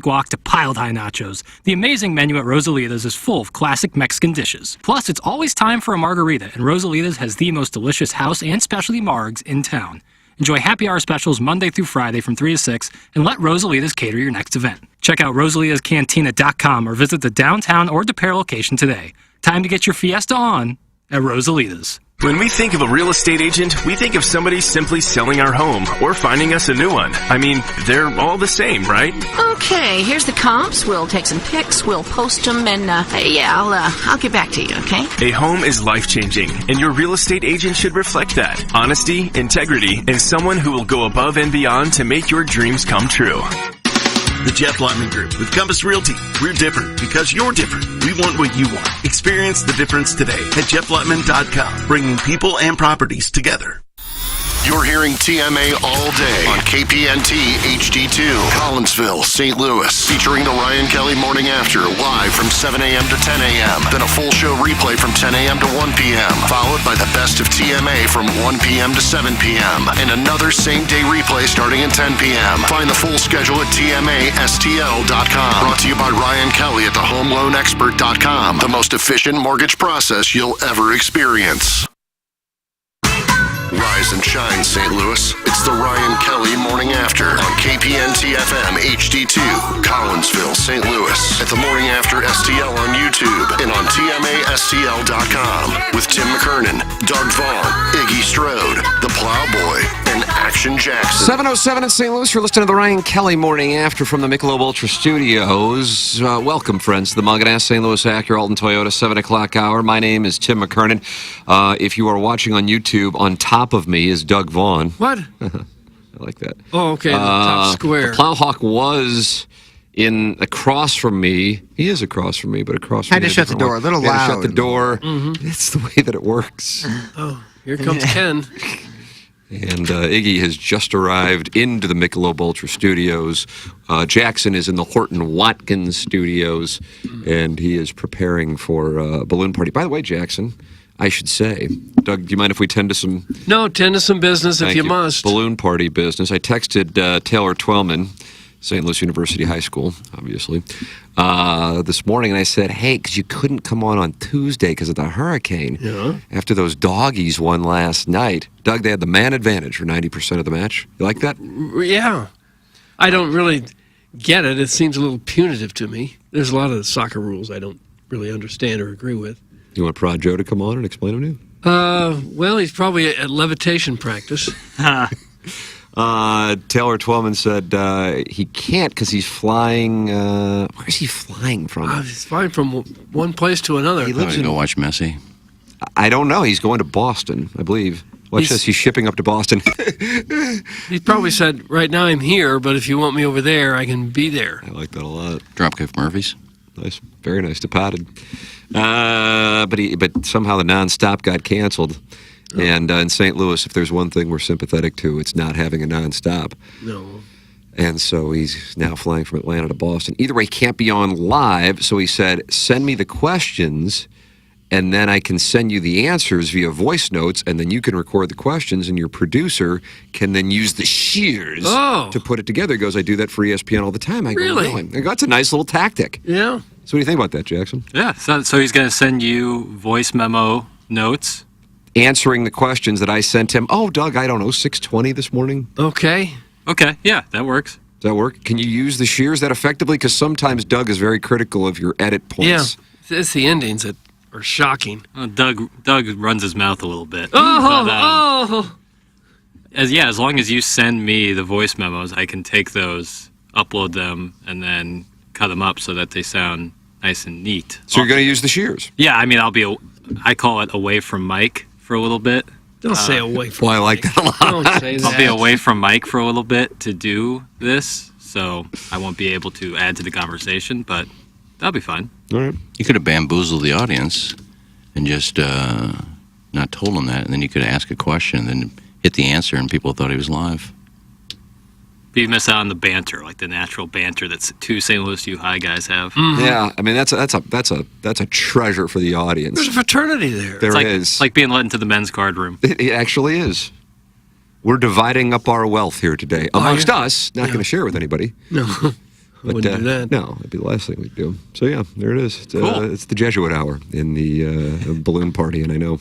guac to piled high nachos, the amazing menu at Rosalita's is full of classic Mexican dishes. Plus, it's always time for a margarita, and Rosalita's has the most delicious house and specialty margs in town. Enjoy happy hour specials Monday through Friday from 3 to 6, and let Rosalita's cater your next event. Check out rosalitascantina.com or visit the downtown or DePere location today. Time to get your fiesta on at Rosalita's. When we think of a real estate agent, we think of somebody simply selling our home or finding us a new one. I mean, they're all the same, right? Okay, here's the comps. We'll take some pics, we'll post them, and I'll get back to you, okay? A home is life-changing, and your real estate agent should reflect that. Honesty, integrity, and someone who will go above and beyond to make your dreams come true. The Jeff Lyman Group with Compass Realty. We're different because you're different. We want what you want. Experience the difference today at jefflyman.com, bringing people and properties together. You're hearing TMA all day on KPNT HD2, Collinsville, St. Louis, featuring the Ryan Kelly Morning After, live from 7 a.m. to 10 a.m. Then a full show replay from 10 a.m. to 1 p.m., followed by the best of TMA from 1 p.m. to 7 p.m., and another same-day replay starting at 10 p.m. Find the full schedule at TMASTL.com. Brought to you by Ryan Kelly at thehomeloanexpert.com, the most efficient mortgage process you'll ever experience. Rise and shine, St. Louis. It's the Ryan Kelly Morning After on KPNT FM HD2, Collinsville, St. Louis. At the Morning After STL on YouTube and on TMASTL.com with Tim McKernan, Doug Vaughn, Iggy Strode, The Plowboy, and Action Jackson. 7:07 in St. Louis. You're listening to the Ryan Kelly Morning After from the Michelob Ultra Studios. Welcome, friends, to the Munganess St. Louis Acura Alton Toyota 7 o'clock hour. My name is Tim McKernan. If you are watching on YouTube, on top of me is Doug Vaughn. What? I like that. Oh, okay. The top square. The Plowhawk was across from me. He is across from me, but across from me. Had to shut the door. A little loud. Shut the door. Mm-hmm. It's the way that it works. Oh, here comes Ken. And Iggy has just arrived into the Michelob Ultra Studios. Jackson is in the Horton Watkins Studios, and he is preparing for a balloon party. By the way, Jackson, I should say, Doug, do you mind if we tend to some... No, tend to some business if you must. Balloon party business. I texted Taylor Twellman, St. Louis University High School, obviously, this morning, and I said, hey, because you couldn't come on Tuesday because of the hurricane. Yeah. After those doggies won last night. Doug, they had the man advantage for 90% of the match. You like that? Yeah. I don't really get it. It seems a little punitive to me. There's a lot of soccer rules I don't really understand or agree with. You want Prod Joe to come on and explain them to you? Well, he's probably at levitation practice. Taylor Twellman said he can't because he's flying. Where's he flying from? He's flying from one place to another. He lives in. Go watch Messi. I don't know. He's going to Boston, I believe. Watch this. He's shipping up to Boston. He probably said, right now I'm here, but if you want me over there, I can be there. I like that a lot. Dropkick Murphys. Nice. Very nice. Departed. But somehow the nonstop got canceled. Oh. And in St. Louis, if there's one thing we're sympathetic to, it's not having a nonstop. No. And so he's now flying from Atlanta to Boston. Either way, he can't be on live, so he said, send me the questions, and then I can send you the answers via voice notes, and then you can record the questions, and your producer can then use the shears to put it together. He goes, I do that for ESPN all the time. I go, really? I go, that's a nice little tactic. Yeah. So what do you think about that, Jackson? Yeah, so he's going to send you voice memo notes? Answering the questions that I sent him. Oh, Doug, I don't know, 6:20 this morning? Okay, yeah, that works. Does that work? Can you use the shears that effectively? Because sometimes Doug is very critical of your edit points. Yeah, it's the endings that are shocking. Doug runs his mouth a little bit. As long as you send me the voice memos, I can take those, upload them, and then cut them up so that they sound nice and neat. So you're going to use the shears? Yeah, I mean, I call it away from Mike for a little bit. Don't say away from Mike. I like that a lot. Don't say that. I'll be away from Mike for a little bit to do this, so I won't be able to add to the conversation, but that'll be fine. All right. You could have bamboozled the audience and just not told them that, and then you could ask a question and then hit the answer, and people thought he was live. But you miss out on the banter, like the natural banter that two St. Louis U High guys have. Mm-hmm. Yeah, I mean that's a treasure for the audience. There's a fraternity there. There it's is. Like being let into the men's card room. It actually is. We're dividing up our wealth here today amongst us. Not going to share with anybody. No. But, Wouldn't do that. No, that'd be the last thing we'd do. So, yeah, there it is. Cool. It's the Jesuit hour in the balloon party, and I know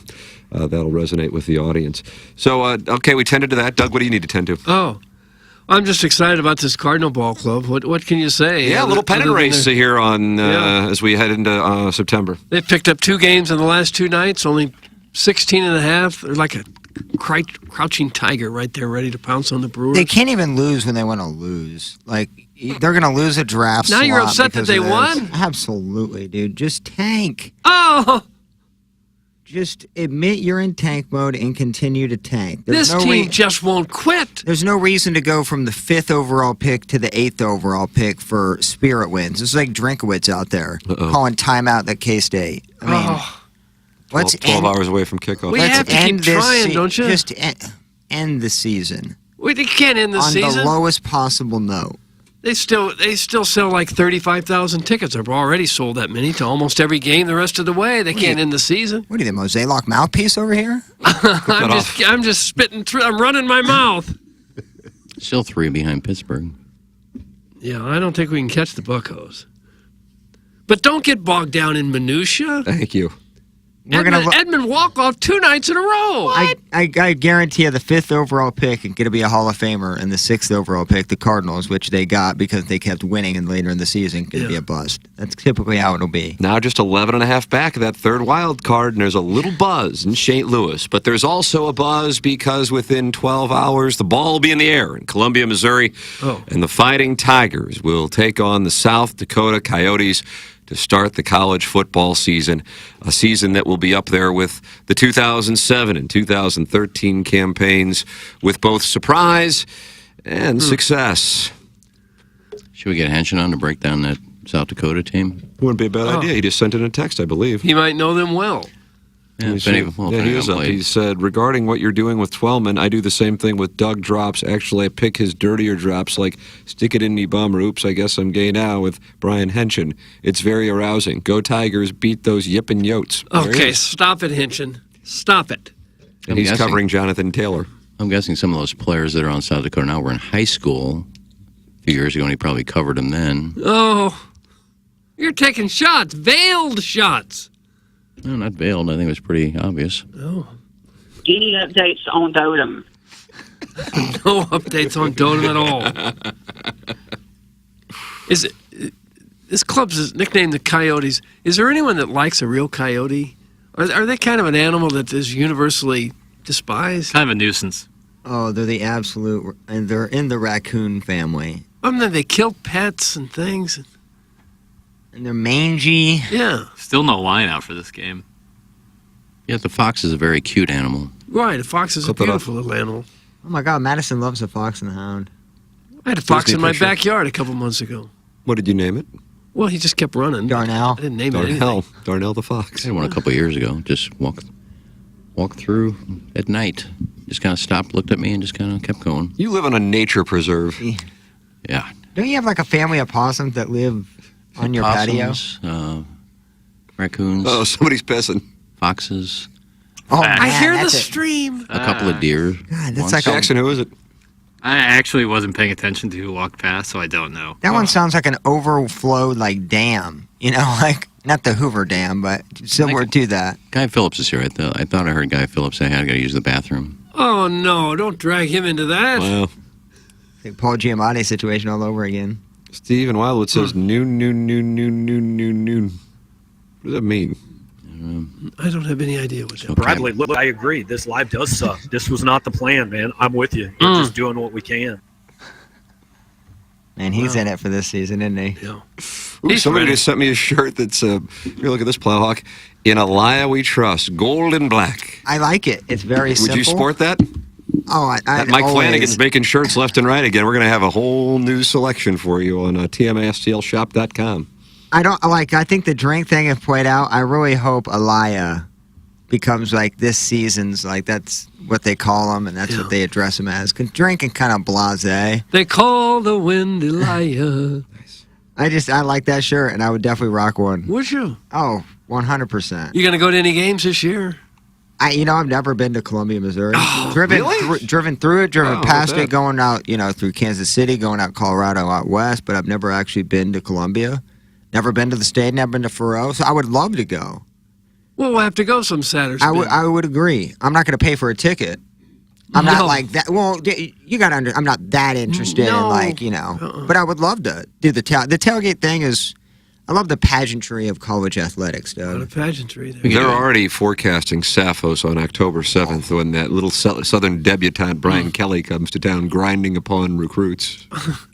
that'll resonate with the audience. So, okay, we tended to that. Doug, what do you need to tend to? Oh, I'm just excited about this Cardinal Ball Club. What can you say? Yeah, a little pennant race here on as we head into September. They picked up 2 games in the last 2 nights, only 16 and a half. They're like a crouching tiger right there, ready to pounce on the Brewers. They can't even lose when they want to lose. Like, they're going to lose a draft Now you're slot upset that because they of this. won? Absolutely, dude. Just tank. Oh, Just admit you're in tank mode and continue to tank. There's this team just won't quit. There's no reason to go from the 5th overall pick to the 8th overall pick for spirit wins. It's like Drinkowitz out there calling timeout at K-State. I mean, let's 12 hours away from kickoff. We let's have to keep end this trying, don't you? Just end the season We can't end the on season. the lowest possible note. They still sell like 35,000 tickets. They've already sold that many to almost every game the rest of the way. They can't end the season. What are you, the Mosaic mouthpiece over here? I'm just spitting through. I'm running my mouth. Still 3 behind Pittsburgh. Yeah, I don't think we can catch the Buccos. But don't get bogged down in minutia. Thank you. Edmund walk-off 2 nights in a row. I guarantee you the 5th overall pick is going to be a Hall of Famer, and the 6th overall pick, the Cardinals, which they got because they kept winning and later in the season, going to be a bust. That's typically how it'll be. Now just 11 and a half back of that 3rd wild card, and there's a little buzz in St. Louis. But there's also a buzz because within 12 hours, the ball will be in the air in Columbia, Missouri, and the Fighting Tigers will take on the South Dakota Coyotes to start the college football season, a season that will be up there with the 2007 and 2013 campaigns with both surprise and success. Should we get Henshin on to break down that South Dakota team? Wouldn't be a bad idea. He just sent in a text, I believe. He might know them well. Yeah, He is up. He said, regarding what you're doing with Twellman, I do the same thing with Doug drops. Actually, I pick his dirtier drops, like stick it in me bum or oops, I guess I'm gay now with Brian Henshin. It's very arousing. Go Tigers, beat those yippin' yotes. Okay, stop it, Hinchin. Stop it. And he's covering Jonathan Taylor. I'm guessing some of those players that are on South Dakota now were in high school a few years ago, and he probably covered them then. Oh, you're taking shots, veiled shots. No, not veiled. I think it was pretty obvious. Oh. Any updates on Dotem? No updates on Dotem at all. This club's nicknamed the Coyotes. Is there anyone that likes a real coyote? Are they kind of an animal that is universally despised? Kind of a nuisance. Oh, they're the absolute, and they're in the raccoon family. They kill pets and things. And they're mangy. Yeah. Still no line out for this game. Yeah, the fox is a very cute animal. Right, a fox is a beautiful little animal. Oh my God, Madison loves a fox and a hound. I had a fox in my backyard a couple months ago. What did you name it? Well, he just kept running. Darnell. I didn't name it anything. Darnell the fox. I had one a couple of years ago. Just walk through at night. Just kind of stopped, looked at me, and just kind of kept going. You live on a nature preserve. Yeah. Don't you have like a family of possums that live on your patio? Raccoons. Oh, somebody's pissing. Foxes. Oh, man, I hear the that's stream. A couple of deer. God, that's once. like Jackson, who is it? I actually wasn't paying attention to who walked past, so I don't know. That one sounds like an overflowed like dam. You know, like not the Hoover Dam, but similar to that. Guy Phillips is here. I thought I heard Guy Phillips say I had to use the bathroom. Oh, no, don't drag him into that. Wow. Like Paul Giamatti situation all over again. Stephen Wildwood says noon. What does that mean? I don't have any idea what that Okay. Bradley, look, I agree. This live does suck. This was not the plan, man. I'm with you. We're just doing what we can. Man, he's in it for this season, isn't he? Yeah. Ooh, somebody just sent me a shirt that's, here, look at this, Plowhawk. In Elia we trust, gold and black. I like it. It's very simple. Would you sport that? Oh, Mike Flanagan's making shirts left and right again. We're going to have a whole new selection for you on tmstlshop.com. I think the drink thing has played out. I really hope Elia becomes like this season's, like that's what they call him and that's what they address him as. Cause drinking kind of blasé. They call the wind Elia. I like that shirt and I would definitely rock one. Would you? Oh, 100%. You going to go to any games this year? I've never been to Columbia, Missouri. Driven through it, driven past it, going out, through Kansas City, going out Colorado, out west. But I've never actually been to Columbia. Never been to the state. Never been to Faroe. So I would love to go. Well, we'll have to go some Saturday. I would agree. I'm not going to pay for a ticket. I'm not like that. Well, you got to I'm not that interested in But I would love to do the tailgate thing. I love the pageantry of college athletics, Doug. The pageantry. They're already forecasting Sappho's on October 7th when that little southern debutante Brian Kelly comes to town grinding upon recruits.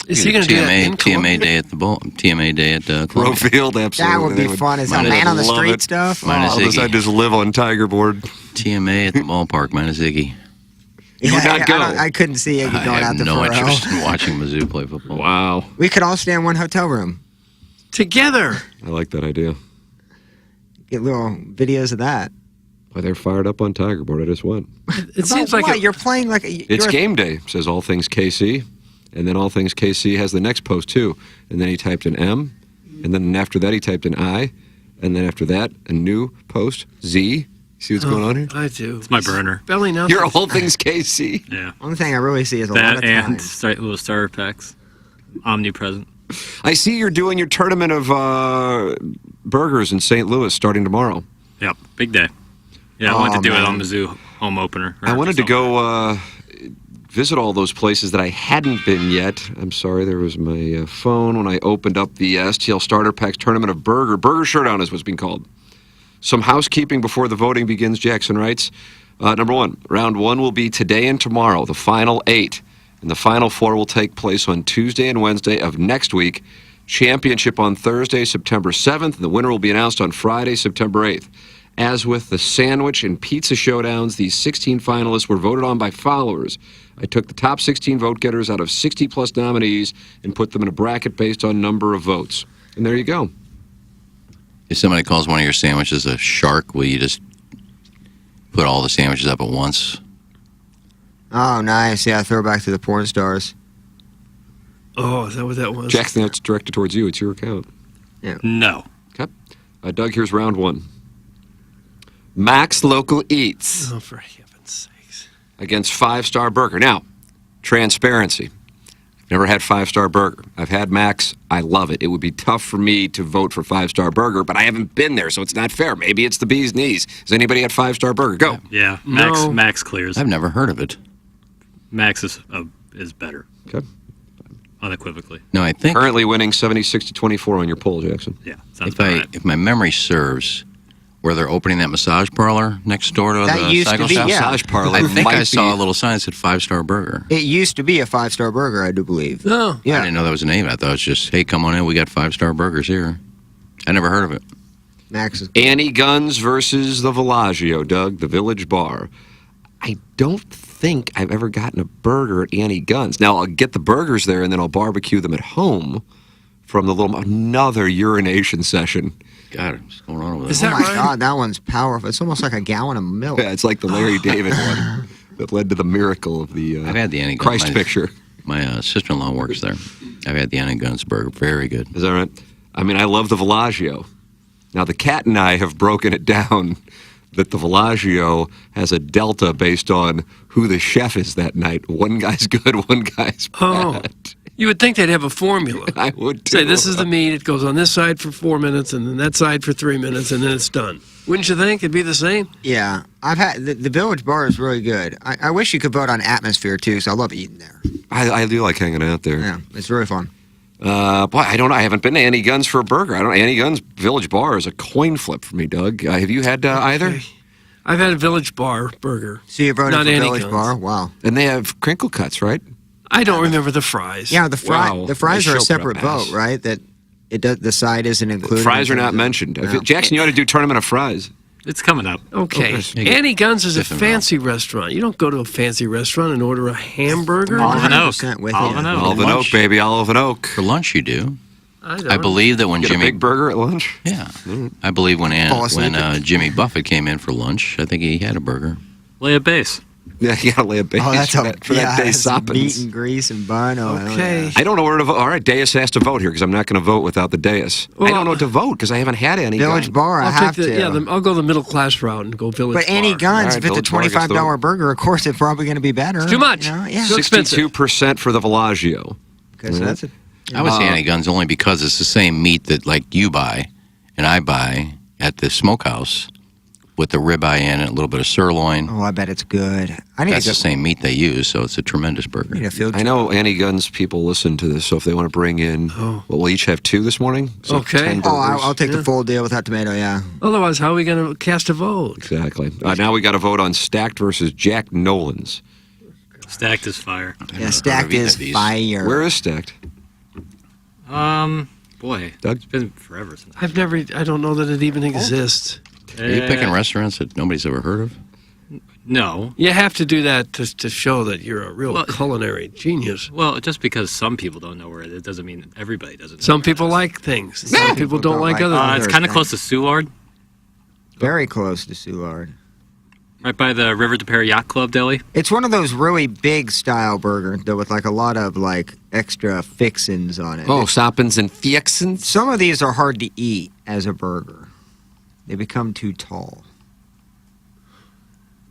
Is he going to do that in TMA day at the ball? TMA day at Pro Field, absolutely. That would be fun. Is that man on the street stuff? I just live on Tiger Board. TMA at the ballpark minus Iggy. You would not go. I couldn't see Iggy going out the no interest in watching Mizzou play football. Wow. We could all stay in one hotel room. Together. I like that idea. Get little videos of that. Well, they're fired up on Tiger Board. I just went. It seems like you're playing like it's game day, says All Things KC. And then All Things KC has the next post, too. And then he typed an M. And then after that, he typed an I. And then after that, a new post, Z. See what's going on here? I do. It's my burner. Belly nothing. You're All Things KC. Yeah. Only thing I really see is a lot of that and time. little starter packs. Omnipresent. I see you're doing your tournament of burgers in St. Louis starting tomorrow. Yep, big day. Yeah, I wanted to do it on Mizzou home opener. I wanted to go visit all those places that I hadn't been yet. I'm sorry, there was my phone when I opened up the STL Starter Packs Tournament of Burger Showdown is what's being called. Some housekeeping before the voting begins, Jackson writes. Number one, round one will be today and tomorrow, the final 8. And the final 4 will take place on Tuesday and Wednesday of next week. Championship on Thursday, September 7th. The winner will be announced on Friday, September 8th. As with the sandwich and pizza showdowns, these 16 finalists were voted on by followers. I took the top 16 vote getters out of 60-plus nominees and put them in a bracket based on number of votes. And there you go. If somebody calls one of your sandwiches a shark, will you just put all the sandwiches up at once? Oh, nice. Yeah, throwback to the porn stars. Oh, is that what that was? Jackson, that's directed towards you. It's your account. Yeah. No. Okay. Doug, here's round one. Max Local Eats. Oh, for heaven's sakes. Against 5-Star Burger. Now, transparency. Never had 5-Star Burger. I've had Max. I love it. It would be tough for me to vote for 5-Star Burger, but I haven't been there, so it's not fair. Maybe it's the bee's knees. Has anybody had 5-Star Burger? Go. Yeah, Max clears. I've never heard of it. Max is better. Okay. Unequivocally. No, I think currently winning 76-24 on your poll, Jackson. Yeah, sounds about right. If my memory serves, where they're opening that massage parlor next door to the cycle shop. Massage parlor. I think I saw a little sign that said 5-Star Burger. It used to be a 5-Star Burger, I do believe. Oh. Yeah. I didn't know that was a name. I thought it was just, hey, come on in. We got 5-Star Burgers here. I never heard of it. Max is Annie Guns versus the Villaggio, Doug, the Village Bar. I don't think I've ever gotten a burger at Annie Guns. Now, I'll get the burgers there, and then I'll barbecue them at home from the another urination session. God, what's going on over there? Is that oh, my right? God, that one's powerful. It's almost like a gallon of milk. Yeah, it's like the Larry David one that led to the miracle of the I've had the Annie Christ Guns. picture. My sister-in-law works there. I've had the Annie Guns burger. Very good. Is that right? I mean, I love the Villaggio. Now, the cat and I have broken it down that the Villaggio has a delta based on who the chef is that night. One guy's good, one guy's bad. Oh, you would think they'd have a formula. I would too. Say, this is the meat. It goes on this side for 4 minutes, and then that side for 3 minutes, and then it's done. Wouldn't you think it'd be the same? Yeah. I've had the Village Bar is really good. I wish you could vote on atmosphere, too, so I love eating there. I do like hanging out there. Yeah, it's really fun. Boy, I don't know. I haven't been to Annie Guns for a burger. Annie Guns Village Bar is a coin flip for me, Doug. Have you had either? I've had a Village Bar burger. So you're voting Not for Annie Village Guns. Bar? Wow. And they have crinkle cuts, right? I don't remember the fries. Yeah, the fries They are a show separate prep ass. vote, right? That it does, the side isn't included. Fries are not mentioned. No. Jackson, you ought to do tournament of fries. It's coming up. Okay. Annie Guns is a fancy restaurant. You don't go to a fancy restaurant and order a hamburger. Olive and Oak. 100% with Olive you. and Oak. Olive and Oak, baby. Olive and Oak. For lunch, you do. I I believe that when Get Jimmy... a big burger at lunch? Yeah. I believe when Fall asleep. Jimmy Buffett came in for lunch, I think he had a burger. Lay a base. Yeah, you gotta lay a base for that day Saban's. Meat and grease and bun. Okay. I don't know where to vote. All right, Deus has to vote here because I'm not going to vote without the Deus. Well, I don't know what to vote because I haven't had any. Village Bar, I have to. Yeah, I'll go the middle class route and go Village Bar. But Annie Guns, All right, if it's a $25 burger, of course it's probably going to be better. It's too much. You know? Yeah. Too expensive. 62% for the Villaggio. So that's a, I would say Annie Guns only because it's the same meat that like you buy and I buy at the smokehouse with the ribeye in it, a little bit of sirloin. I bet it's good. That's the same meat they use, so it's a tremendous burger. I know Annie Guns people listen to this, so if they want to bring in, we'll each have 2 this morning. So Okay. 10 burgers. I'll take the full deal without tomato, yeah. Otherwise, how are we going to cast a vote? Exactly. Now we got to vote on Stacked versus Jack Nolan's. Stacked is fire. Yeah, Stacked is fire. Where is Stacked? Boy, Doug? it's been forever since. I don't know that it even exists. Are you picking restaurants that nobody's ever heard of? No. You have to do that to show that you're a real culinary genius. Well, just because some people don't know where it is doesn't mean everybody doesn't know. Some people like things. Some people don't like other things. It's kind of close to Soulard. Very close to Soulard. Right by the River de Perry Yacht Club deli. It's one of those really big style burgers, though, with like a lot of like extra fixins on it. Oh, Saban's and fixins? Some of these are hard to eat as a burger. They become too tall.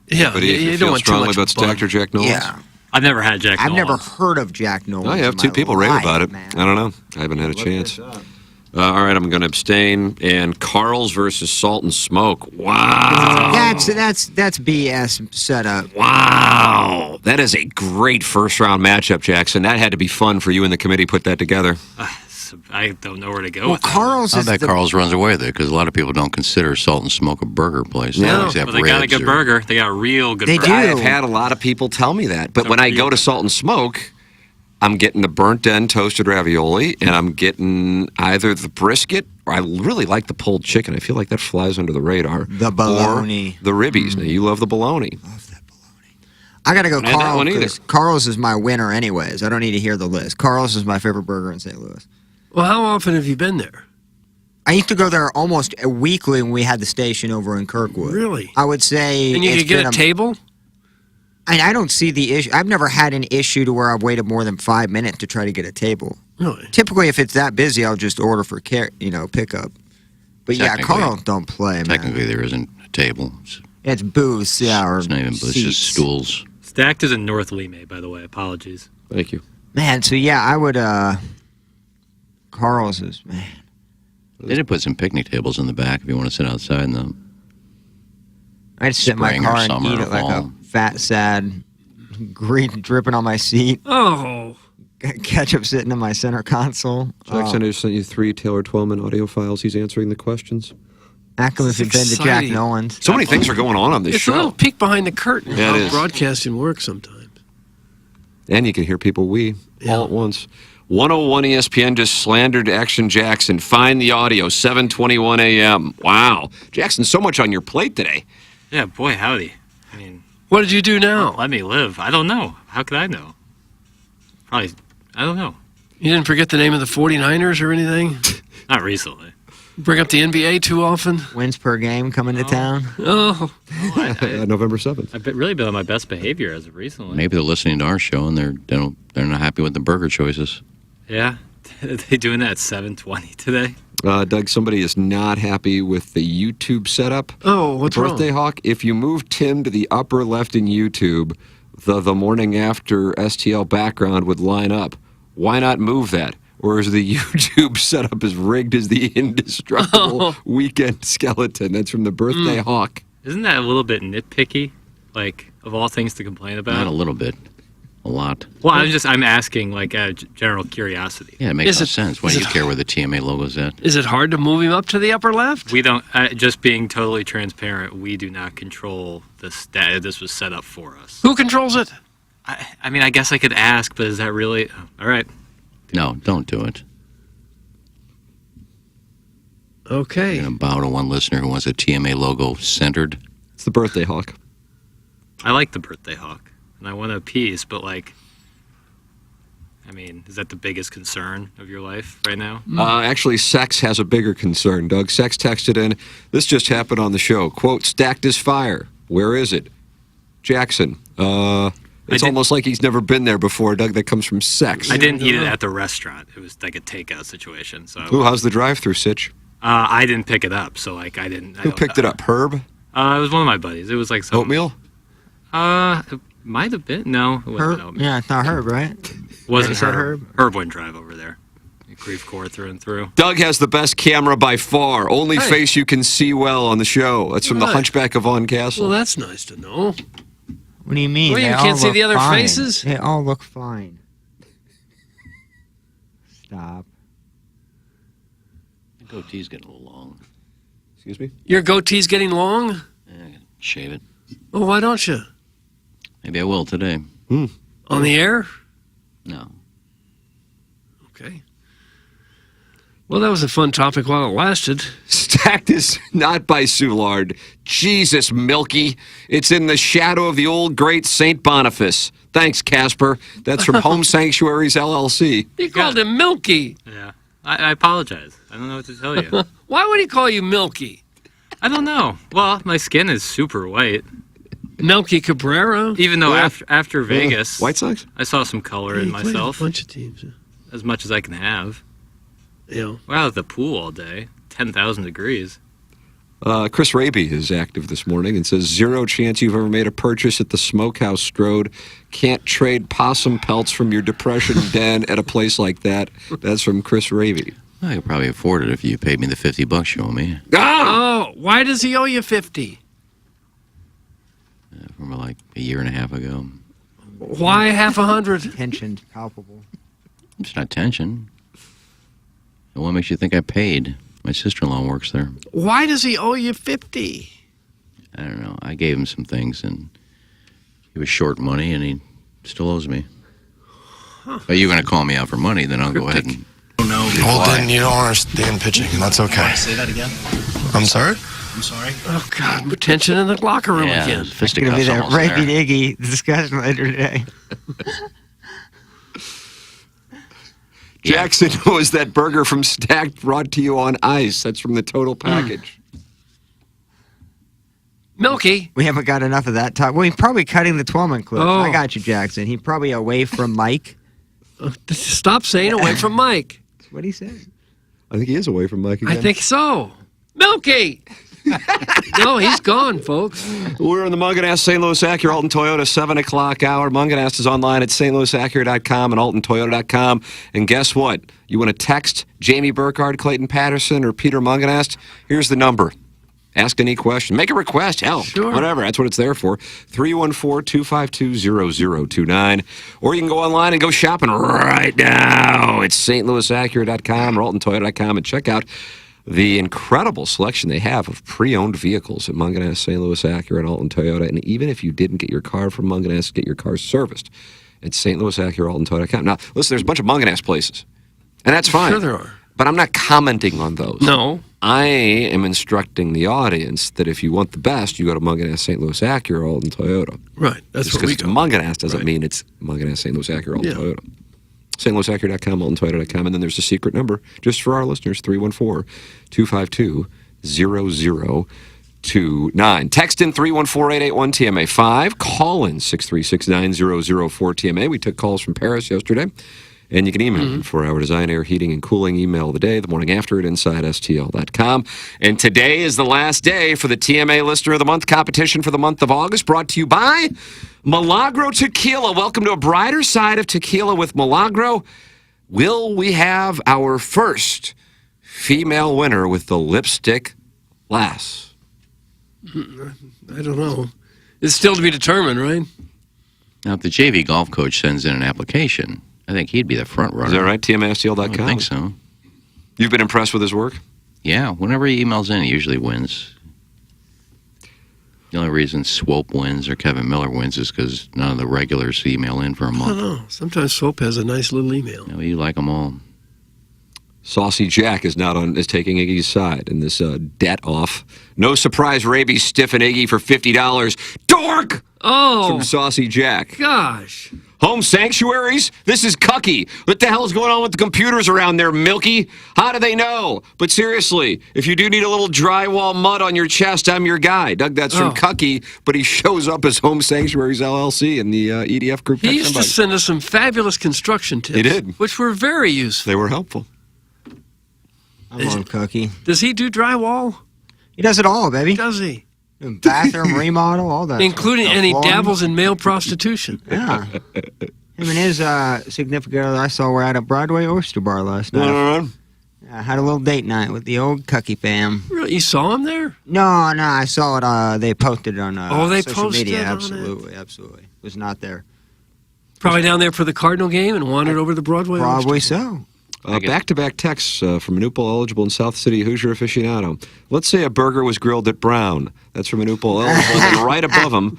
Yeah, but if you don't feel want too strongly much about Stacked or Jack Nolan's? Yeah. I've never had Jack I've Nolan's. never heard of Jack Nolan's. I have in 2 my people rave life, about it. man. I don't know. I haven't had a chance. All right, I'm going to abstain. And Carl's versus Salt and Smoke. Wow. That's BS setup. Wow. That is a great first-round matchup, Jackson. That had to be fun for you and the committee put that together. I don't know where to go Well, with that. Carl's I is bet Carl's runs away with it because a lot of people don't consider Salt and Smoke a burger place. They always have Well, they got a ribs good burger. They got a real good burger. I've had a lot of people tell me that. But when I go to Salt and Smoke, I'm getting the burnt-end toasted ravioli, and I'm getting either the brisket, or I really like the pulled chicken. I feel like that flies under the radar. The bologna. Or the ribbies. Now, you love the bologna. I got to go I had that Carl's one either. because Carl's is my winner anyways. I don't need to hear the list. Carl's is my favorite burger in St. Louis. Well, how often have you been there? I used to go there almost weekly when we had the station over in Kirkwood. Really? I would say. And you it's could get been a table? I don't see the issue. I've never had an issue to where I've waited more than 5 minutes to try to get a table. Really? Typically, if it's that busy, I'll just order for pickup. But yeah, Technically- Carl don't play, man. Technically, there isn't a table. It's booths, yeah, or It's not even booths, it's just seats. stools. Stacked is in North Lime, by the way. Apologies. Thank you. Man, so yeah, I would. Carl's is man. They did put some picnic tables in the back if you want to sit outside in them. I'd sit in my Spring or car and summer eat or it like a fall. fat, sad, green dripping on my seat. Oh. Ketchup sitting in my center console. Jackson, I just sent you 3 Taylor Twellman audio files. He's answering the questions. Act if you've been to Jack exciting. Nolan's. So many things are going on this It's show. a little peek behind the curtain Yeah, it how is. broadcasting works sometimes. And you can hear people all at once. 101 ESPN just slandered Action Jackson. Find the audio, 7:21 a.m. Wow. Jackson, so much on your plate today. Yeah, boy, howdy. I mean, What did you do now? let me live. I don't know. How could I know? Probably, I don't know. You didn't forget the name of the 49ers or anything? Not recently. Bring up the NBA too often? Wins per game coming to town. Oh. November 7th. I've really been on my best behavior as of recently. Maybe they're listening to our show and they're not happy with the burger choices. Yeah. Are they doing that at 7:20 today? Doug, somebody is not happy with the YouTube setup. Oh, what's Birthday wrong? Hawk, if you move Tim to the upper left in YouTube, the morning after STL background would line up. Why not move that? Or is the YouTube setup as rigged as the indestructible weekend skeleton? That's from the Birthday Hawk. Isn't that a little bit nitpicky? Like, of all things to complain about? Not a little bit. A lot. Well, I'm asking, like, general curiosity. Yeah, it makes no sense. Why do you care where the TMA logo's at? Is it hard to move him up to the upper left? We don't, just being totally transparent, we do not control this. This was set up for us. Who controls it? I mean, I guess I could ask, but is that really? All right. No, don't do it. Okay. You're going to bow to one listener who wants a TMA logo centered. It's the Birthday Hawk. I like the Birthday Hawk, and I want to appease, but, like, I mean, is that the biggest concern of your life right now? Actually, Sex has a bigger concern, Doug. Sex texted in, this just happened on the show. Quote, stacked as fire. Where is it? Jackson. It's almost like he's never been there before, Doug. That comes from sex. I didn't eat it at the restaurant. It was like a takeout situation. So. Ooh, how's the drive-through, Sitch? I didn't pick it up, so I didn't. Who picked it up? Herb? It was one of my buddies. It was like some oatmeal. It might have been. No, it wasn't oatmeal. Yeah, it's not Herb, right? Wasn't Herb. Herb wouldn't drive over there. Grief core through and through. Doug has the best camera by far. Only face you can see well on the show. That's from the Hunchback of Von Castle. Well, that's nice to know. What do you mean? Well, you They can't all see look the other fine. faces? They all look fine. Stop. The goatee's getting a little long. Excuse me? Your goatee's getting long? Yeah, I gotta shave it. Well, why don't you? Maybe I will today. On the air? No. Okay. Well, that was a fun topic while it lasted. Stacked is not by Soulard. Jesus, Milky. It's in the shadow of the old great St. Boniface. Thanks, Casper. That's from Home Sanctuaries, LLC. He called him Milky. Yeah. I apologize. I don't know what to tell you. Why would he call you Milky? I don't know. Well, my skin is super white. Milky Cabrera? Even though after Vegas, White Sox? I saw some color in myself. A bunch of teams. As much as I can have. Yeah. We're out at the pool all day. 10,000 degrees. Chris Raby is active this morning and says, 0 chance you've ever made a purchase at the Smokehouse Strode. Can't trade possum pelts from your depression den at a place like that. That's from Chris Raby. I could probably afford it if you paid me the $50 you owe me. Oh, why does he owe you 50? From like a year and a half ago. Why half 100? Tension's palpable. It's not tension. And what makes you think I paid? My sister-in-law works there. Why does he owe you 50? I don't know. I gave him some things, and he was short money, and he still owes me. But you're going to call me out for money, then I'll go ahead and... Well, then you don't understand pitching, and that's okay. Say that again. I'm sorry? I'm sorry. Oh, God. Tension in the locker room again. It's going to be the Rapey Diggy discussion later today. Jackson was that burger from Stacked brought to you on ice. That's from the Total Package. Milky. We haven't got enough of that talk. Well, he's probably cutting the 12-man clip. Oh. I got you, Jackson. He's probably away from Mike. Stop saying away from Mike. That's what he said. I think he is away from Mike again. I think so. Milky! No, he's gone, folks. We're in the Munganast St. Louis Acura Alton Toyota 7 o'clock hour. Munganast is online at stlouisacura.com and altontoyota.com. And guess what? You want to text Jamie Burkhardt, Clayton Patterson, or Peter Munganast? Here's the number. Ask any question. Make a request. Hell, whatever. That's what it's there for. 314-252-0029. Or you can go online and go shopping right now. It's stlouisacura.com or altontoyota.com and check out the incredible selection they have of pre-owned vehicles at Munganast, St. Louis Acura, and Alton Toyota. And even if you didn't get your car from Munganast, get your car serviced at St. Louis Acura, Alton Toyota.com. Now, listen, there's a bunch of Munganast places, and that's fine. Sure there are. But I'm not commenting on those. No. I am instructing the audience that if you want the best, you go to Munganast, St. Louis Acura, Alton Toyota. Right. That's Just what we because go. Munganast doesn't mean it's Munganast, St. Louis Acura, Alton Toyota. stlouisacura.com, altontoyota.com, and then there's a secret number just for our listeners, 314-252-0029. Text in 314-881-TMA5. Call in 636-9004-TMA. We took calls from Paris yesterday, and you can email for our Design, Air, Heating, and Cooling email of the day, the morning after at InsideSTL.com. And today is the last day for the TMA Listener of the Month competition for the month of August, brought to you by Milagro Tequila. Welcome to a brighter side of tequila with Milagro. Will we have our first female winner with the lipstick lass? I don't know. It's still to be determined, right? Now, if the JV golf coach sends in an application, I think he'd be the front runner. Is that right? TMASTL.com? I think so. You've been impressed with his work? Yeah, whenever he emails in, he usually wins. The only reason Swope wins or Kevin Miller wins is because none of the regulars email in for a I don't month. know. Sometimes Swope has a nice little email. No, you like them all. Saucy Jack is taking Iggy's side in this debt off. No surprise, Raby stiffing Iggy for $50. Dork! Oh, From Saucy Jack. gosh. Home sanctuaries? This is cucky. What the hell's going on with the computers around there, Milky? How do they know? But seriously, if you do need a little drywall mud on your chest, I'm your guy. Doug, that's from Cucky, but he shows up as Home Sanctuaries LLC in the EDF group. He used to send us some fabulous construction tips. He did. Which were very useful. They were helpful. I'm on Cookie. Does he do drywall? He does it all, baby. Does he? Bathroom remodel, all that. Including, stuff. and he Flooring. dabbles in male prostitution. Yeah. Him and his significant other I saw were at a Broadway oyster bar last night. I had a little date night with the old Cucky fam. Really? You saw him there? No, I saw it. They posted it on they social posted media. on Absolutely. Was not there. Probably down there for the Cardinal game and wandered over to the Broadway. Probably so. Back-to-back texts from an Upal eligible in South City Hoosier aficionado. Let's say a burger was grilled at Brown. That's from an Upal eligible. And right above him,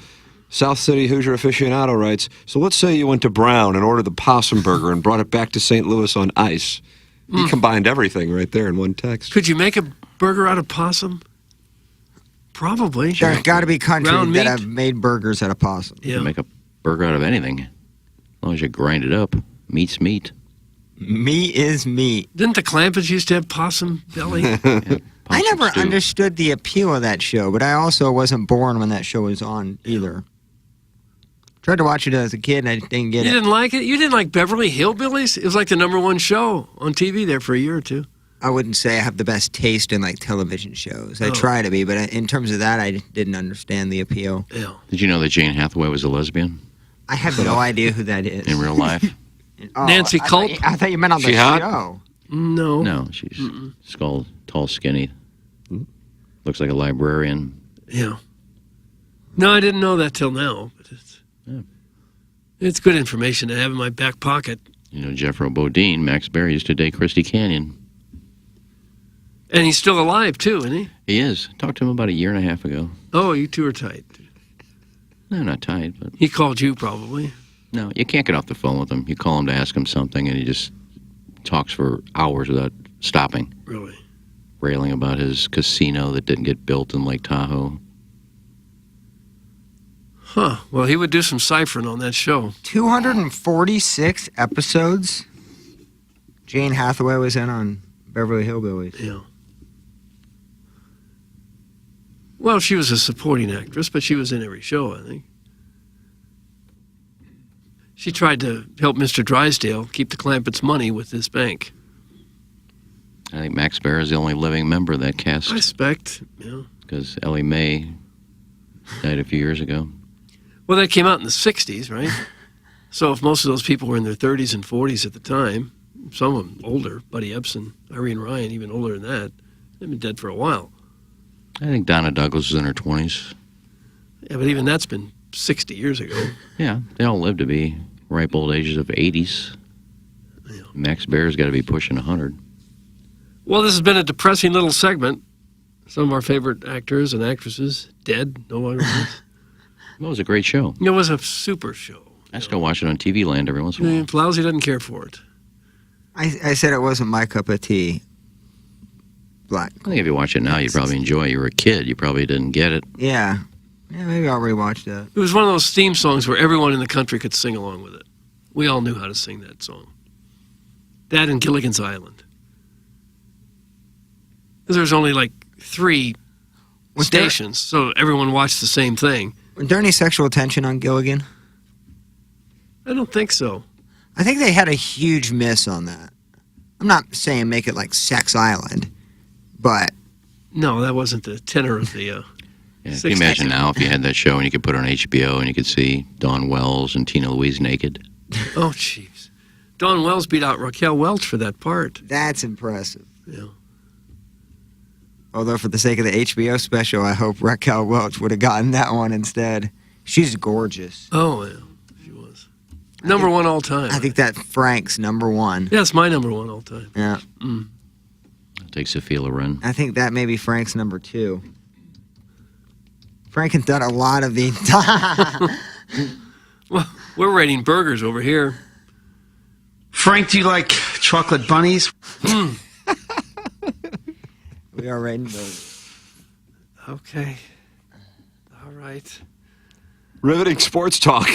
South City Hoosier aficionado writes, so let's say you went to Brown and ordered the possum burger and brought it back to St. Louis on ice. He combined everything right there in one text. Could you make a burger out of possum? Probably. There's got to be countries Ground that meat? have made burgers out of possum. You can make a burger out of anything. As long as you grind it up. Meat's meat. Meat is meat. Didn't the Clampets used to have possum belly? I never understood the appeal of that show, but I also wasn't born when that show was on either. Tried to watch it as a kid and I didn't get it. You didn't like it? You didn't like Beverly Hillbillies? It was like the #1 show on TV there for a year or two. I wouldn't say I have the best taste in like television shows. I try to be, but in terms of that, I didn't understand the appeal. Yeah. Did you know that Jane Hathaway was a lesbian? I have no idea who that is. In real life? Nancy Culp? I thought you meant on the show. No. No, she's tall, skinny. Looks like a librarian. Yeah. No, I didn't know that till now. But it's good information to have in my back pocket. You know, Jeffro Bodine, Max Berry used to date Christy Canyon. And he's still alive, too, isn't he? He is. Talked to him about a year and a half ago. Oh, you two are tight. No, not tight, but... He called you, probably. No, you can't get off the phone with him. You call him to ask him something, and he just talks for hours without stopping. Really? Railing about his casino that didn't get built in Lake Tahoe. Huh. Well, he would do some ciphering on that show. 246 episodes. Jane Hathaway was in on Beverly Hillbillies. Yeah. Well, she was a supporting actress, but she was in every show, I think. She tried to help Mr. Drysdale keep the Clampets' money with his bank. I think Max Baer is the only living member of that cast. I expect, yeah. Because Ellie Mae died a few years ago. Well, that came out in the 60s, right? So if most of those people were in their 30s and 40s at the time, some of them older, Buddy Ebsen, Irene Ryan, even older than that, they've been dead for a while. I think Donna Douglas is in her 20s. Yeah, but even that's been 60 years ago. Yeah, they all live to be ripe old ages of 80s. Yeah. Max Baer's got to be pushing 100. Well, this has been a depressing little segment. Some of our favorite actors and actresses dead, no longer with us. It was a great show. It was a super show. I still watch it on TV Land every once in a while. Flowsy doesn't care for it. I said it wasn't my cup of tea. Black. I think if you watch it now, you'd probably enjoy it. You were a kid. You probably didn't get it. Yeah. Yeah, maybe I'll rewatch that. It was one of those theme songs where everyone in the country could sing along with it. We all knew how to sing that song. That and Gilligan's Island. Because there was only like 3 stations, so everyone watched the same thing. Was there any sexual tension on Gilligan? I don't think so. I think they had a huge miss on that. I'm not saying make it like Sex Island, but... No, that wasn't the tenor of the... Yeah, can you imagine now if you had that show and you could put it on HBO and you could see Dawn Wells and Tina Louise naked? Oh, jeez. Dawn Wells beat out Raquel Welch for that part. That's impressive. Yeah. Although for the sake of the HBO special, I hope Raquel Welch would have gotten that one instead. She's gorgeous. Oh, yeah, she was. Number 1 all time. I think that Frank's number 1. Yeah, it's my number 1 all time. Yeah. Mm. I'll take Sophia Loren. I think that may be Frank's number 2. Frank has done a lot of these. Well, we're rating burgers over here. Frank, do you like chocolate bunnies? We are rating burgers. Okay. All right. Riveting sports talk.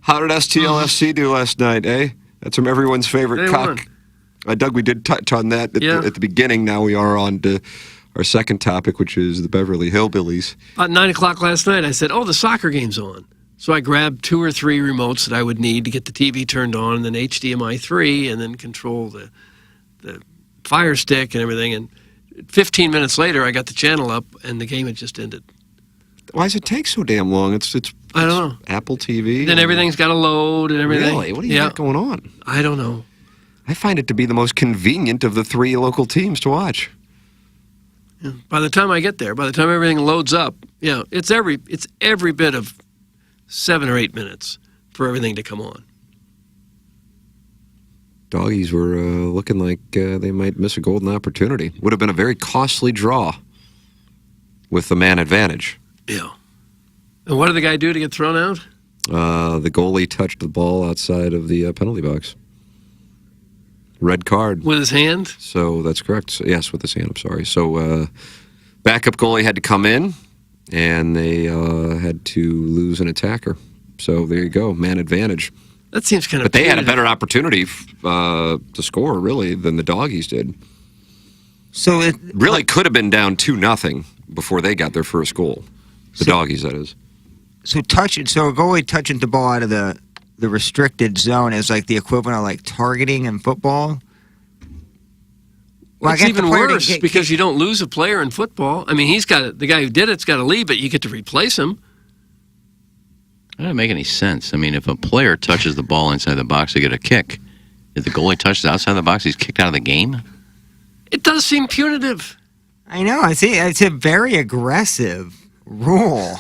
How did STLFC do last night, eh? That's from everyone's favorite They cock. Doug, we did touch on that at the beginning. Now we are on to our second topic, which is the Beverly Hillbillies. About 9 o'clock last night, I said, the soccer game's on. So I grabbed 2 or 3 remotes that I would need to get the TV turned on, and then HDMI 3, and then control the Fire Stick and everything. And 15 minutes later, I got the channel up, and the game had just ended. Why does it take so damn long? It's I don't know. Apple TV. Then everything's got to load and everything. Really? What do you got going on? I don't know. I find it to be the most convenient of the 3 local teams to watch. Yeah. By the time I get there, by the time everything loads up, it's every bit of 7 or 8 minutes for everything to come on. Doggies were looking like they might miss a golden opportunity. Would have been a very costly draw with the man advantage. Yeah. And what did the guy do to get thrown out? The goalie touched the ball outside of the penalty box. Red card. With his hand? So that's correct. So, yes, with his hand, I'm sorry. So backup goalie had to come in, and they had to lose an attacker. So there you go, man advantage. That seems kind of. But they had a better opportunity to score, really, than the Doggies did. So it really could have been down 2-0 before they got their first goal. The Doggies, that is. So a goalie touching the ball out of the restricted zone is like the equivalent of like targeting in football. Well, it's even worse because you don't lose a player in football. I mean, the guy who did it's got to leave, but you get to replace him. That doesn't make any sense. I mean, if a player touches the ball inside the box, they get a kick. If the goalie touches outside the box, he's kicked out of the game? It does seem punitive. I know. I see. It's a very aggressive rule.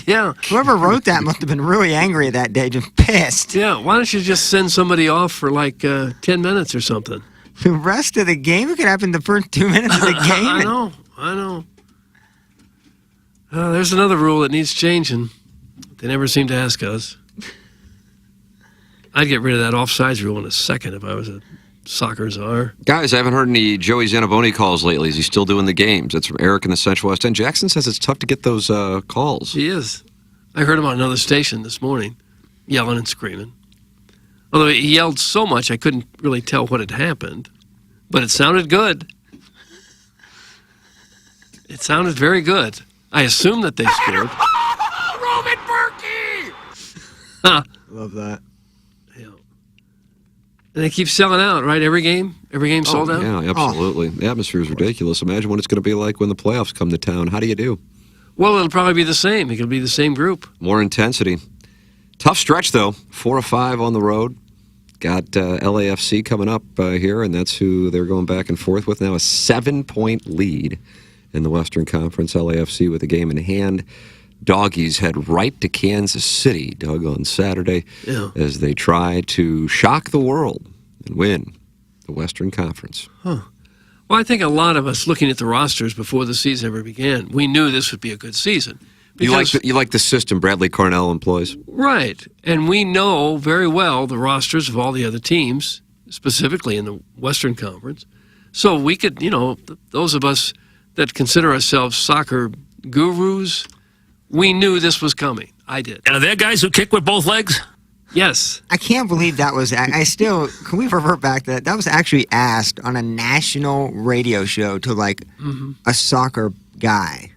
Yeah. Whoever wrote that must have been really angry that day, just pissed. Yeah. Why don't you just send somebody off for like 10 minutes or something? The rest of the game, it could happen the first 2 minutes of the game. I know. There's another rule that needs changing. They never seem to ask us. I'd get rid of that offsides rule in a second if I was a soccer czar. Guys, I haven't heard any Joey Zanaboni calls lately. Is he still doing the games? That's from Eric in the Central West End. Jackson says it's tough to get those calls. He is. I heard him on another station this morning, yelling and screaming. Although he yelled so much, I couldn't really tell what had happened. But it sounded good. It sounded very good. I assume that they scored. Roman Berkey! Love that. Yeah. And they keep selling out, right? Every game sold out? Yeah, absolutely. The atmosphere is ridiculous. Imagine what it's going to be like when the playoffs come to town. How do you do? Well, it'll probably be the same. It'll be the same group. More intensity. Tough stretch, though. 4 of 5 on the road. Got LAFC coming up here, and that's who they're going back and forth with now. A 7-point lead in the Western Conference. LAFC with a game in hand. Doggies head right to Kansas City, Doug, on Saturday as they try to shock the world and win the Western Conference. Huh. Well, I think a lot of us looking at the rosters before the season ever began, we knew this would be a good season. You like the system Bradley Cornell employs? Right. And we know very well the rosters of all the other teams, specifically in the Western Conference. So we could, those of us that consider ourselves soccer gurus, we knew this was coming. I did. And are there guys who kick with both legs? Yes. I can't believe that was. Can we revert back to that? That was actually asked on a national radio show to a soccer guy.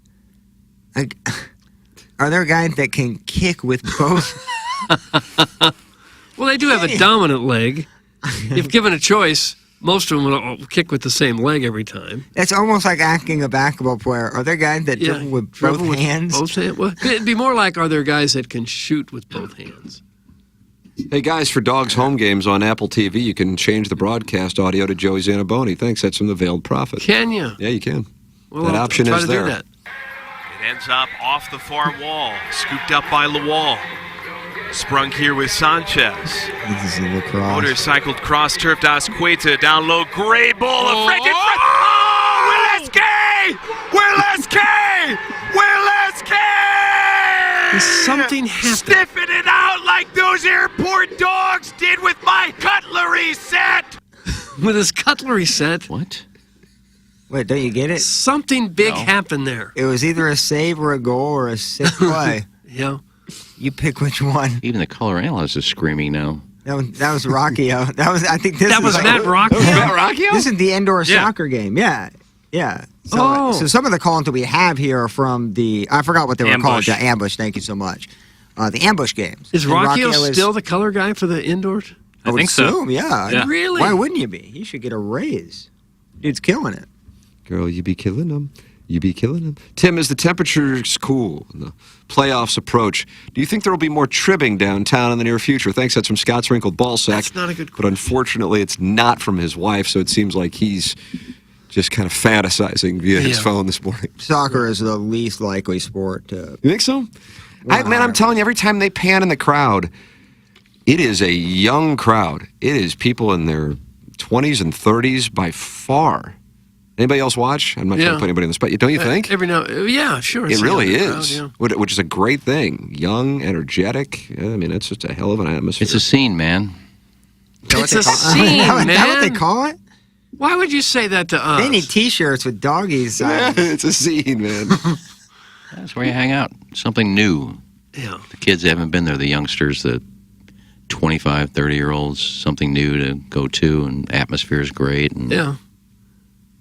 Are there guys that can kick with both? Well, they do have a dominant leg. If given a choice, most of them will kick with the same leg every time. It's almost like asking a basketball player, are there guys that dribble with both hands? Well, it'd be more like, are there guys that can shoot with both hands? Hey, guys, for Dogs home games on Apple TV, you can change the broadcast audio to Joey Zanaboni. Thanks, that's from the Veiled Prophet. Can you? Yeah, you can. Well, that option I'll is try to there. do that. It ends up off the far wall, scooped up by Lawal. Sprung here with Sanchez. This is a lacrosse. Motorcycled cross turf to Asqueta. Down low, great ball. A Frank in front. Oh, Willis K! Something happened. Stiffing it out like those airport dogs did with my cutlery set. With his cutlery set? What? Wait, don't you get it? Something big happened there. It was either a save or a goal or a sick play. Yeah. You pick which one. Even the color analyst is screaming now. That was Rockio. I think this That was like, Matt Rockio? Matt Rockio? This is the indoor soccer game. Yeah. So some of the call-ins that we have here are from the, I forgot what they were called. The ambush. Thank you so much. The ambush games. Is Rockio still the color guy for the indoors? I would assume, yeah. Really? Why wouldn't you be? He should get a raise. Dude's killing it. Girl, you be killing them. You be killing them. Tim, as the temperatures cool and the playoffs approach, do you think there will be more tribbing downtown in the near future? Thanks, that's from Scott's Wrinkled Ballsack. That's not a good question. But unfortunately, it's not from his wife, so it seems like he's just kind of fantasizing via his phone this morning. Soccer is the least likely sport to... You think so? Man, I'm telling you, every time they pan in the crowd, it is a young crowd. It is people in their 20s and 30s by far. Anybody else watch? I'm not trying to put anybody on the spot. Don't you think? Every now, sure. It really is, Crowd, which is a great thing. Young, energetic. I mean, it's just a hell of an atmosphere. It's a scene, man. It's a scene, man. Is that what they call it? Why would you say that to us? They need T-shirts with doggies. It's a scene, man. That's where you hang out. Something new. Yeah. The kids haven't been there. The youngsters, the 25, 30-year-olds, something new to go to, and atmosphere is great. And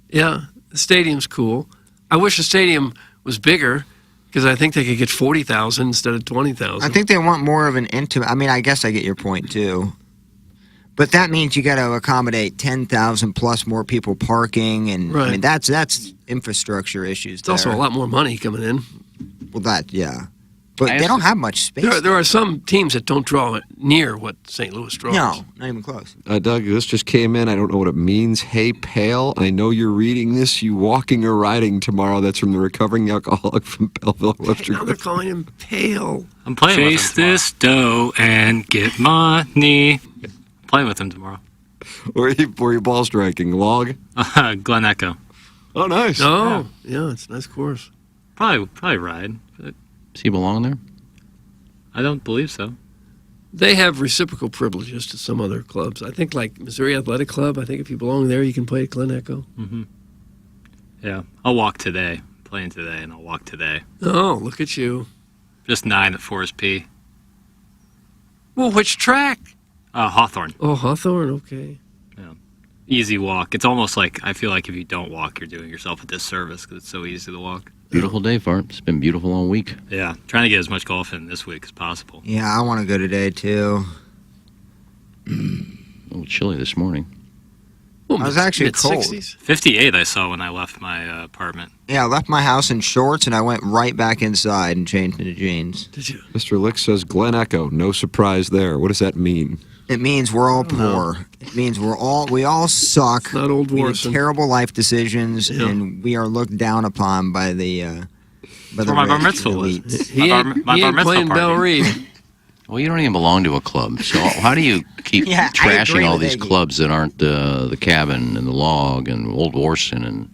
Yeah, the stadium's cool. I wish the stadium was bigger because I think they could get 40,000 instead of 20,000. I think they want more of an intimate... I mean, I guess I get your point, too. But that means you got to accommodate 10,000 plus more people parking, and I mean that's infrastructure issues. It's also a lot more money coming in. Well, but they don't have much space. There are some teams that don't draw near what St. Louis draws. No, not even close. Doug, this just came in. I don't know what it means. Hey, pale. I know you're reading this. You walking or riding tomorrow. That's from the recovering alcoholic from Belleville, Webster. Now they're calling him pale. I'm playing Chase with him this dough and get money. Playing with him tomorrow. Where are you ball striking? Log? Glen Echo. Oh, nice. Oh, yeah, it's a nice course. Probably ride. But does he belong there? I don't believe so. They have reciprocal privileges to some other clubs. I think like Missouri Athletic Club, I think if you belong there, you can play at Glen Echo. Mm-hmm. Yeah, I'll walk today. Playing today, and I'll walk today. Oh, look at you. Just 9 at Forest P. Well, which track? Hawthorne. Oh, Hawthorne, okay. Yeah. Easy walk. It's almost like, I feel like if you don't walk, you're doing yourself a disservice because it's so easy to walk. Beautiful day for it. It's been beautiful all week. Yeah, trying to get as much golf in this week as possible. Yeah, I want to go today, too. A little chilly this morning. Well, I was actually cold. 60s. 58 I saw when I left my apartment. Yeah, I left my house in shorts, and I went right back inside and changed into jeans. Did you? Mr. Lick says Glen Echo. No surprise there. What does that mean? It means we're all poor. It means we all suck. Not old We make Warson. terrible life decisions, and we are looked down upon by the That's where my bar mitzvah was. He ain't playing Bell Reeve. Well, you don't even belong to a club, so how do you keep Yeah, I trashing agree all with these Iggy. clubs that aren't the Cabin and the Log and Old Warson and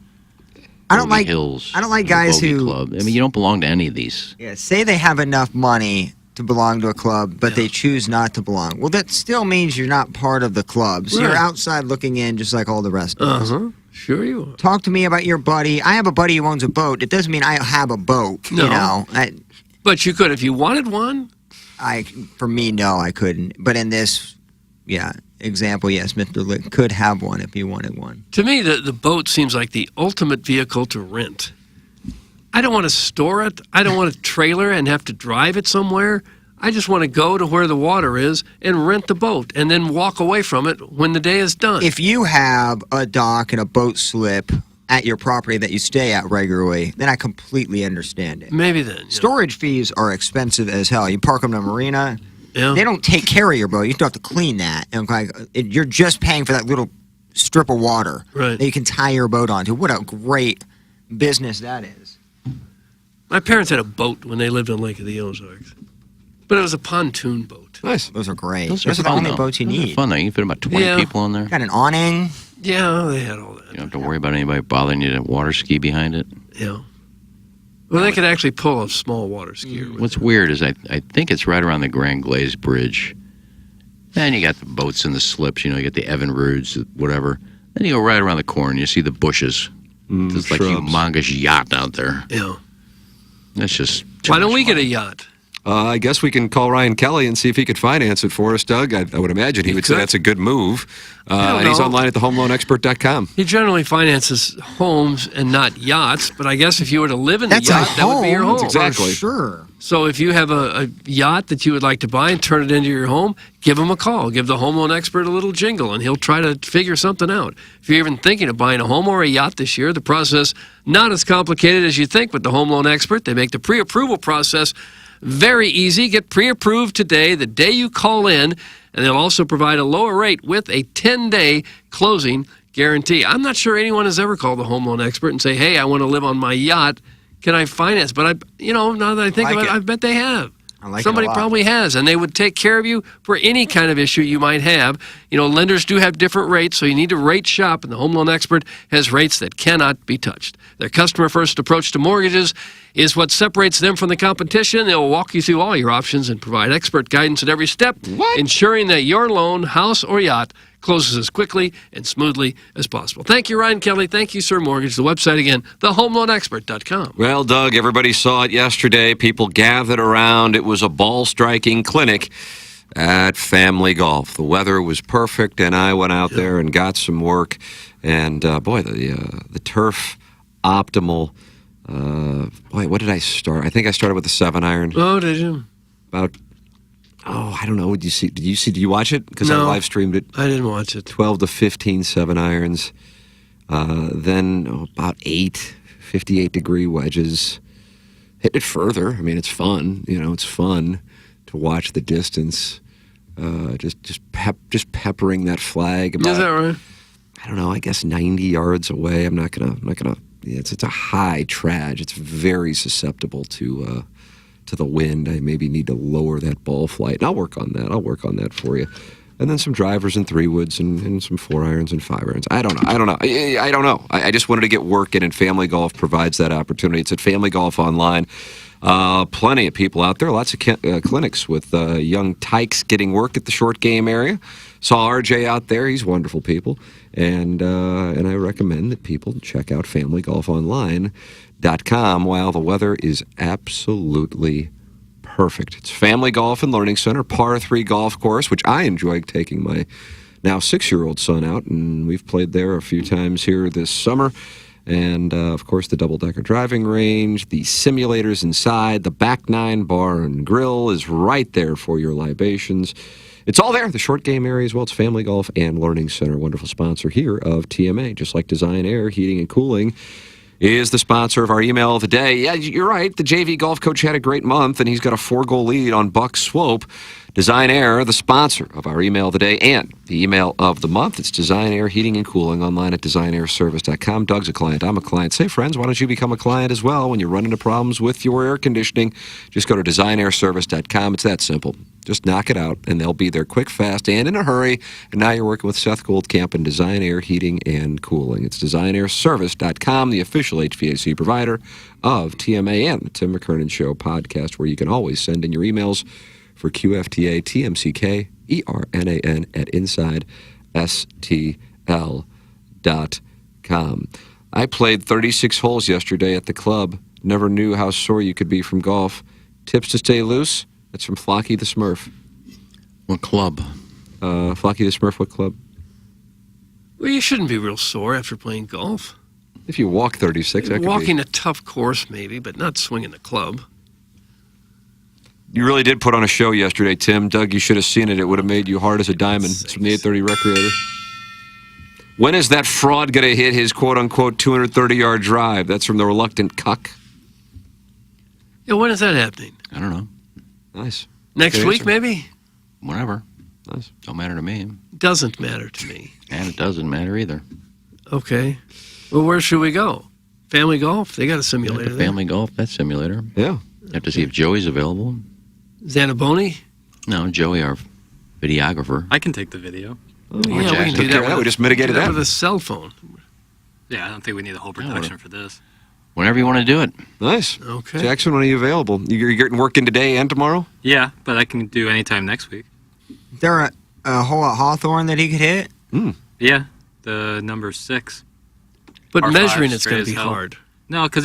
I don't Bogey like Hills? I don't like and guys Bogey who Club. I mean, you don't belong to any of these. say they have enough money to belong to a club, but they choose not to belong. Well, that still means you're not part of the club. So you're Right. outside looking in just like all the rest of us. Uh-huh. Sure you are. Talk to me about your buddy. I have a buddy who owns a boat. It doesn't mean I have a boat. No. You know, But you could if you wanted one. for me, no, I couldn't. But in this, example, yes, Mr. Lick could have one if he wanted one. To me, the boat seems like the ultimate vehicle to rent. I don't want to store it. I don't want a trailer and have to drive it somewhere. I just want to go to where the water is and rent the boat and then walk away from it when the day is done. If you have a dock and a boat slip at your property that you stay at regularly, then I completely understand it. Maybe then. Yeah. Storage fees are expensive as hell. You park them in a marina. Yeah. They don't take care of your boat. You still have to clean that. And you're just paying for that little strip of water that you can tie your boat onto. What a great business that is. My parents had a boat when they lived on Lake of the Ozarks. But it was a pontoon boat. Nice. Those are great. Those Those are are the fun, only though. boats you Those need. are fun, though. You can fit about 20 Yeah. people on there. Got an awning. Yeah, they had all that. You don't have to worry about anybody bothering you to water ski behind it. Yeah. Well, they could actually pull a small water skier. with What's it. weird is I think it's right around the Grand Glaze Bridge. Then you got the boats and the slips, you get the Evan Roods, whatever. Then you go right around the corner and you see the bushes. It's like a shrubs. humongous yacht out there. Yeah. That's just too Why don't much we get a fun. yacht? I guess we can call Ryan Kelly and see if he could finance it for us, Doug. I would imagine he would say that's a good move. And he's online at thehomeloanexpert.com. He generally finances homes and not yachts, but I guess if you were to live in the yacht, that would be your home. Exactly. Sure. So if you have a yacht that you would like to buy and turn it into your home, give him a call. Give the home loan expert a little jingle, and he'll try to figure something out. If you're even thinking of buying a home or a yacht this year, the process not as complicated as you think with the home loan expert. They make the pre-approval process very easy. Get pre-approved today, the day you call in, and they'll also provide a lower rate with a 10-day closing guarantee. I'm not sure anyone has ever called the home loan expert and say, hey, I want to live on my yacht. Can I finance? But, now that I think about it, I bet they have. Somebody probably has, and they would take care of you for any kind of issue you might have. Lenders do have different rates, so you need to rate shop, and the home loan expert has rates that cannot be touched. Their customer-first approach to mortgages is what separates them from the competition. They'll walk you through all your options and provide expert guidance at every step, ensuring that your loan, house, or yacht closes as quickly and smoothly as possible. Thank you, Ryan Kelly. Thank you, Sir Mortgage. The website again, thehomeloanexpert.com. Well, Doug, everybody saw it yesterday. People gathered around. It was a ball-striking clinic at Family Golf. The weather was perfect, and I went out there and got some work. And, the turf optimal. What did I start? I think I started with a 7-iron. Oh, did you? I don't know. Did you watch it? Because I live streamed it. I didn't watch it. 12 to 15 7-irons. Then about 8 58-degree wedges. Hit it further. I mean, it's fun. It's fun to watch the distance. Just peppering that flag. Is that right? I don't know. I guess 90 yards away. I'm not gonna. It's a high traj. It's very susceptible to the wind. I maybe need to lower that ball flight. And I'll work on that for you. And then some drivers and 3-woods and some 4-irons and 5-irons. I don't know. I just wanted to get work in, and Family Golf provides that opportunity. It's at Family Golf Online. Plenty of people out there. Lots of clinics with young tykes getting work at the short game area. Saw RJ out there. He's wonderful people. And I recommend that people check out FamilyGolfOnline.com while the weather is absolutely perfect. It's Family Golf and Learning Center, par 3 golf course, which I enjoy taking my now 6-year-old son out, and we've played there a few times here this summer. And, of course, the double-decker driving range, the simulators inside, the back 9 bar and grill is right there for your libations. It's all there, the short game area as well. It's Family Golf and Learning Center, wonderful sponsor here of TMA. Just like Design Air Heating and Cooling is the sponsor of our email of the day. Yeah, you're right. The JV golf coach had a great month, and he's got a 4-goal lead on Buck Swope. Design Air, the sponsor of our email of the day and the email of the month. It's Design Air Heating and Cooling online at designairservice.com. Doug's a client. I'm a client. Say, friends, why don't you become a client as well when you run into problems with your air conditioning? Just go to designairservice.com. It's that simple. Just knock it out, and they'll be there quick, fast, and in a hurry. And now you're working with Seth Goldcamp and Design Air Heating and Cooling. It's designairservice.com, the official HVAC provider of TMA and the Tim McKernan Show podcast, where you can always send in your emails for QFTA, TMCK, ERNAN at InsideSTL.com. I played 36 holes yesterday at the club. Never knew how sore you could be from golf. Tips to stay loose? That's from Flocky the Smurf. What club? Flocky the Smurf, what club? Well, you shouldn't be real sore after playing golf. If you walk 36, that could be. Walking a tough course, maybe, but not swinging the club. You really did put on a show yesterday, Tim. Doug, you should have seen it. It would have made you hard as a diamond. It's from the 830 Recreator. When is that fraud going to hit his quote-unquote 230-yard drive? That's from the Reluctant Cuck. Yeah, when is that happening? I don't know. Nice. Next week, maybe? Whatever. Nice. Don't matter to me. Doesn't matter to me. And it doesn't matter either. Okay. Well, where should we go? Family Golf? They got a simulator. Family Golf, that simulator. Yeah. You have to see if Joey's available. Zanaboni? No, Joey, our videographer. I can take the video. Oh, yeah, we can do that. We just mitigated that with a cell phone. Yeah, I don't think we need a whole production for this. Whenever you want to do it. Nice. Okay. Jackson, when are you available? You're getting working today and tomorrow? Yeah, but I can do anytime next week. Is there a hole at Hawthorne that he could hit? Yeah, the number 6. But Par measuring 5, it's going to straight be as hell. hard. No, because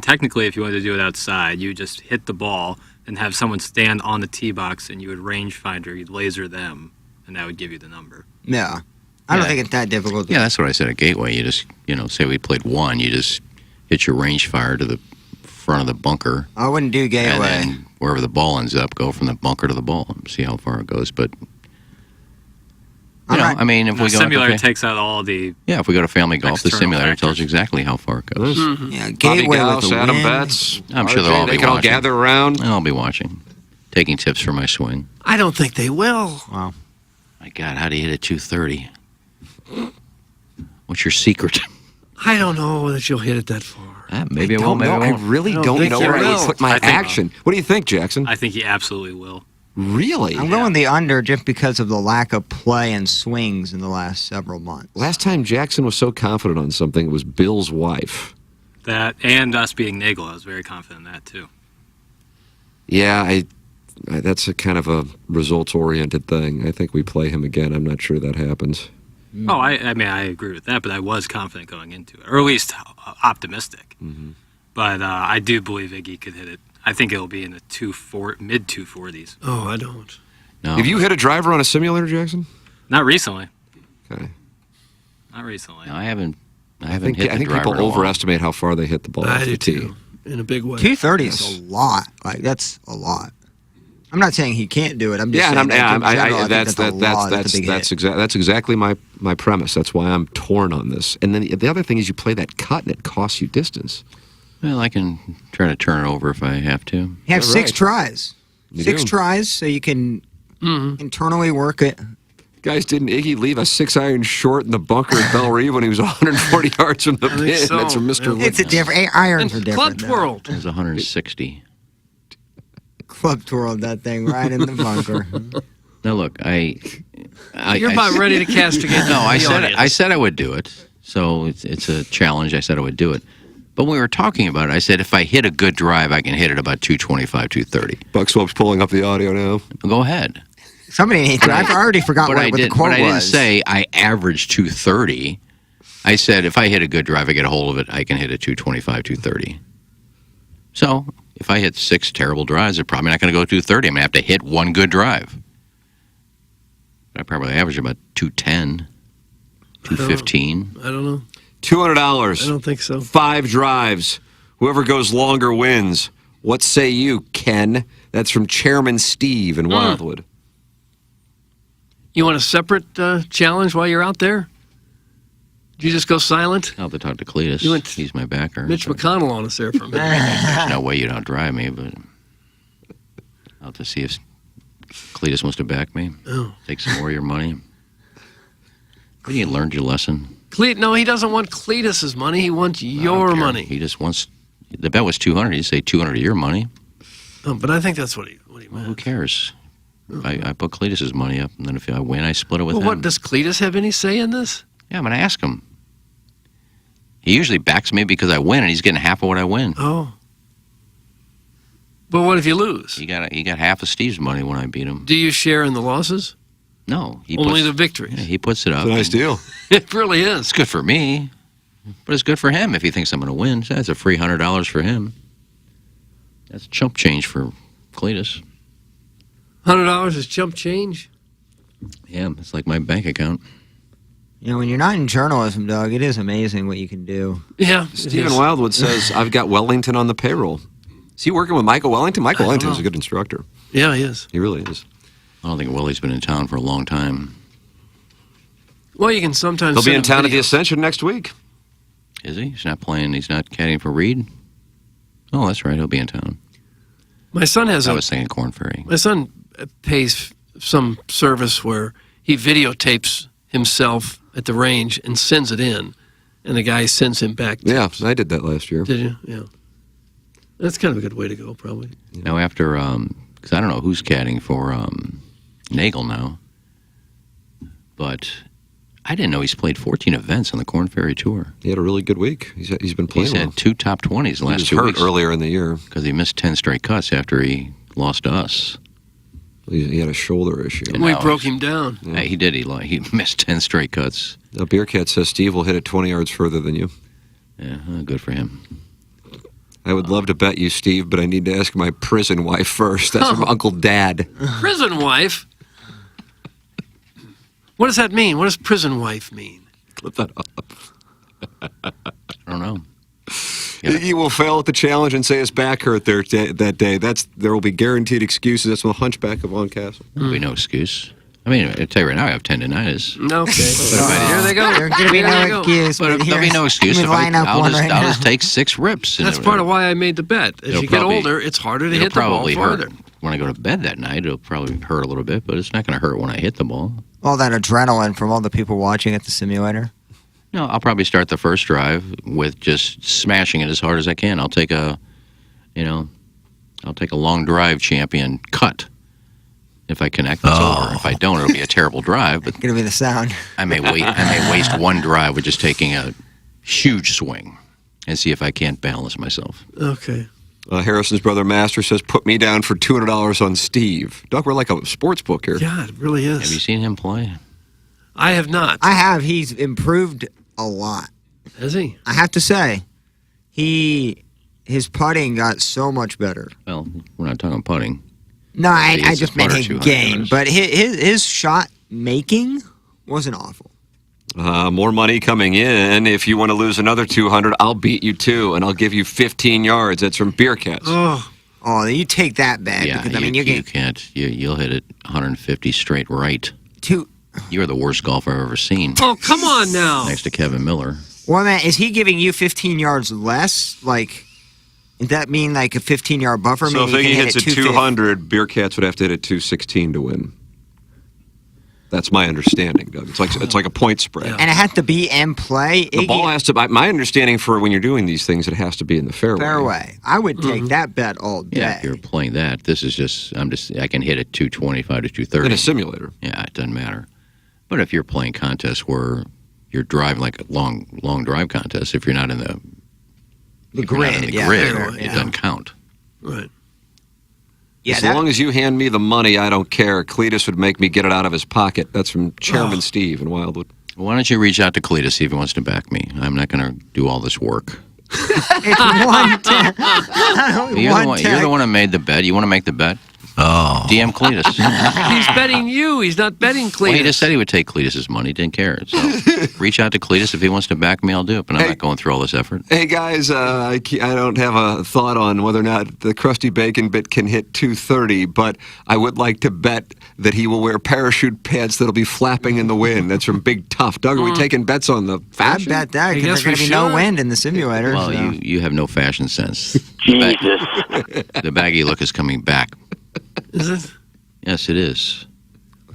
technically, if you wanted to do it outside, you just hit the ball, and have someone stand on the tee box, and you would rangefinder, you'd laser them, and that would give you the number. Yeah. I don't think it's that difficult. Yeah, that's what I said at Gateway. You just, say we played 1, you just hit your range fire to the front of the bunker. I wouldn't do Gateway. And then wherever the ball ends up, go from the bunker to the ball and see how far it goes. But, I mean, if we go... The simulator takes out all the... Yeah, if we go to Family Golf, the simulator factors. tells you exactly how far it goes. Mm-hmm. Yeah, Bobby Gateway Gauss, with the Adam wind. Betts. I'm sure they'll all be They can all watching. gather around. I'll be watching. Taking tips for my swing. I don't think they will. Wow. My God, how do you hit a 230? What's your secret? I don't know that you'll hit it that far. Maybe I won't, maybe I won't. I really don't think know you where I will. would put my I think- action. What do you think, Jackson? I think he absolutely will. Really? I'm going the under just because of the lack of play and swings in the last several months. Last time Jackson was so confident on something, it was Bill's wife. That, and us beating Nagel, I was very confident in that, too. Yeah, I that's a kind of a results-oriented thing. I think we play him again. I'm not sure that happens. Oh, I mean, I agree with that, but I was confident going into it, or at least optimistic. Mm-hmm. But I do believe Iggy could hit it. I think it'll be in the mid 240s. Oh, I don't. No. Have you hit a driver on a simulator, Jackson? Not recently. Okay. Not recently. No, I haven't I think hit the driver people in a while. overestimate how far they hit the ball off I the do, tee. too. In a big way. 230 is a lot. Like, that's a lot. I'm not saying he can't do it. I'm just saying and that's that's exactly my premise. That's why I'm torn on this. And then the other thing is you play that cut and it costs you distance. Well, I can try to turn it over if I have to. You have 6 tries. You 6 do. tries, so you can internally work it. Guys, didn't Iggy leave a 6-iron short in the bunker at Belle Reve when he was 140 yards from the I think pin? so. That's from Mr. It's a different. Irons are And different. Club though. World. It was 160. Club twirled that thing right in the bunker. Now look, You're about ready to castigate. No, I the said audience. I said I would do it. So it's a challenge. I said I would do it. But when we were talking about it, I said if I hit a good drive, I can hit it about 225, 230. Buck Swope's pulling up the audio now. Go ahead. Somebody needs to. I already forgot what the quote I didn't was. say I averaged 230. I said if I hit a good drive, I get a hold of it, I can hit a 225, 230. So if I hit 6 terrible drives, I'm probably not going to go 230. I'm going to have to hit one good drive. But I probably average about 210, 215. I don't know. $200. I don't think so. 5 drives. Whoever goes longer wins. What say you, Ken? That's from Chairman Steve in Wildwood. You want a separate challenge while you're out there? Did you just go silent? I'll have to talk to Cletus. You went He's my backer. Mitch McConnell on us there for a minute. There's no way you'd outdrive me, but I'll have to see if Cletus wants to back me. Oh. Take some more of your money. But you learned your lesson. No, he doesn't want Cletus's money. He wants I don't your care. money. He just wants. The bet was 200. He'd say 200 of your money. Oh, but I think that's what he meant. Well, who cares? I put Cletus's money up, and then if I win, I split it with Well, him. what does Cletus have any say in this? Yeah, I'm going to ask him. He usually backs me because I win, and he's getting half of what I win. Oh. But what if you lose? He got half of Steve's money when I beat him. Do you share in the losses? No, he Only puts, the victories. Yeah, he puts it up. It's a nice deal. It really is. It's good for me, but it's good for him if he thinks I'm going to win. So that's a free $100 for him. That's chump change for Cletus. $100 is chump change. Yeah, it's like my bank account. You know, when you're not in journalism, Doug, it is amazing what you can do. Yeah. Stephen Wildwood says, I've got Wellington on the payroll. Is he working with Michael Wellington? Michael Wellington's a good instructor. Yeah, he is. He really is. I don't think Willie's been in town for a long time. Well, you can sometimes. He'll be send in him town at the videos. Ascension next week. Is he? He's not playing. He's not caddying for Reed? Oh, that's right. He'll be in town. My son has I was thinking Corn Ferry. My son pays some service where he videotapes himself at the range and sends it in, and the guy sends him back. Yeah, I did that last year. Did you? Yeah. That's kind of a good way to go, probably. Now, after, because I don't know who's caddying for Nagel now, but I didn't know he's played 14 events on the Corn Ferry Tour. He had a really good week. He's been playing He's had well. 2 top 20s the last He was 2 hurt weeks. earlier in the year. Because he missed 10 straight cuts after he lost to us. He had a shoulder issue. And We now broke he's- him down. Yeah, he did. He missed 10 straight cuts. Now, Beercat says Steve will hit it 20 yards further than you. Yeah, good for him. I would love to bet you, Steve, but I need to ask my prison wife first. That's from Uncle Dad. Prison wife? What does that mean? What does prison wife mean? Flip that up. I don't know. He will fail at the challenge and say his back hurt that day. There will be guaranteed excuses. That's from the Hunchback of Long Castle. There'll be no excuse. I mean, I tell you right now, I have tendinitis. Okay. Here they go. There's going to be no excuse. But there'll be no excuse if I'll just take 6 rips. That's part of why I made the bet. As you get older, it's harder to hit the ball farther. When I go to bed that night, it'll probably hurt a little bit, but it's not going to hurt when I hit the ball. All that adrenaline from all the people watching at the simulator. No, I'll probably start the first drive with just smashing it as hard as I can. I'll take a long drive champion cut. If I connect, it's over. If I don't, it'll be a terrible drive. But gonna be the sound. I may waste one drive with just taking a huge swing and see if I can't balance myself. Okay. Harrison's brother Master says, "Put me down for $200 on Steve." Doug, we're like a sports book here. Yeah, it really is. Have you seen him play? I have not. I have. He's improved a lot. Has he? I have to say, his putting got so much better. Well, we're not talking putting. No, I just meant his game. But his shot making wasn't awful. More money coming in. If you want to lose another $200, I'll beat you too, and I'll give you 15 yards. That's from Beer Cats. Oh, you take that back. Yeah, because, you can't. You'll hit it 150 straight right. You're the worst golfer I've ever seen. Oh, come on now. Next to Kevin Miller. Well, man, is he giving you 15 yards less? Like, does that mean like a 15-yard buffer? So if he hits at 200, Beer Cats would have to hit at 216 to win. That's my understanding, Doug. It's like a point spread. And it has to be in play. The ball has to. My understanding for when you're doing these things, it has to be in the fairway. I would take that bet all day. Yeah, if you're playing that, this is just. I can hit it 225 to 230 in a simulator. Yeah, it doesn't matter. But if you're playing contests where you're driving like a long drive contest, if you're not in the grid, it doesn't count. Right. Yeah, as long as you hand me the money, I don't care. Cletus would make me get it out of his pocket. That's from Chairman Steve in Wildwood. Why don't you reach out to Cletus, see if he wants to back me? I'm not going to do all this work. It's 110. You're the one who made the bet. You want to make the bet? Oh. DM Cletus. He's betting you. He's not betting Cletus. Well, he just said he would take Cletus's money. Didn't care. So reach out to Cletus. If he wants to back me, I'll do it. But I'm not going through all this effort. Hey, guys, I don't have a thought on whether or not the Krusty Bacon bit can hit 230, but I would like to bet that he will wear parachute pants that'll be flapping in the wind. That's from Big Tough. Doug, are we taking bets on the fashion? I bet that, because there's going to be no wind in the simulator. Well, so. you have no fashion sense. Jesus. The baggy look is coming back. Is it? Yes, it is.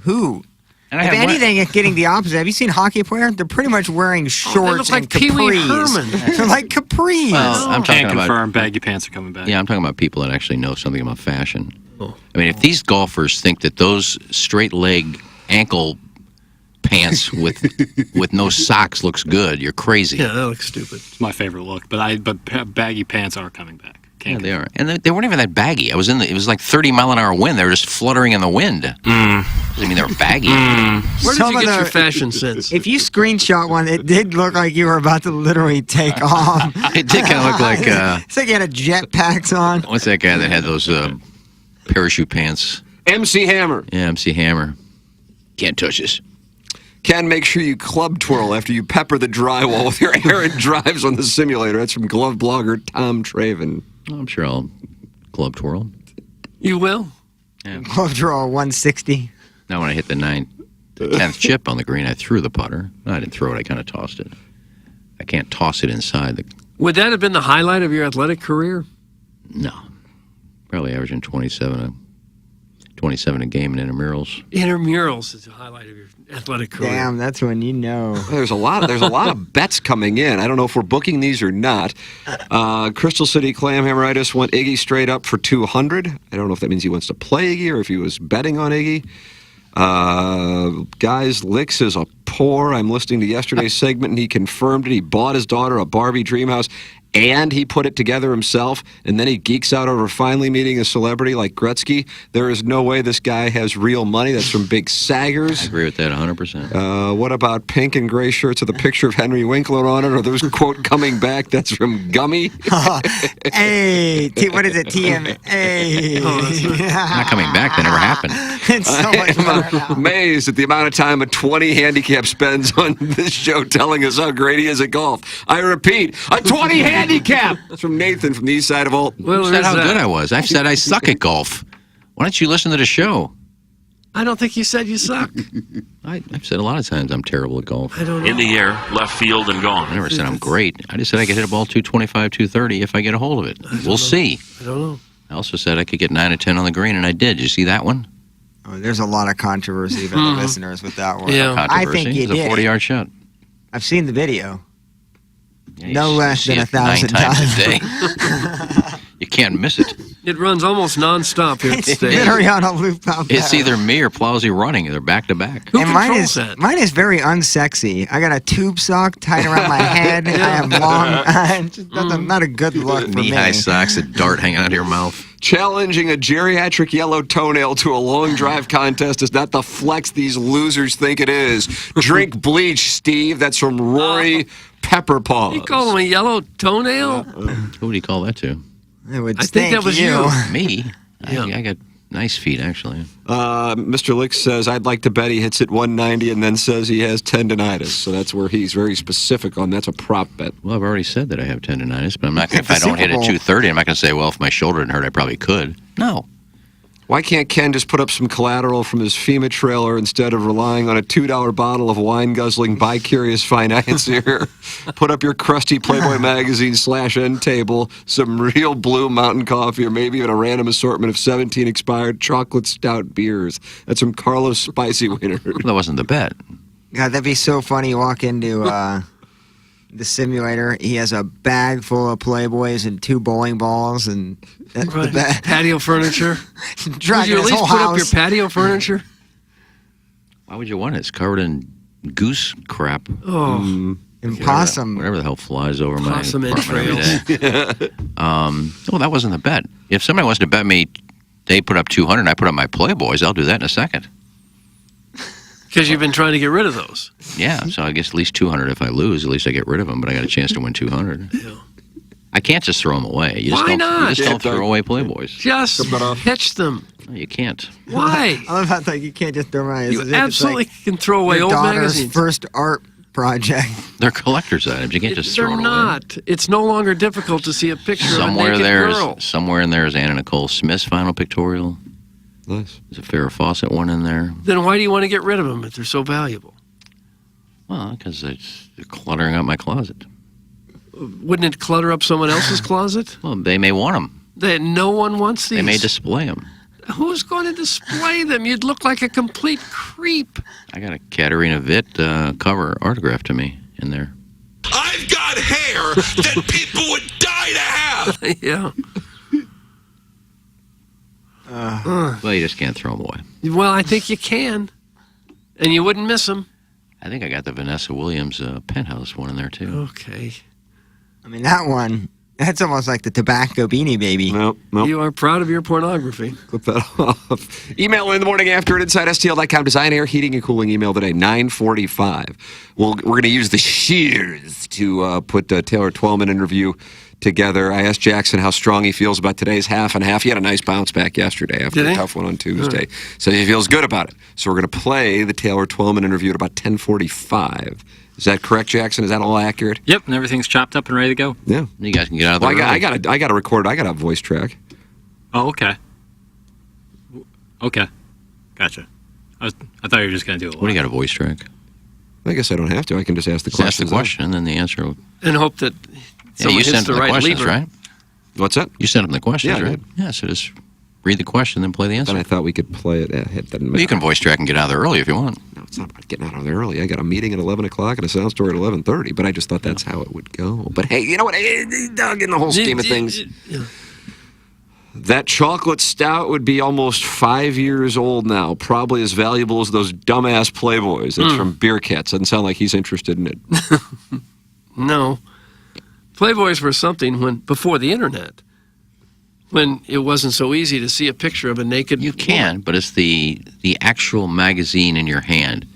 Who? And if anything, it's getting the opposite. Have you seen hockey players? They're pretty much wearing shorts they look like Pee Wee Herman. They're like capris. Well, I'm talking Can't about confirm baggy pants are coming back. Yeah, I'm talking about people that actually know something about fashion. I mean, if these golfers think that those straight leg ankle pants with no socks looks good, you're crazy. Yeah, that looks stupid. It's my favorite look, but baggy pants are coming back. Yeah, they are. And they weren't even that baggy. It was like 30-mile-an-hour wind. They were just fluttering in the wind. Doesn't mean they were baggy. Where did you get your fashion sense? If you screenshot one, it did look like you were about to literally take off. It did kind of look like... it's like you had a jetpacks on. What's that guy that had those parachute pants? MC Hammer. Yeah, MC Hammer. Can't touch this. Ken, make sure you club twirl after you pepper the drywall with your errant drives on the simulator. That's from glove blogger Tom Traven. I'm sure I'll club twirl. You will? Yeah. Club draw 160. Now when I hit the 10th chip on the green, I threw the putter. No, I didn't throw it. I kind of tossed it. I can't toss it inside. Would that have been the highlight of your athletic career? No. Probably averaging 27 a game in intramurals. Intramurals is the highlight of your athletic career. Damn, that's when you know. There's a lot of bets coming in. I don't know if we're booking these or not. Crystal City Clam Hammeritis went Iggy straight up for 200. I don't know if that means he wants to play Iggy or if he was betting on Iggy. Guys, Licks is a poor. I'm listening to yesterday's segment, and he confirmed it. He bought his daughter a Barbie dream house and he put it together himself, and then he geeks out over finally meeting a celebrity like Gretzky, there is no way this guy has real money. That's from Big Saggers. I agree with that 100%. What about pink and gray shirts with a picture of Henry Winkler on it? Or those, quote, coming back? That's from Gummy. Hey, what is it? TM. Hey. Not coming back. That never happened. It's so much fun. I'm amazed at the amount of time a 20 handicap spends on this show telling us how great he is at golf. I repeat, a 20 handicap! That's from Nathan from the east side of Alton. Well, said how good I was. I've said I suck at golf. Why don't you listen to the show? I don't think you said you suck. I've said a lot of times I'm terrible at golf. I don't know. In the air, left field, and gone. I never said I'm great. I just said I could hit a ball 225, 230 if I get a hold of it. We'll see. I don't know. I also said I could get 9 or 10 on the green, and I did. Did you see that one? Oh, there's a lot of controversy with the listeners with that one. Yeah. I think you It was a did. 40-yard shot. I've seen the video. Yeah, No you less see than it 1,000 9 times times. a day. You can't miss it. It runs almost nonstop here at the It's station. literally on a loop out there. It's either me or Plowsy running. They're back to back. Who And controls that? mine is very unsexy. I got a tube sock tied around my head. I have long. It's just not a good look for me. Knee-high socks, a dart hanging out of your mouth. Challenging a geriatric yellow toenail to a long drive contest is not the flex these losers think it is. Drink bleach, Steve. That's from Rory Pepperpaws. You call him a yellow toenail? Who would he call that to? It would I think that was you. Me? Yeah. I got nice feet, actually. Mr. Lick says, I'd like to bet he hits it 190 and then says he has tendonitis. So that's where he's very specific on. That's a prop bet. Well, I've already said that I have tendonitis, but I'm not going to, if I don't hit it 230, I'm not going to say, well, if my shoulder didn't hurt, I probably could. No. Why can't Ken just put up some collateral from his FEMA trailer instead of relying on a $2 bottle of wine-guzzling bi-curious financier? Put up your crusty Playboy magazine /end table, some real blue mountain coffee, or maybe even a random assortment of 17 expired chocolate stout beers. That's from Carlos Spicy Winner. That wasn't the bet. God, that'd be so funny. You walk into the simulator. He has a bag full of Playboys and 2 bowling balls and that's the bag. Patio furniture. Would you at least put up your patio furniture? Why would you want it? It's covered in goose crap. Oh. And possum. Whatever the hell flies over my Possum apartment every entrails. day. Well, that wasn't the bet. If somebody wants to bet me, they put up 200 and I put up my Playboys, I'll do that in a second. Because you've been trying to get rid of those. Yeah, so I guess at least 200 if I lose. At least I get rid of them, but I got a chance to win 200. Yeah. I can't just throw them away. You just Why don't, not? You just don't throw away Playboys. Just pitch them. No, you can't. Why? I love how like, you can't just throw my eyes. You absolutely can throw away your old daughter's magazines. first art project. They're collector's items. You can't just They're throw it away. not. It's no longer difficult to see a picture Somewhere of a naked girl. somewhere in there is Anna Nicole Smith's final pictorial. Nice. There's a Farrah Fawcett one in there. Then why do you want to get rid of them if they're so valuable? Well, because they're cluttering up my closet. Wouldn't it clutter up someone else's closet? Well, they may want them. That no one wants these. They may display them. Who's going to display them? You'd look like a complete creep. I got a Katerina Witt cover autograph to me in there. I've got hair that people would die to have. Yeah. Well, you just can't throw them away. Well, I think you can. And you wouldn't miss them. I think I got the Vanessa Williams penthouse one in there, too. Okay. I mean, that one, that's almost like the tobacco beanie baby. Nope. You are proud of your pornography. Clip that off. Email in the morning after at InsideSTL.com. Design, air, heating, and cooling email today, 9:45. We're going to use the shears to put Taylor Twellman interview together. I asked Jackson how strong he feels about today's half and half. He had a nice bounce back yesterday after a tough one on Tuesday. So he feels good about it. So we're going to play the Taylor Twellman interview at about 10:45. Is that correct, Jackson? Is that all accurate? Yep, and everything's chopped up and ready to go. Yeah. You guys can get out of there. Well, I got to record. I got a voice track. Oh, okay. Okay. Gotcha. I thought you were just going to do it. What do you got, a voice track? I guess I don't have to. I can just ask the Just ask question. the question, and then the answer will... And hope that someone you hits sent the them the right questions, lever. right? What's that? You sent them the questions, Yeah, I right? did. Yeah, so just read the question, then play the answer. Then I thought we could play it. Well, you can voice track and get out of there early if you want. No, it's not about getting out of there early. I got a meeting at 11 o'clock and a sound story at 11:30, but I just thought that's how it would go. But hey, you know what? Doug, in the whole scheme of things, that chocolate stout would be almost 5 years old now, probably as valuable as those dumbass Playboys. That's from Beer Cats. Doesn't sound like he's interested in it. No. Playboys were something before the internet, when it wasn't so easy to see a picture of a naked. You can, but it's the actual magazine in your hand.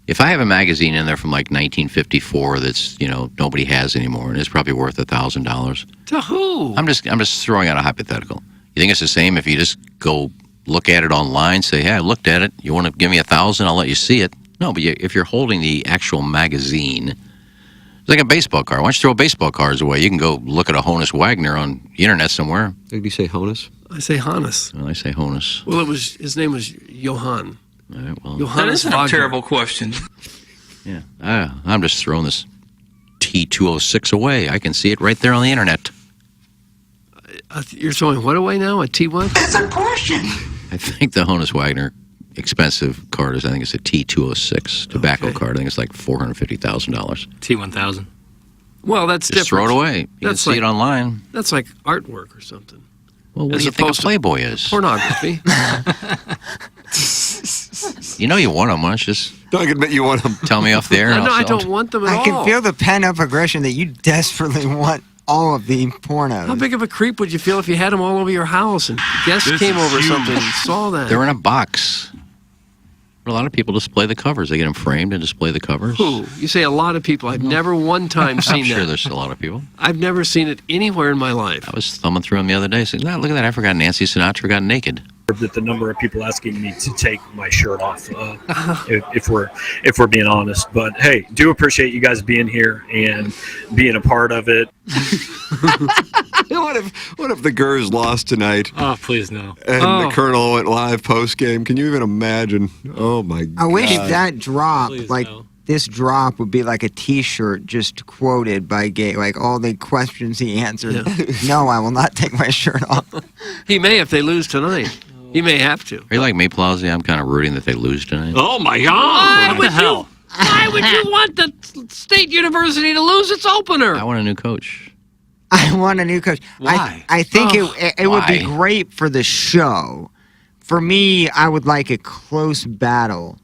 If I have a magazine in there from like 1954 that's nobody has anymore, and it's probably worth $1,000. To who? I'm just throwing out a hypothetical. You think it's the same if you just go look at it online, say, hey, I looked at it. You want to give me $1,000? I'll let you see it. No, but if you're holding the actual magazine, it's like a baseball card. Why don't you throw baseball cards away? You can go look at a Honus Wagner on the internet somewhere. Did you say Honus? I say Hannes. Well, I say Honus. Well, his name was Johann. All right, well, Johannes that is Wagner. a terrible question. Yeah, I'm just throwing this T206 away. I can see it right there on the internet. You're throwing what away now? A T1? That's a question. I think the Honus Wagner expensive card is, I think it's a T206 tobacco card. I think it's like $450,000. T1000. Well, that's just different. Throw it away. You can see it online. That's like artwork or something. Well, what do you think a Playboy is? Pornography. You want them. Why don't you just don't admit you want them. Tell me off the air. No, I don't want them at all. I can feel the pent-up aggression that you desperately want all of the pornos. How big of a creep would you feel if you had them all over your house and guests came over or something and saw that? They're in a box. A lot of people display the covers. They get them framed and display the covers. Who? You say a lot of people. I've never one time seen I'm sure that. there's a lot of people. I've never seen it anywhere in my life. I was thumbing through them the other day. Saying, look at that. I forgot Nancy Sinatra got naked. That the number of people asking me to take my shirt off, if we're being honest. But hey, do appreciate you guys being here and being a part of it. What if the Gers lost tonight? Oh, please no. And the Colonel went live post game. Can you even imagine? Oh my God! I wish that drop, this drop, would be like a T-shirt just quoted by Gay, like all the questions he answered. Yeah. No, I will not take my shirt off. He may if they lose tonight. He may have to. Are you like me, Plowsy? I'm kind of rooting that they lose tonight. Oh my God! What the hell? Why would you want the State University to lose its opener? I want a new coach. I want a new coach. Why? I think it would be Why? great for the show. For me, I would like a close battle,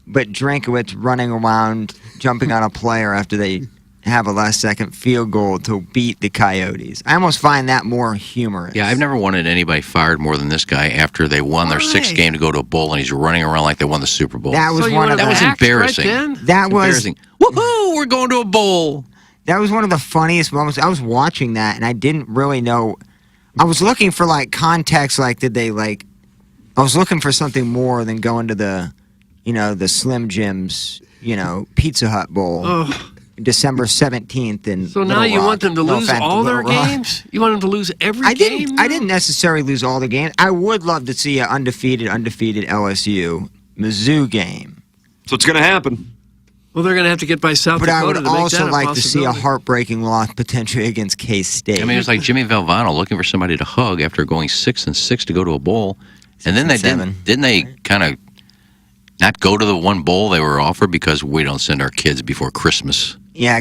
but Drankowitz running around, jumping on a player after they have a last-second field goal to beat the Coyotes. I almost find that more humorous. Yeah, I've never wanted anybody fired more than this guy after they won their sixth game to go to a bowl, and he's running around like they won the Super Bowl. That was that was embarrassing. That was embarrassing. Woohoo! We're going to a bowl. That was one of the funniest moments. I was watching that, and I didn't really know. I was looking for context. Did they I was looking for something more than going to the, the Slim Jim's, Pizza Hut Bowl. December 17th in So now Little you Rock. want them to No lose offense all their Little Rock. games? You want them to lose every game? I didn't necessarily lose all the games. I would love to see an undefeated LSU Mizzou game. So it's going to happen. Well, they're going to have to get by South But Dakota I would to make also that a like to see a possibility. heartbreaking loss potentially against K-State. I mean, it was like Jimmy Valvano looking for somebody to hug after going 6-6 to go to a bowl, and then they didn't they kind of not go to the one bowl they were offered because we don't send our kids before Christmas. Yeah,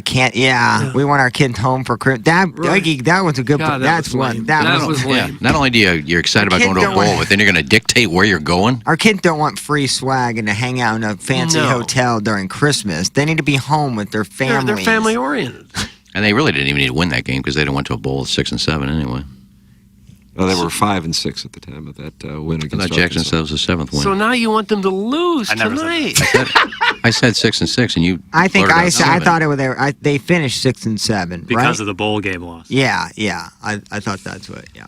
we want our kids home for Christmas. That was a good. God, that That's was one. lame. That That was was lame. Not only do you're excited about going to a don't bowl, want- but then you're going to dictate where you're going. Our kids don't want free swag and to hang out in a fancy No. hotel during Christmas. They need to be home with their families. They're family oriented. And they really didn't even need to win that game because they didn't went to a bowl at 6-7 anyway. Oh, they were 5-6 at the time of that win I against thought Jackson Arkansas. said it was the seventh win. So now you want them to lose tonight. I said 6-6, and you. I think blurted out I seven. thought it was there. They finished 6-7 Because right? of the bowl game loss. Yeah. I thought that's what. Yeah.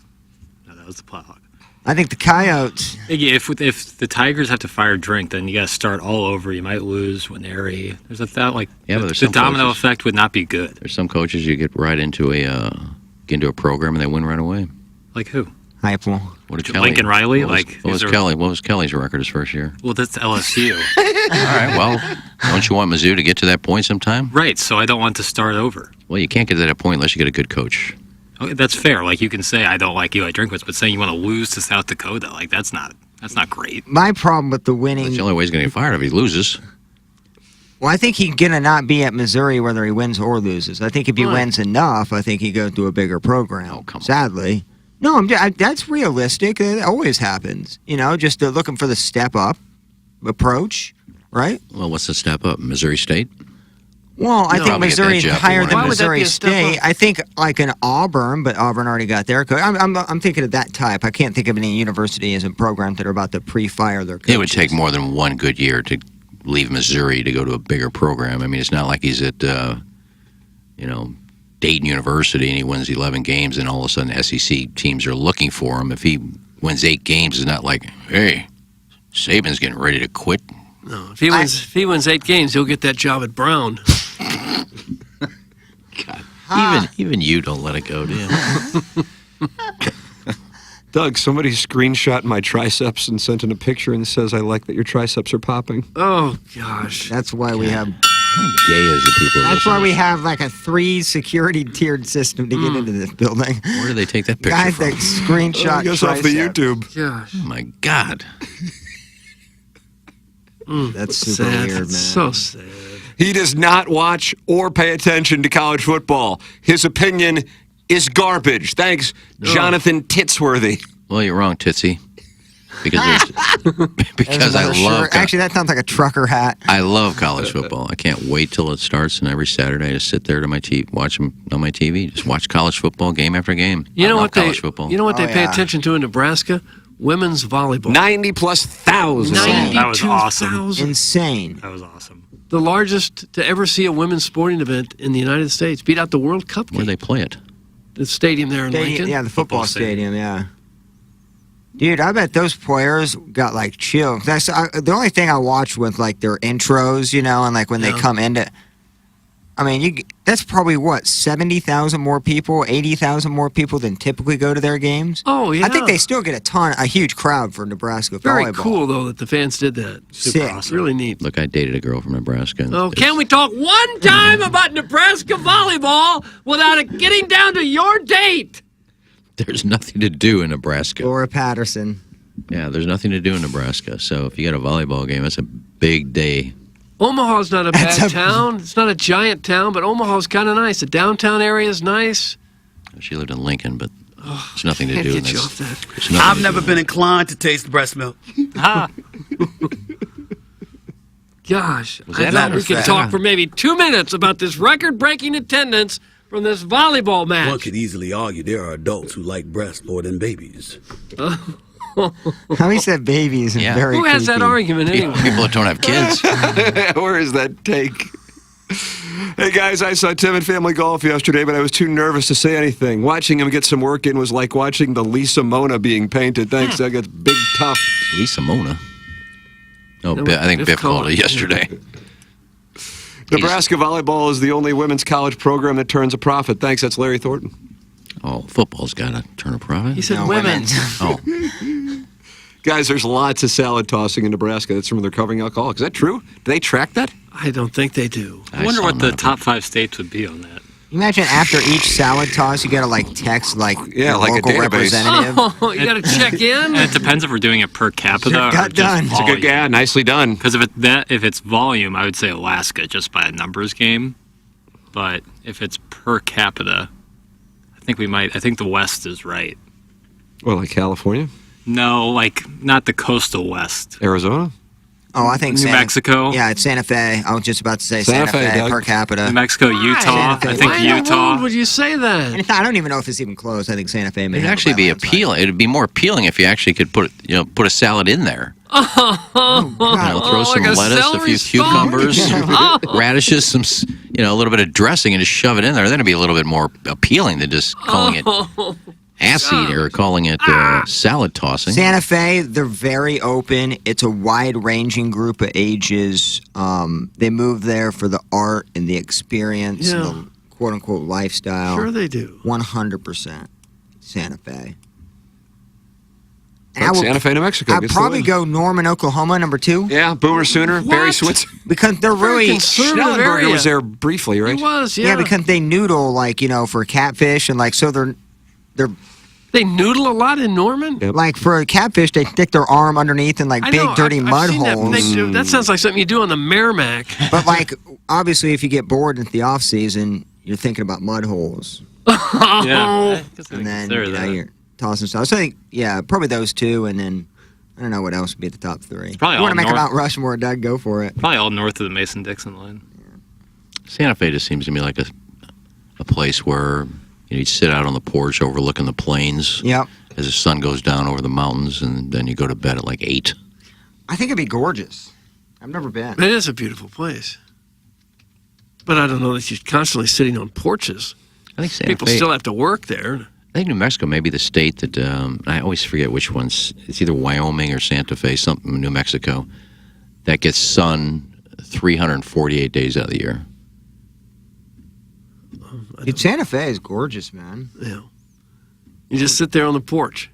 No, that was the Plowhawk. I think the Coyotes. Yeah, if the Tigers have to fire Drink, then you got to start all over. You might lose Winery. There's a thought Yeah, but there's the some domino coaches- effect would not be good. There's some coaches you get right into a program and they win right away. Like who? Heupel. What did Lincoln Riley? What was Kelly? What was Kelly's record his first year? Well, that's LSU. All right. Well, don't you want Mizzou to get to that point sometime? Right. So I don't want to start over. Well, you can't get to that point unless you get a good coach. Okay, that's fair. Like you can say I don't like Eli Drinkwitz, but saying you want to lose to South Dakota, like that's not great. My problem with the winning. That's the only way he's going to get fired if he loses. Well, I think he's gonna not be at Missouri whether he wins or loses. I think if he wins enough, I think he goes to a bigger program. Oh, come on. Sadly, no, that's realistic. It always happens. Just looking for the step up approach, right? Well, what's the step up? Missouri State? Well, I think Probably get that Missouri's job higher for than one. Why would that be Missouri a step State. up? I think like an Auburn, but Auburn already got their coach. I'm thinking of that type. I can't think of any university as a program that are about to pre-fire their coaches. It would take more than one good year to leave Missouri to go to a bigger program. I mean, it's not like he's at, Dayton University and he wins 11 games and all of a sudden SEC teams are looking for him. If he wins 8 games, it's not like, hey, Saban's getting ready to quit. No, if he wins 8 games, he'll get that job at Brown. God, even you don't let it go, do you? Doug, somebody screenshot my triceps and sent in a picture and says, I like that your triceps are popping. Oh, gosh. That's why we have. How gay is the people? That's why we have like a 3 security tiered system to get into this building. Where do they take that picture Guys from? that screenshot I guess off the triceps. YouTube. Gosh. Oh, my God. That's super sad. weird, man. That's so sad. He does not watch or pay attention to college football. His opinion is garbage. Thanks, Jonathan Titsworthy. Well, you're wrong, Tootsie. Because I love Actually, that sounds like a trucker hat. I love college football. I can't wait till it starts, and every Saturday I just sit there to my watch them on my TV. Just watch college football game after game. You know I love what they? college football. You know what they pay attention to in Nebraska? Women's volleyball. 90,000. That was awesome. 92,000. Insane. That was awesome. The largest to ever see a women's sporting event in the United States. Beat out the World Cup game. Where they play it? The stadium there in Lincoln. Yeah, the football stadium, yeah. Dude, I bet those players got like chills. The only thing I watched with like their intros, and like when they come into. I mean, that's probably what 70,000 more people, 80,000 more people than typically go to their games. Oh yeah, I think they still get a huge crowd for Nebraska Very volleyball. cool though that the fans did that. Sick. Awesome. Really neat. Look, I dated a girl from Nebraska. Oh, can we talk one time about Nebraska volleyball without it getting down to your date? There's nothing to do in Nebraska. Laura Patterson. Yeah, there's nothing to do in Nebraska. So if you got a volleyball game, that's a big day. Omaha's not a bad town. It's not a giant town, but Omaha's kind of nice. The downtown area is nice. She lived in Lincoln, but there's nothing to can't do. get you off that. I've never been inclined to taste breast milk. Gosh, Was I that thought not we could fair? talk for maybe 2 minutes about this record-breaking attendance from this volleyball match. One could easily argue there are adults who like breasts more than babies. How he said babies is very Who has that creepy. argument anyway? People that don't have kids. Where is that take? Hey guys, I saw Tim at Family Golf yesterday, but I was too nervous to say anything. Watching him get some work in was like watching the Lisa Mona being painted. Thanks, Doug. It's big tough. Lisa Mona. Oh, No, I think Biff Biff called called it it. yesterday. Nebraska volleyball is the only women's college program that turns a profit. Thanks, that's Larry Thornton. Oh, football's got to turn a profit. He said No, women's. Oh, Guys, there's lots of salad tossing in Nebraska. That's from their covering alcoholics. Is that true? Do they track that? I don't think they do. I wonder saw what the none of top 5 states would be on that. Imagine after each salad toss, you gotta like text like your like a local database. representative. Oh, you got to check in. And it depends if we're doing it per capita Sure, or got just done. It's a good, yeah, nicely done. Because if it's volume, I would say Alaska just by a numbers game. But if it's per capita, I think the West is right. Well, like California? No, like not the coastal West. Arizona? Oh, I think New Mexico. Yeah, it's Santa Fe. I was just about to say Santa Santa Fe, Fe Doug. per capita. New Mexico, Utah. Santa Fe. I think Why in the Utah. world would you say that? And I don't even know if it's even close. I think Santa Fe may it'd have actually it by be a landslide. appealing. It'd be more appealing if you actually could put a salad in there. Throw some like a lettuce, a celery few stalk? cucumbers, radishes, some a little bit of dressing, and just shove it in there. Then it'd be a little bit more appealing than just calling it ass eating or calling it salad tossing. Santa Fe, they're very open. It's a wide-ranging group of ages. They move there for the art and the experience, and the quote-unquote lifestyle. Sure they do. 100% Santa Fe. And Like I would- Santa Fe, New Mexico. I'd gets the probably win. go Norman, Oklahoma, number 2. Yeah, Boomer Sooner, Barry What? Switzer. Because they're Very really... conservative Schnellenberger area. was there briefly, right? He was, yeah. Yeah, because they noodle, like, for catfish, and, like, so they're They noodle a lot in Norman? Yep. like, for a catfish, they stick their arm underneath in, like, I big, know, dirty I've mud seen holes. That sounds like something you do on the Merrimack. But, like, obviously, if you get bored at the off-season, you're thinking about mud holes. Yeah, I guess I And then, consider that. you're tossing stuff. So, I think, yeah, probably those 2, and then, I don't know what else would be at the top 3. probably You want to all make a north. Mount Rushmore, Doug, go for it. Probably all north of the Mason-Dixon line. Santa Fe just seems to me like a place where you sit out on the porch overlooking the plains. Yep. As the sun goes down over the mountains, and then you go to bed at like 8. I think it'd be gorgeous. I've never been. It is a beautiful place. But I don't know that you're constantly sitting on porches. I think Santa People Fe, still have to work there. I think New Mexico may be the state that, I always forget which one's, it's either Wyoming or Santa Fe, something, New Mexico, that gets sun 348 days out of the year. Dude, Santa Fe is gorgeous, man. Yeah. You just sit there on the porch.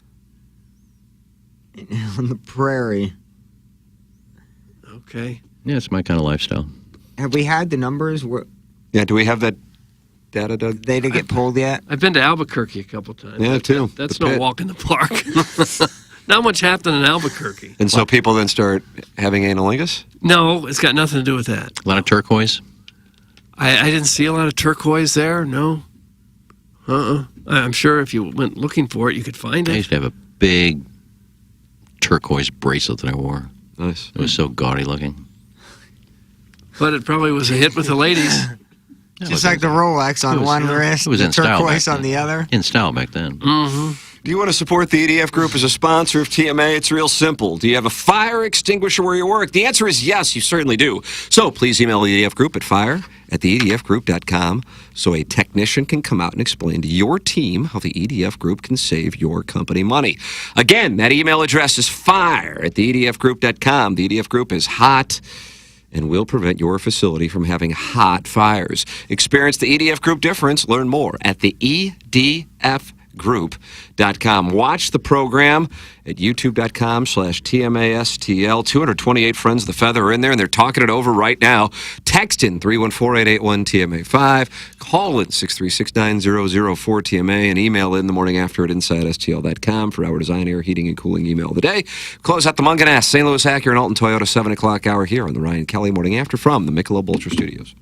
On the prairie. Okay. Yeah, it's my kind of lifestyle. Have we had the numbers? Yeah, do we have that data, Doug? They didn't get pulled yet? I've been to Albuquerque a couple times. Yeah, too. That's The no pit. walk in the park. Not much happened in Albuquerque. And so people then start having anilingus? No, it's got nothing to do with that. A lot of turquoise? I didn't see a lot of turquoise there, no. I'm sure if you went looking for it, you could find I it. used to have a big turquoise bracelet that I wore. Nice. It was so gaudy looking. But it probably was a hit with the ladies. Just like the Rolex on one wrist, It was the in style turquoise back on then. the other. In style back then. Mm-hmm. Do you want to support the EDF Group as a sponsor of TMA? It's real simple. Do you have a fire extinguisher where you work? The answer is yes, you certainly do. So please email the EDF Group at fire@theedfgroup.com so a technician can come out and explain to your team how the EDF Group can save your company money. Again, that email address is fire@theedfgroup.com. The EDF Group is hot and will prevent your facility from having hot fires. Experience the EDF Group difference. Learn more at the edfgroup.com. Watch the program at youtube.com/TMASTL. 228 Friends of the Feather are in there, and they're talking it over right now. Text in 314-881-TMA5. Call in 636-9004-TMA, and email in the morning after at InsideSTL.com for our design, air, heating, and cooling email of the day. Close out the Munganess, St. Louis Acura, and Alton Toyota 7 o'clock hour here on the Ryan Kelly Morning After from the Michelob Ultra Studios.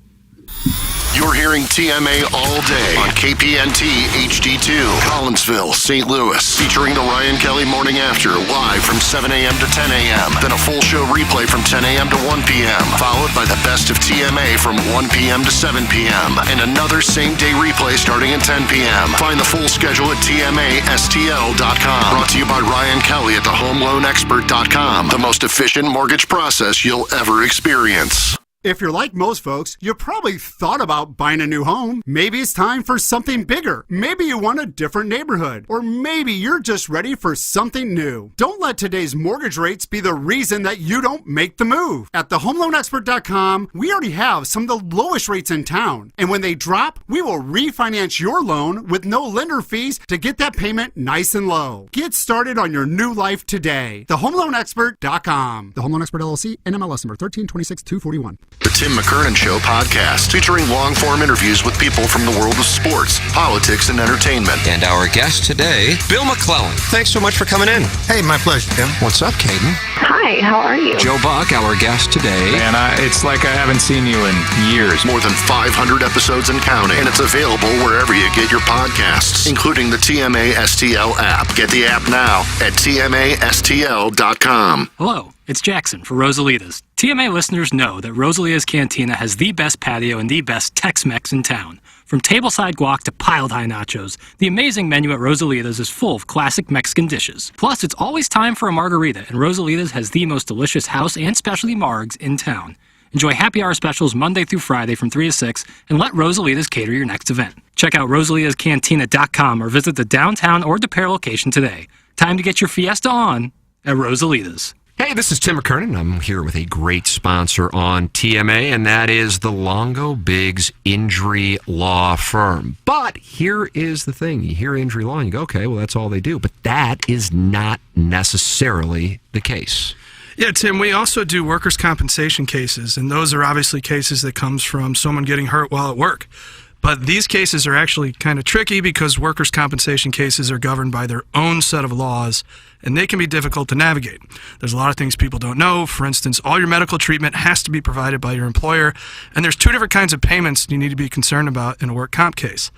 You're hearing TMA all day on KPNT HD2, Collinsville, St. Louis, featuring the Ryan Kelly Morning After live from 7 a.m. to 10 a.m. Then a full show replay from 10 a.m. to 1 p.m., followed by the best of TMA from 1 p.m. to 7 p.m. and another same-day replay starting at 10 p.m. Find the full schedule at TMASTL.com. Brought to you by Ryan Kelly at thehomeloanexpert.com, the most efficient mortgage process you'll ever experience. If you're like most folks, you probably thought about buying a new home. Maybe it's time for something bigger. Maybe you want a different neighborhood. Or maybe you're just ready for something new. Don't let today's mortgage rates be the reason that you don't make the move. At thehomeloanexpert.com, we already have some of the lowest rates in town. And when they drop, we will refinance your loan with no lender fees to get that payment nice and low. Get started on your new life today. Thehomeloanexpert.com. The Home Loan Expert LLC, NMLS number 1326241. The Tim McKernan Show podcast, featuring long-form interviews with people from the world of sports, politics, and entertainment. And our guest today, Bill McClellan. Thanks so much for coming in. Hey, my pleasure, Tim. What's up, Caden? Hi, how are you? Joe Buck, our guest today. Man, it's like I haven't seen you in years. More than 500 episodes and counting, and it's available wherever you get your podcasts, including the TMA STL app. Get the app now at TMASTL.com. Hello, it's Jackson for Rosalita's. TMA listeners know that Rosalita's Cantina has the best patio and the best Tex-Mex in town. From tableside guac to piled high nachos, the amazing menu at Rosalita's is full of classic Mexican dishes. Plus, it's always time for a margarita, and Rosalita's has the most delicious house and specialty margs in town. Enjoy happy hour specials Monday through Friday from 3 to 6, and let Rosalita's cater your next event. Check out rosalitascantina.com or visit the downtown or DePere location today. Time to get your fiesta on at Rosalita's. Hey, this is Tim McKernan. I'm here with a great sponsor on TMA, and that is the Longo Biggs Injury Law Firm. But here is the thing. You hear injury law and you go, okay, well, that's all they do. But that is not necessarily the case. Yeah, Tim, we also do workers' compensation cases, and those are obviously cases that comes from someone getting hurt while at work. But these cases are actually kind of tricky because workers' compensation cases are governed by their own set of laws, and they can be difficult to navigate. There's a lot of things people don't know. For instance, all your medical treatment has to be provided by your employer, and there's two different kinds of payments you need to be concerned about in a work comp case.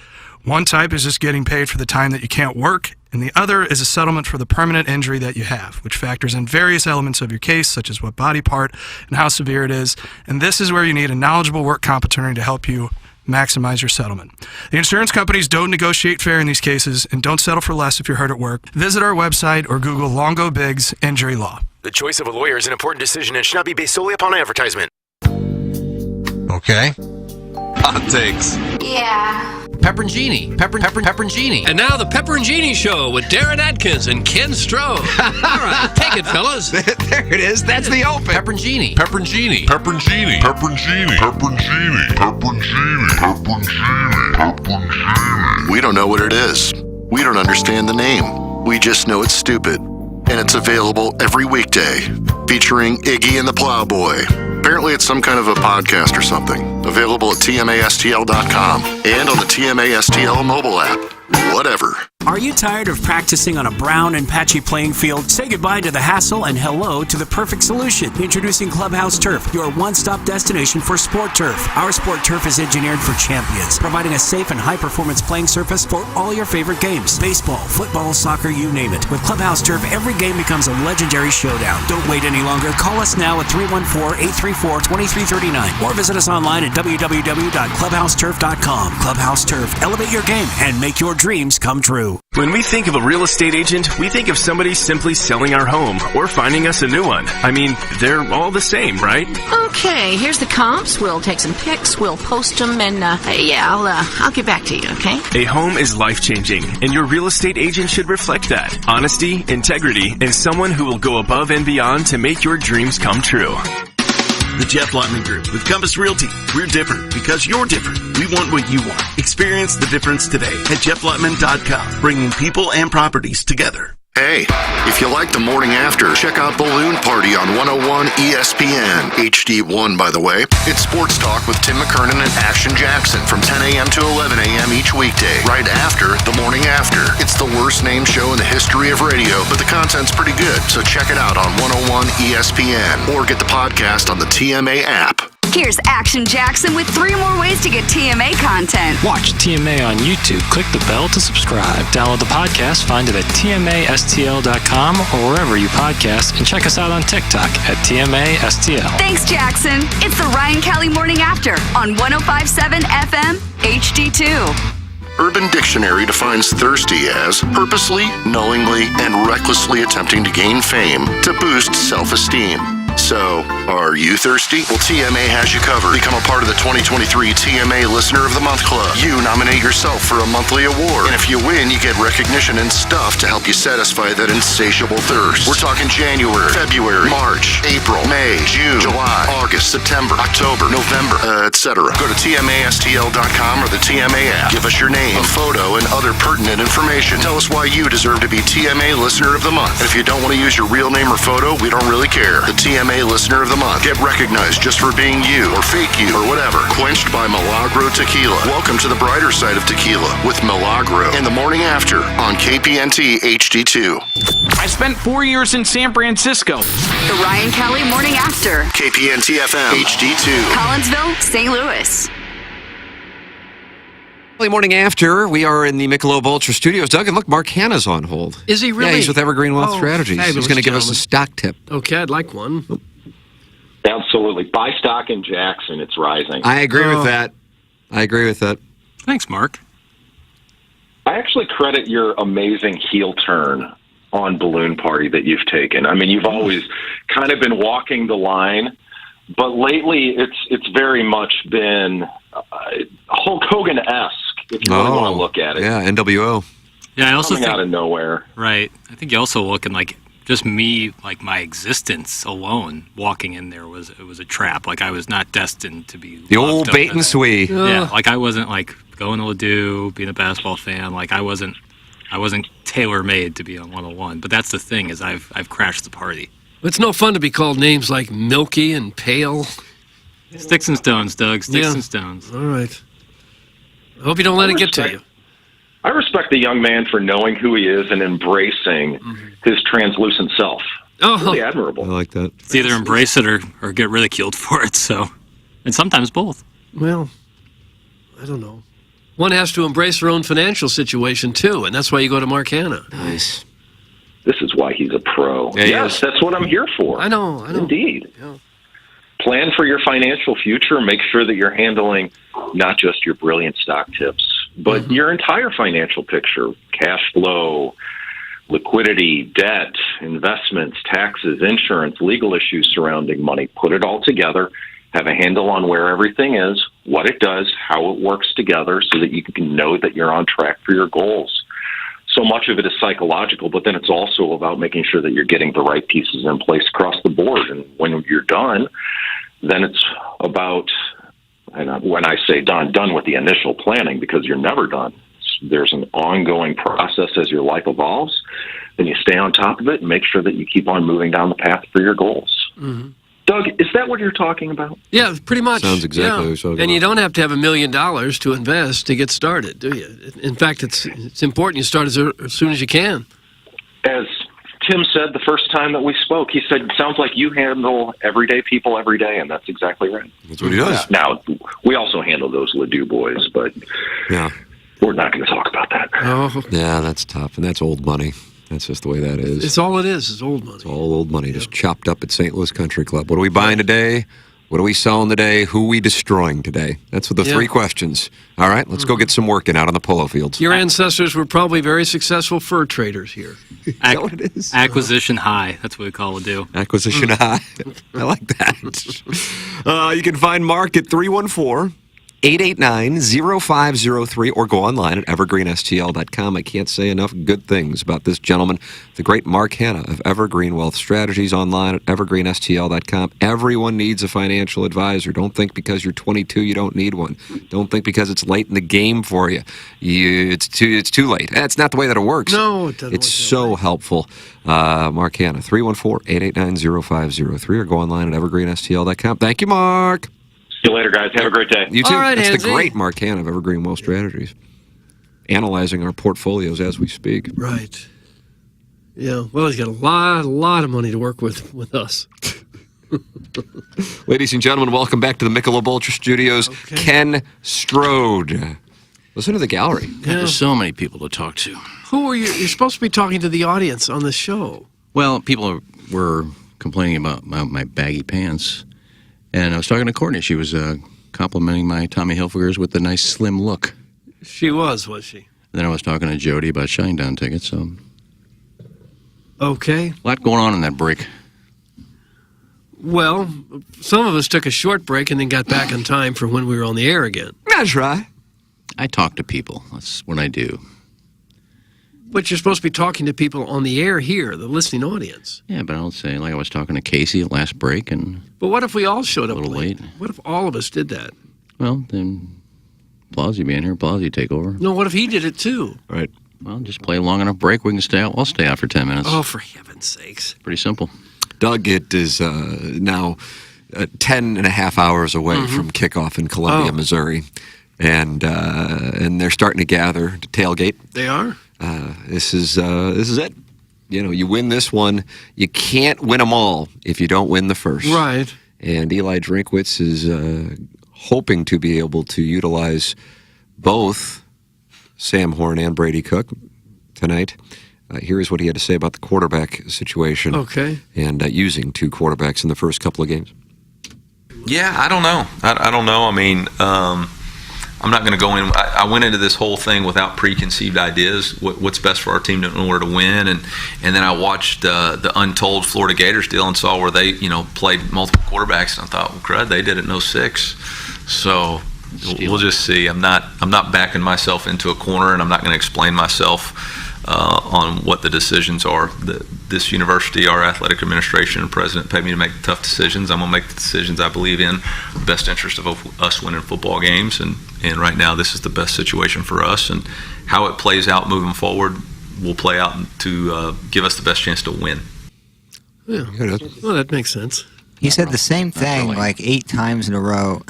One type is just getting paid for the time that you can't work, and the other is a settlement for the permanent injury that you have, which factors in various elements of your case, such as what body part and how severe it is. And this is where you need a knowledgeable work comp attorney to help you maximize your settlement. The insurance companies don't negotiate fair in these cases and don't settle for less if you're hurt at work. Visit our website or Google Longo Biggs Injury Law. The choice of a lawyer is an important decision and should not be based solely upon advertisement. Okay. Hot takes. Yeah. Pepperoncini. Pepperoncini. And now the Pepperoncini Show with Darren Atkins and Ken Stroh. All right, take it, fellas. There it is. That's the open. Pepperoncini. Pepperoncini. Pepperoncini. Pepperoncini. Pepperoncini. Pepperoncini. Pepperoncini. Pepperoncini. We don't know what it is. We don't understand the name. We just know it's stupid. And it's available every weekday, featuring Iggy and the Plowboy. Apparently it's some kind of a podcast or something. Available at tmastl.com and on the TMASTL mobile app. Whatever. Are you tired of practicing on a brown and patchy playing field? Say goodbye to the hassle and hello to the perfect solution. Introducing Clubhouse Turf, your one-stop destination for sport turf. Our sport turf is engineered for champions, providing a safe and high-performance playing surface for all your favorite games. Baseball, football, soccer, you name it. With Clubhouse Turf, every game becomes a legendary showdown. Don't wait any longer. Call us now at 314-834-2339 or visit us online at www.clubhouseturf.com. Clubhouse Turf. Elevate your game and make your dreams come true. When we think of a real estate agent, we think of somebody simply selling our home or finding us a new one. I mean, they're all the same, right? Okay, here's the comps. We'll take some pics, we'll post them, and I'll get back to you, okay? A home is life-changing, and your real estate agent should reflect that. Honesty, integrity, and someone who will go above and beyond to make your dreams come true. The Jeff Whiteman Group with Compass Realty. We're different because you're different. We want what you want. Experience the difference today at jeffwhiteman.com, bringing people and properties together. Hey, if you like the morning after, check out Balloon Party on 101 ESPN. HD1, by the way. It's sports talk with Tim McKernan and Action Jackson from 10 a.m. to 11 a.m. each weekday, right after the morning after. It's the worst named show in the history of radio, but the content's pretty good, so check it out on 101 ESPN or get the podcast on the TMA app. Here's Action Jackson with 3 more ways to get TMA content. Watch TMA on YouTube. Click the bell to subscribe. Download the podcast. Find it at tmastl.com or wherever you podcast. And check us out on TikTok at TMASTL. Thanks, Jackson. It's the Ryan Kelly Morning After on 105.7 FM HD2. Urban Dictionary defines thirsty as purposely, knowingly, and recklessly attempting to gain fame to boost self-esteem. So, are you thirsty? Well, TMA has you covered. Become a part of the 2023 TMA Listener of the Month Club. You nominate yourself for a monthly award. And if you win, you get recognition and stuff to help you satisfy that insatiable thirst. We're talking January, February, March, April, May, June, July, August, September, October, November, etc. Go to tmastl.com or the TMA app. Give us your name, a photo, and other pertinent information. Tell us why you deserve to be TMA Listener of the Month. And if you don't want to use your real name or photo, we don't really care. The TMA Listener of the Month. Get recognized just for being you or fake you or whatever. Quenched by Milagro Tequila. Welcome to the brighter side of tequila with Milagro in the morning after on KPNT HD2. I spent 4 years in San Francisco. The Ryan Kelly Morning After. KPNT FM HD2. Collinsville, St. Louis. Early morning after, we are in the Michelob Ultra Studios. Doug, and look, Mark Hanna's on hold. Is he really? Yeah, he's with Evergreen Wealth Strategies. He's going to give us a stock tip. Okay, I'd like one. Absolutely. Buy stock in Jackson. It's rising. I agree with that. Thanks, Mark. I actually credit your amazing heel turn on Balloon Party that you've taken. I mean, you've always kind of been walking the line, but lately it's very much been Hulk Hogan-esque, if you really want to look at it. Yeah, NWO. Yeah, I also Coming out of nowhere. Right. I think you also look in just me, my existence alone walking in there was a trap. I was not destined to be the old bait and swee. Yeah, I wasn't going to Ladue, being a basketball fan. I wasn't tailor made to be on 101. But that's the thing is I've crashed the party. It's no fun to be called names like Milky and Pale. Sticks and stones, Doug. Sticks and stones. All right. I hope you don't let it get to you. I respect the young man for knowing who he is and embracing his translucent self. Oh, really admirable. I like that. It's either embrace it or get ridiculed for it. So, and sometimes both. Well, I don't know. One has to embrace their own financial situation, too, and that's why you go to Mark Hanna. Nice. This is why he's a pro. Yeah, yes, that's what I'm here for. I know. Indeed. Yeah. Plan for your financial future. Make sure that you're handling not just your brilliant stock tips, but your entire financial picture, cash flow, liquidity, debt, investments, taxes, insurance, legal issues surrounding money. Put it all together. Have a handle on where everything is, what it does, how it works together so that you can know that you're on track for your goals. So much of it is psychological, but then it's also about making sure that you're getting the right pieces in place across the board. And when you're done, then it's about, and when I say done with the initial planning, because you're never done. There's an ongoing process as your life evolves, and you stay on top of it and make sure that you keep on moving down the path for your goals. Mm-hmm. Doug, is that what you're talking about? Yeah, pretty much. Sounds exactly what you're talking about. And you don't have to have $1 million to invest to get started, do you? In fact, it's important you start as soon as you can. As Tim said the first time that we spoke, he said, it sounds like you handle everyday people every day, and that's exactly right. That's what he does. Now, we also handle those Ledoux boys, but we're not going to talk about that. Oh. Yeah, that's tough, and that's old money. That's just the way that is. It's all it is. It's old money. It's all old money, just chopped up at St. Louis Country Club. What are we buying today? What are we selling today? Who are we destroying today? That's the three questions. All right, let's go get some work in out on the polo fields. Your ancestors were probably very successful fur traders here. Is that what it is? Acquisition high. That's what we call Ledoux. Acquisition high. I like that. You can find Mark at 314-889-0503 or go online at evergreenstl.com. I can't say enough good things about this gentleman, the great Mark Hanna of Evergreen Wealth Strategies, online at evergreenstl.com. Everyone needs a financial advisor. Don't think because you're 22 you don't need one. Don't think because it's late in the game for you. It's too late. That's not the way that it works. No, it doesn't. It's so helpful. Mark Hanna, 314-889-0503 or go online at evergreenstl.com. Thank you, Mark. See you later, guys. Have a great day. You too. All right, That's Hansie. the great Mark Hanna of Evergreen Wealth Strategies. Analyzing our portfolios as we speak. Right. Yeah. Well, he's got a lot of money to work with us. Ladies and gentlemen, welcome back to the Michelob Ultra Studios. Okay. Ken Strode. Listen to the gallery. There's so many people to talk to. Who are you? You're supposed to be talking to the audience on the show. Well, people were complaining about my baggy pants. And I was talking to Courtney. She was complimenting my Tommy Hilfigers with the nice slim look. She was she? Then I was talking to Jody about Shinedown tickets. So Okay. a lot going on in that break. Well, some of us took a short break and then got back in time for when we were on the air again. That's right. I talk to people. That's what I do. But you're supposed to be talking to people on the air here, the listening audience. Yeah, but I'll say, like I was talking to Casey at last break, and But what if we all showed up a little late. What if all of us did that? Well, then Blasey being here, Blasey take over. No, what if he did it too? Right. Well, just play a long enough break. We can stay out. I'll stay out for 10 minutes. Oh, for heaven's sakes. Pretty simple. Doug, it is now 10 and a half hours away from kickoff in Columbia, Missouri. And they're starting to gather to tailgate. They are? This is it. You know, you win this one. You can't win them all if you don't win the first. Right. And Eli Drinkwitz is hoping to be able to utilize both Sam Horn and Brady Cook tonight. Here is what he had to say about the quarterback situation. Okay. And using two quarterbacks in the first couple of games. Yeah, I don't know. I don't know. I mean, I'm not going to go in. I went into this whole thing without preconceived ideas. What's best for our team in order to win, and then I watched the Untold Florida Gators deal and saw where they played multiple quarterbacks, and I thought, well, crud, they did it in 06. So we'll just see. I'm not backing myself into a corner, and I'm not going to explain myself on what the decisions are. This university, our athletic administration and president paid me to make tough decisions. I'm going to make the decisions I believe in the best interest of us winning football games, and right now this is the best situation for us, and how it plays out moving forward will play out to give us the best chance to win. Yeah. Well, that makes sense. He said the same thing like 8 times in a row.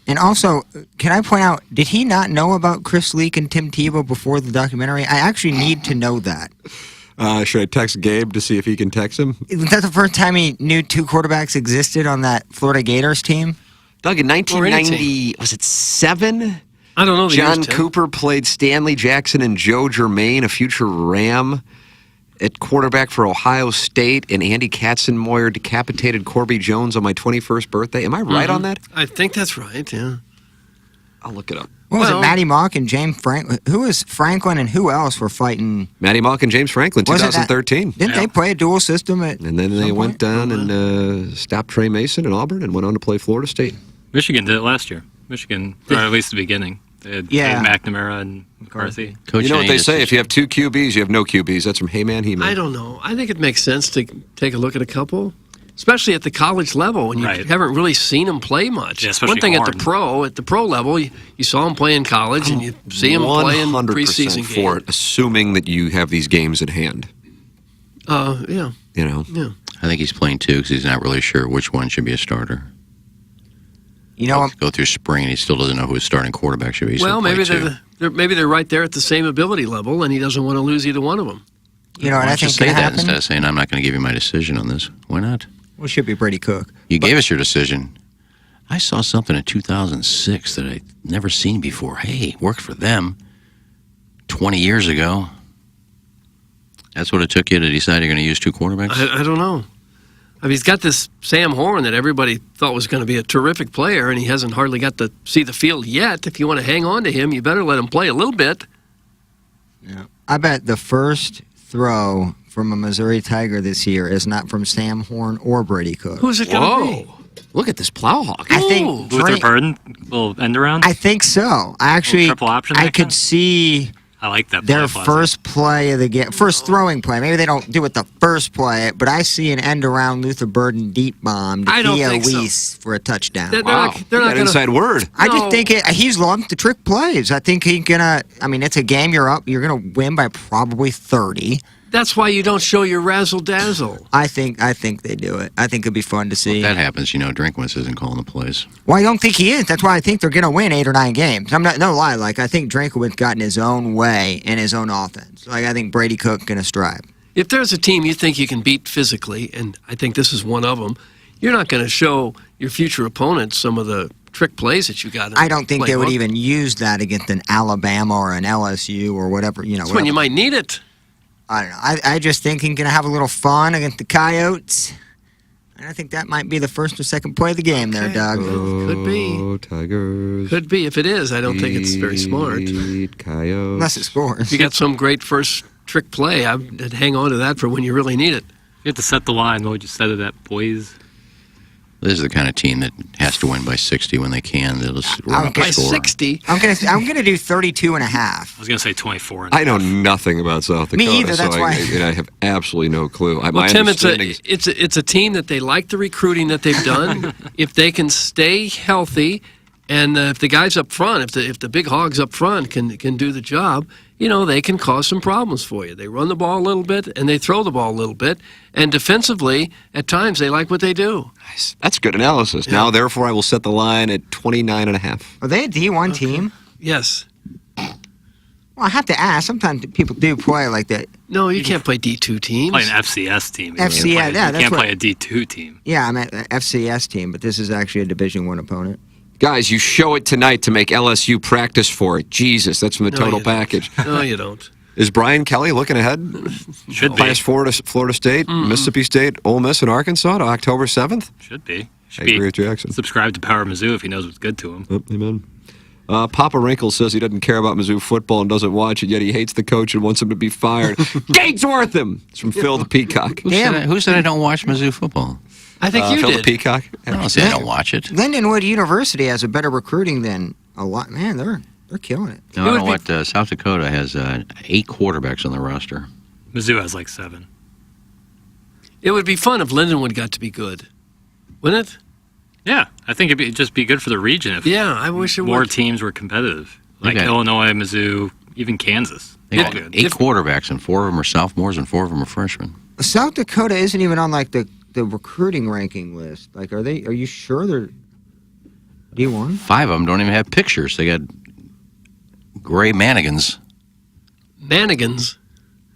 And also, can I point out, did he not know about Chris Leak and Tim Tebow before the documentary? I actually need to know that. Should I text Gabe to see if he can text him? Was that the first time he knew two quarterbacks existed on that Florida Gators team? Doug, in 1990, was it 7? I don't know. The John years, Tim. Cooper played Stanley Jackson and Joe Germain, a future Ram, at quarterback for Ohio State, and Andy Katzenmoyer decapitated Corby Jones on my 21st birthday. Am I right on that? I think that's right, yeah. I'll look it up. What was it, Matty Mock and James Franklin? Who was Franklin and who else were fighting? Matty Mock and James Franklin, Wasn't that- 2013. Didn't they play a dual system at And then they went down and stopped Trey Mason in Auburn and went on to play Florida State. Michigan did it last year. Michigan, or at least the beginning. They had McNamara and McCarthy. You know what they say? If you have two QBs, you have no QBs. That's from Hey Man, He Man. I don't know. I think it makes sense to take a look at a couple, especially at the college level when you haven't really seen them play much. Yeah, especially One thing Horn. at the pro level, you saw them play in college and you see them play in 100% preseason for games. it, assuming that you have these games at hand. Yeah. You know? Yeah. I think he's playing two because he's not really sure which one should be a starter. You know, Go through spring and he still doesn't know who his starting quarterback should be. so Well, play maybe two. they're right there at the same ability level, and he doesn't want to lose either one of them. You know what Why I don't you think say could that happen? instead of saying I'm not going to give you my decision on this? Why not? Well, it should be Brady Cook. You gave us your decision. I saw something in 2006 that I'd never seen before. Hey, worked for them 20 years ago. That's what it took you to decide you're going to use two quarterbacks? I don't know. I mean, he's got this Sam Horn that everybody thought was going to be a terrific player, and he hasn't hardly got to see the field yet. If you want to hang on to him, you better let him play a little bit. Yeah. I bet the first throw from a Missouri Tiger this year is not from Sam Horn or Brady Cook. Who's it going to be? Look at this Plowhawk. I think Luther Burden, little end around. I think so. I actually, triple option I like could that? see I like that. their play, first play of the game, first throwing play. Maybe they don't do it the first play, but I see an end around Luther Burden deep bomb to I don't Theo think so. Weiss for a touchdown. They're not gonna, inside word. I just think he's loved the trick plays. I think he's gonna. I mean, it's a game. You're up. You're gonna win by probably 30. That's why you don't show your razzle dazzle. I think they do it. I think it'd be fun to see. If that happens, Drinkwitz isn't calling the plays. Well, I don't think he is. That's why I think they're going to win 8 or 9 games. I'm not no lie. Like I think Drinkwitz got in his own way in his own offense. Like I think Brady Cook going to strive. If there's a team you think you can beat physically, and I think this is one of them, you're not going to show your future opponents some of the trick plays that you got. I don't think they would even use that against an Alabama or an LSU or whatever. That's when you might need it. I don't know. I just think he's going to have a little fun against the Coyotes. And I think that might be the first or second play of the game there, Doug. Could be. Oh, Tigers. Could be. If it is, I don't think it's very smart. Coyotes. Unless it scores. If you got some great first trick play, I'd hang on to that for when you really need it. You have to set the line. What would you set it at, boys? This is the kind of team that has to win by 60 when they can. They'll just run up a score. 60. I'm gonna do 32 and a half. I was going to say 24. I know nothing about South Dakota. Me either, that's so why. I have absolutely no clue. Well, Tim, it's a team that they like the recruiting that they've done. If they can stay healthy, and if the guys up front, if the big hogs up front can do the job, they can cause some problems for you. They run the ball a little bit and they throw the ball a little bit, and defensively, at times they like what they do. Nice. That's good analysis. Yeah. Now, therefore, I will set the line at 29 and a half. Are they a D1 team? Yes. Well, I have to ask. Sometimes people do play like that. No, you can't play D2 teams. Play an FCS team. FCS, you that's can't what- play a D2 team. Yeah, I'm at an FCS team, but this is actually a Division I opponent. Guys, you show it tonight to make LSU practice for it. Jesus, that's from the No, total you don't. package. No, you don't. Is Brian Kelly looking ahead? Should be. Past Florida State, Mississippi State, Ole Miss, and Arkansas to October 7th? Should be. I agree with Jackson. Subscribe to Power Mizzou if he knows what's good to him. Oh, amen. Papa Wrinkle says he doesn't care about Mizzou football and doesn't watch it, yet he hates the coach and wants him to be fired. Gainsworth! It's from Phil the Peacock. Who said I don't watch Mizzou football? I think you Phil did. the Peacock? I don't say I don't watch it. Lindenwood University has a better recruiting than a lot. Man, they're killing it. No, I know what South Dakota has 8 quarterbacks on the roster. Mizzou has like 7. It would be fun if Lindenwood got to be good, wouldn't it? Yeah, I think it'd just be good for the region if I wish it more would. teams were competitive. They Like got- Illinois, Mizzou, even Kansas. They got 8 quarterbacks, and 4 of them are sophomores and 4 of them are freshmen. South Dakota isn't even on like the recruiting ranking list. Like, are you sure they're D1? 5 of them don't even have pictures. They got gray mannequins. Mannequins?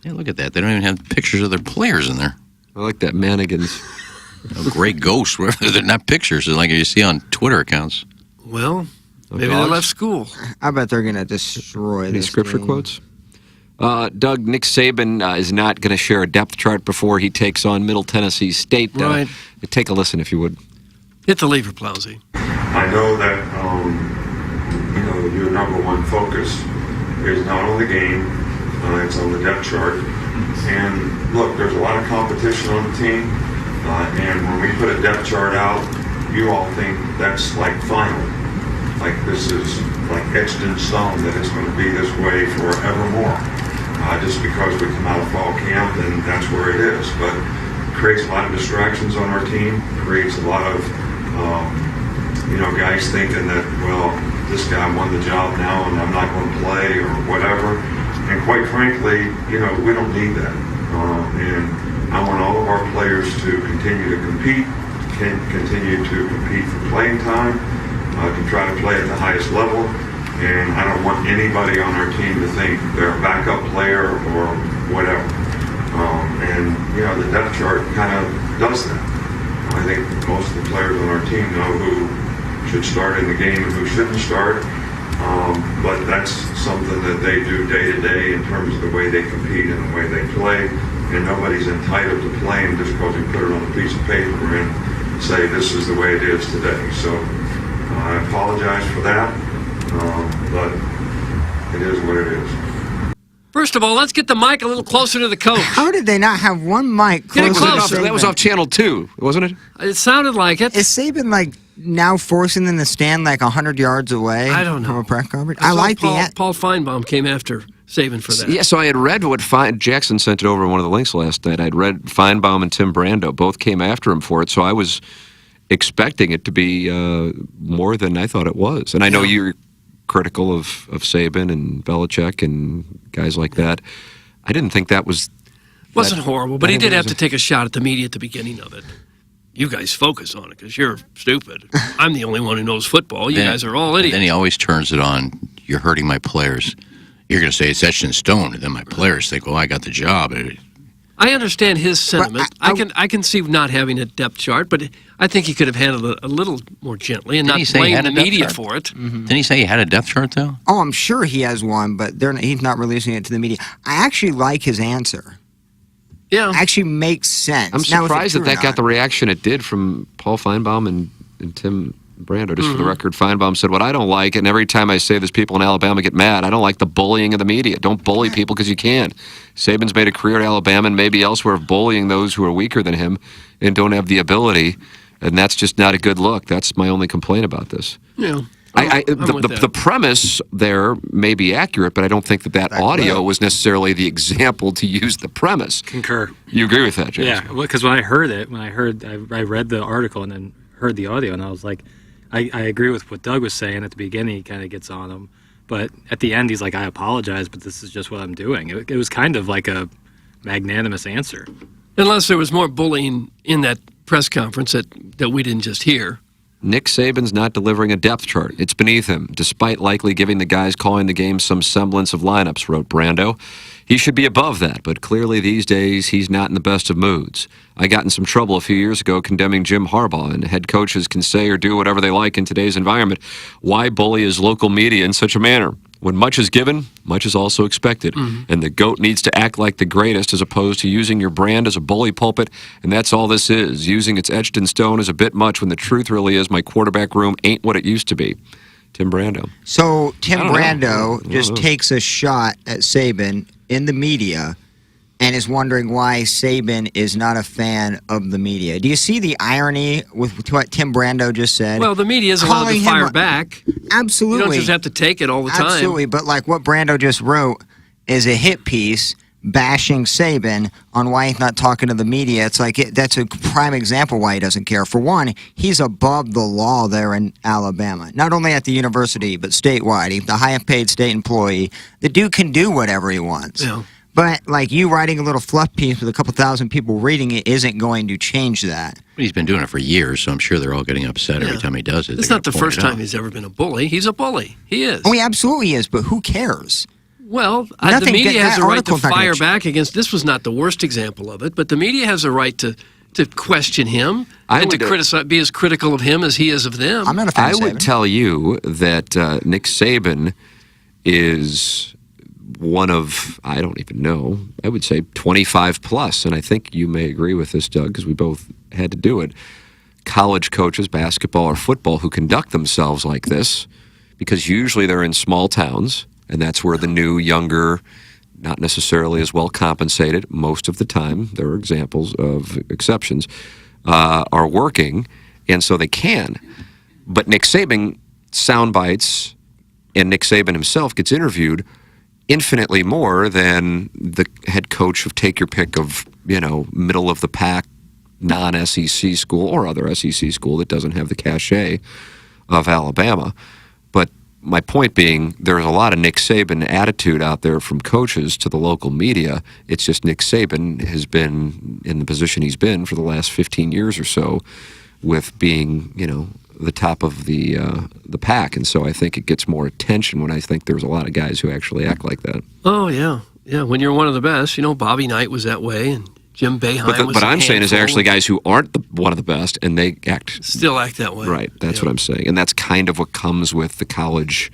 Yeah, look at that. They don't even have pictures of their players in there. I like that, mannequins. Gray ghosts. They're not pictures. They're like you see on Twitter accounts. Well, Maybe they left school. I bet they're going to destroy Any this scripture team. quotes? Doug, Nick Saban is not going to share a depth chart before he takes on Middle Tennessee State. Right. Take a listen, if you would. Hit the lever, Plowsy. I know that your number one focus is not on the game, it's on the depth chart. And look, there's a lot of competition on the team, and when we put a depth chart out, you all think that's like final. Like this is like etched in stone that it's going to be this way forevermore. Just because we come out of fall camp and that's where it is. But it creates a lot of distractions on our team, creates a lot of guys thinking that, well, this guy won the job now and I'm not going to play or whatever. And quite frankly, we don't need that. And I want all of our players to continue to compete, continue to compete for playing time, to try to play at the highest level. And I don't want anybody on our team to think they're a backup player or whatever. The depth chart kind of does that. I think most of the players on our team know who should start in the game and who shouldn't start. But that's something that they do day to day in terms of the way they compete and the way they play. And nobody's entitled to play them just because you put it on a piece of paper and say this is the way it is today. So I apologize for that, but it is what it is. First of all, let's get the mic a little closer to the coach. How did they not have one mic Get it closer? closer. That was off Channel 2, wasn't it? It sounded like it. Is Saban now forcing them to stand 100 yards away? I don't know. From a press conference? I I like Paul Feinbaum came after Saban for that. Yeah, so I had read what Jackson sent it over in one of the links last night. I'd read Feinbaum and Tim Brando both came after him for it, so I was expecting it to be more than I thought it was. And I know you're critical of Saban and Belichick and guys like that. I didn't think that was... Wasn't horrible, but he did have to take a shot at the media at the beginning of it. You guys focus on it because you're stupid. I'm the only one who knows football. You guys are all idiots. Then he always turns it on. You're hurting my players. You're going to say it's etched in stone, and then my players think, well, I got the job. I understand his sentiment. I can see not having a depth chart, but I think he could have handled it a little more gently and not blame the media for it. Didn't he say he had a depth chart, though? Oh, I'm sure he has one, but he's not releasing it to the media. I actually like his answer. Yeah. Actually makes sense. I'm surprised that got the reaction it did from Paul Feinbaum and Tim Brando. Just for the record, Feinbaum said, what I don't like, and every time I say this, people in Alabama get mad, I don't like the bullying of the media. Don't bully people because you can. Saban's made a career at Alabama and maybe elsewhere of bullying those who are weaker than him and don't have the ability, and that's just not a good look. That's my only complaint about this. Yeah. The premise there may be accurate, but I don't think that audio was necessarily the example to use the premise. Concur. You agree with that, James? Yeah, because when I heard it, I read the article and then heard the audio, and I was like, I agree with what Doug was saying at the beginning. He kind of gets on him, but at the end, he's like, I apologize, but this is just what I'm doing. It was kind of like a magnanimous answer. Unless there was more bullying in that press conference that we didn't just hear. Nick Saban's not delivering a depth chart. It's beneath him, despite likely giving the guys calling the game some semblance of lineups, wrote Brando. He should be above that, but clearly these days he's not in the best of moods. I got in some trouble a few years ago condemning Jim Harbaugh, and head coaches can say or do whatever they like in today's environment. Why bully his local media in such a manner? When much is given, much is also expected. And the GOAT needs to act like the greatest as opposed to using your brand as a bully pulpit, and that's all this is. Using it's etched in stone is a bit much when the truth really is my quarterback room ain't what it used to be. Tim Brando. So Tim Brando just takes a shot at Saban in the media and is wondering why Saban is not a fan of the media. Do you see the irony with what Tim Brando just said? Well, the media is allowed to fire back. Absolutely. You don't just have to take it all the time. Absolutely, but like what Brando just wrote is a hit piece bashing Saban on why he's not talking to the media. It's like that's a prime example why he doesn't care. For one, he's above the law there in Alabama. Not only at the university, but statewide. He's the highest paid state employee. The dude can do whatever he wants. Yeah. But like you writing a little fluff piece with a couple thousand people reading it isn't going to change that. He's been doing it for years, so I'm sure they're all getting upset every time he does it. It's not the first time he's ever been a bully. He's a bully. He is. Oh, he absolutely is, but who cares? Well, the media has a right to fire back against. This was not the worst example of it, but the media has a right to to question him and to be as critical of him as he is of them. I'm not a fan of Saban. I would tell you that Nick Saban is one of, I don't even know, I would say 25 plus, and I think you may agree with this, Doug, because we both had to do it. College coaches, basketball or football, who conduct themselves like this, because usually they're in small towns, and that's where the new, younger, not necessarily as well compensated, most of the time, there are examples of exceptions, are working, and so they can. But Nick Saban sound bites, and Nick Saban himself gets interviewed infinitely more than the head coach of take your pick of, middle of the pack, non-SEC school or other SEC school that doesn't have the cachet of Alabama. But my point being, there's a lot of Nick Saban attitude out there from coaches to the local media. It's just Nick Saban has been in the position he's been for the last 15 years or so with being, the top of the pack. And so I think it gets more attention when I think there's a lot of guys who actually act like that. Oh, yeah. Yeah, when you're one of the best. Bobby Knight was that way, and Jim Boeheim was But I'm saying is actually guys who aren't one of the best, and they still act that way. Right, that's what I'm saying. And that's kind of what comes with the college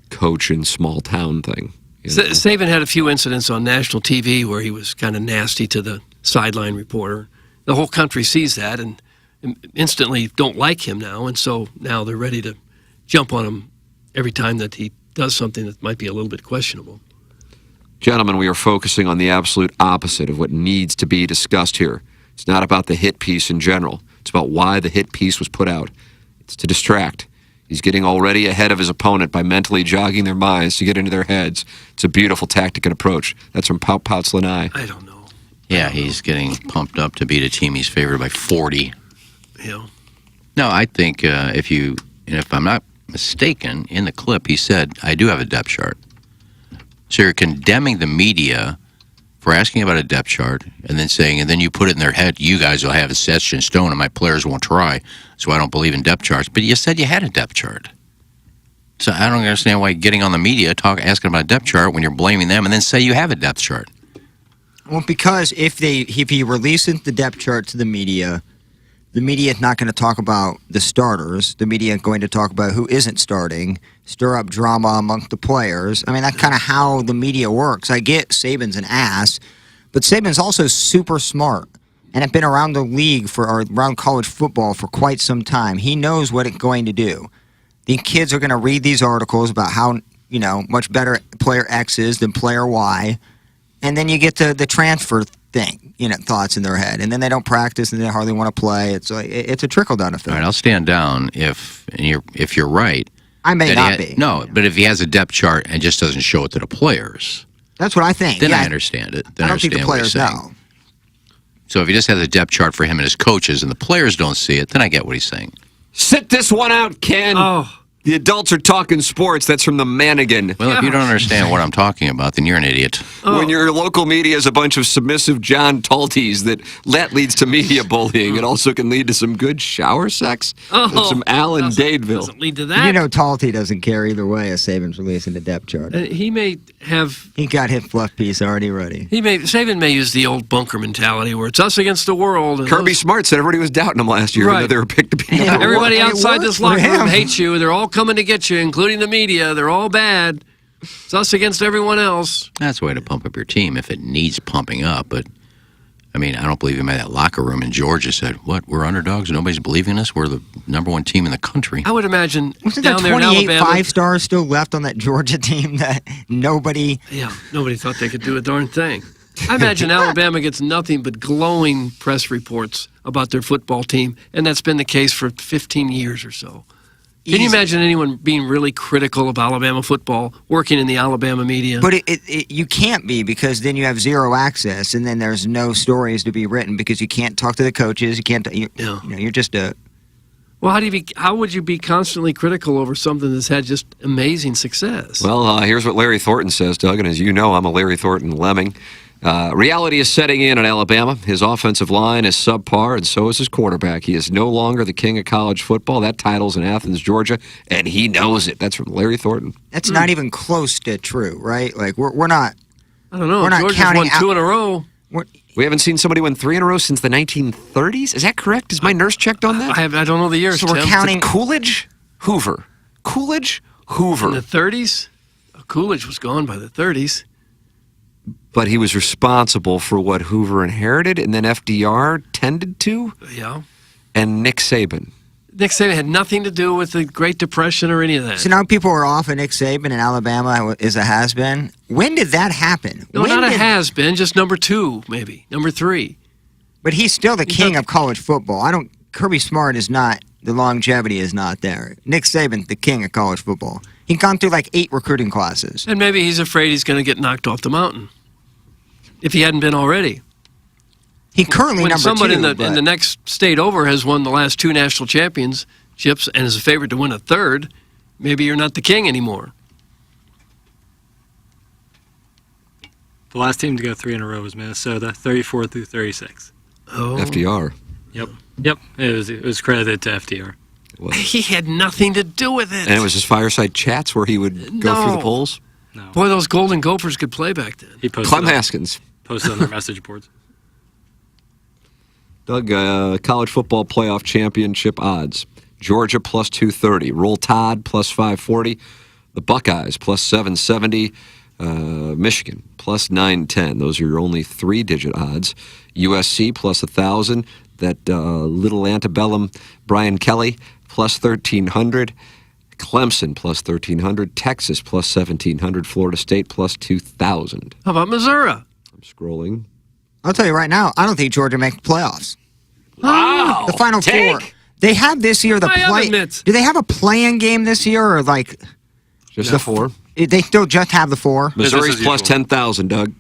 coach in small town thing. Saban had a few incidents on national TV where he was kind of nasty to the sideline reporter. The whole country sees that and instantly don't like him now, and so now they're ready to jump on him every time that he does something that might be a little bit questionable. Gentlemen, we are focusing on the absolute opposite of what needs to be discussed here. It's not about the hit piece in general. It's about why the hit piece was put out. It's to distract. He's getting already ahead of his opponent by mentally jogging their minds to get into their heads. It's a beautiful tactic and approach. That's from Pouts Lanai. I don't know. Yeah, he's getting pumped up to beat a team he's favored by 40. Yeah. No, I think if I'm not mistaken, in the clip he said, I do have a depth chart. So you're condemning the media for asking about a depth chart and then saying, and then you put it in their head, you guys will have it set in stone and my players won't try, so I don't believe in depth charts. But you said you had a depth chart. So I don't understand why getting on the media, asking about a depth chart when you're blaming them and then say you have a depth chart. Well, because if he releases the depth chart to the media is not going to talk about the starters. The media is going to talk about who isn't starting, stir up drama amongst the players. I mean, that's kind of how the media works. I get Saban's an ass, but Saban's also super smart and have been around the league around college football for quite some time. He knows what it's going to do. The kids are going to read these articles about how, much better player X is than player Y, and then you get to the transfer thing, thoughts in their head, and then they don't practice and they hardly want to play. It's a trickle-down effect. All right, I'll stand down if you're right. I may not be. No, but if he has a depth chart and just doesn't show it to the players. That's what I think. Then I understand it. Then I don't think the players know. So if he just has a depth chart for him and his coaches and the players don't see it, then I get what he's saying. Sit this one out, Ken. Oh. The adults are talking sports. That's from the Manigan. Well, if you don't understand what I'm talking about, then you're an idiot. When your local media is a bunch of submissive John Talties, that leads to media bullying. It also can lead to some good shower sex and some Alan Dadeville. Doesn't lead to that. Talty doesn't care either way as Saban's releasing the depth chart. He may have... He got his fluff piece already ready. Saban may use the old bunker mentality where it's us against the world. And Kirby Smart said everybody was doubting him last year, even though they were picked to be number everybody one. outside this locker room hates you. They're all coming to get you, including the media. They're all bad. It's us against everyone else. That's a way to pump up your team if it needs pumping up. But, I don't believe him in that locker room in Georgia said, what, we're underdogs? Nobody's believing us? We're the number one team in the country. I would imagine wasn't down there 28 there in Alabama, 5-stars still left on that Georgia team that nobody... Yeah, nobody thought they could do a darn thing. I imagine Alabama gets nothing but glowing press reports about their football team, and that's been the case for 15 years or so. Can you imagine anyone being really critical of Alabama football, working in the Alabama media? But you can't be, because then you have zero access, and then there's no stories to be written because you can't talk to the coaches. You can't. You're just a. Well, how would you be constantly critical over something that's had just amazing success? Well, here's what Larry Thornton says, Doug, and as you know, I'm a Larry Thornton lemming. Reality is setting in at Alabama. His offensive line is subpar, and so is his quarterback. He is no longer the king of college football. That title's in Athens, Georgia, and he knows it. That's from Larry Thornton. That's not even close to true, right? Like we're not. I don't know. We're not Georgia's counting won 2 in a row. We haven't seen somebody win 3 in a row since the 1930s. Is that correct? Is my nurse checked on that? I don't know the years. So we're Tim. counting Coolidge, Hoover. Coolidge, Hoover. In the 30s? Coolidge was gone by the 30s. But he was responsible for what Hoover inherited, and then FDR tended to. Yeah. And Nick Saban. Nick Saban had nothing to do with the Great Depression or any of that. So now people are off of Nick Saban and Alabama is a has-been. When did that happen? No, not a has-been, just number 2, maybe. Number 3. But he's still the king of college football. Kirby Smart is not, the longevity is not there. Nick Saban, the king of college football. He's gone through like 8 recruiting classes. And maybe he's afraid he's going to get knocked off the mountain. If he hadn't been already. He currently when number someone 2. in the next state over has won the last 2 national championships and is a favorite to win a 3rd, maybe you're not the king anymore. The last team to go 3 in a row was Minnesota, 34 through 36. Oh. FDR. Yep. It was credited to FDR. He had nothing to do with it. And it was his fireside chats where he would go through the polls? No. Boy, those Golden Gophers could play back then. He posted Clem Haskins. Posted on their message boards. Doug, college football playoff championship odds. Georgia plus 230. Roll Tide plus 540. The Buckeyes plus 770. Michigan plus 910. Those are your only 3-digit odds. USC plus 1,000. That little antebellum Brian Kelly plus 1,300. Clemson plus 1,300. Texas plus 1,700. Florida State plus 2,000. How about Missouri? I'm scrolling. I'll tell you right now, I don't think Georgia makes playoffs. Wow. The Final Four. They have this year the play. Do they have a play-in game this year or like? Just the 4. They still just have the 4. Missouri's plus 10,000, Doug.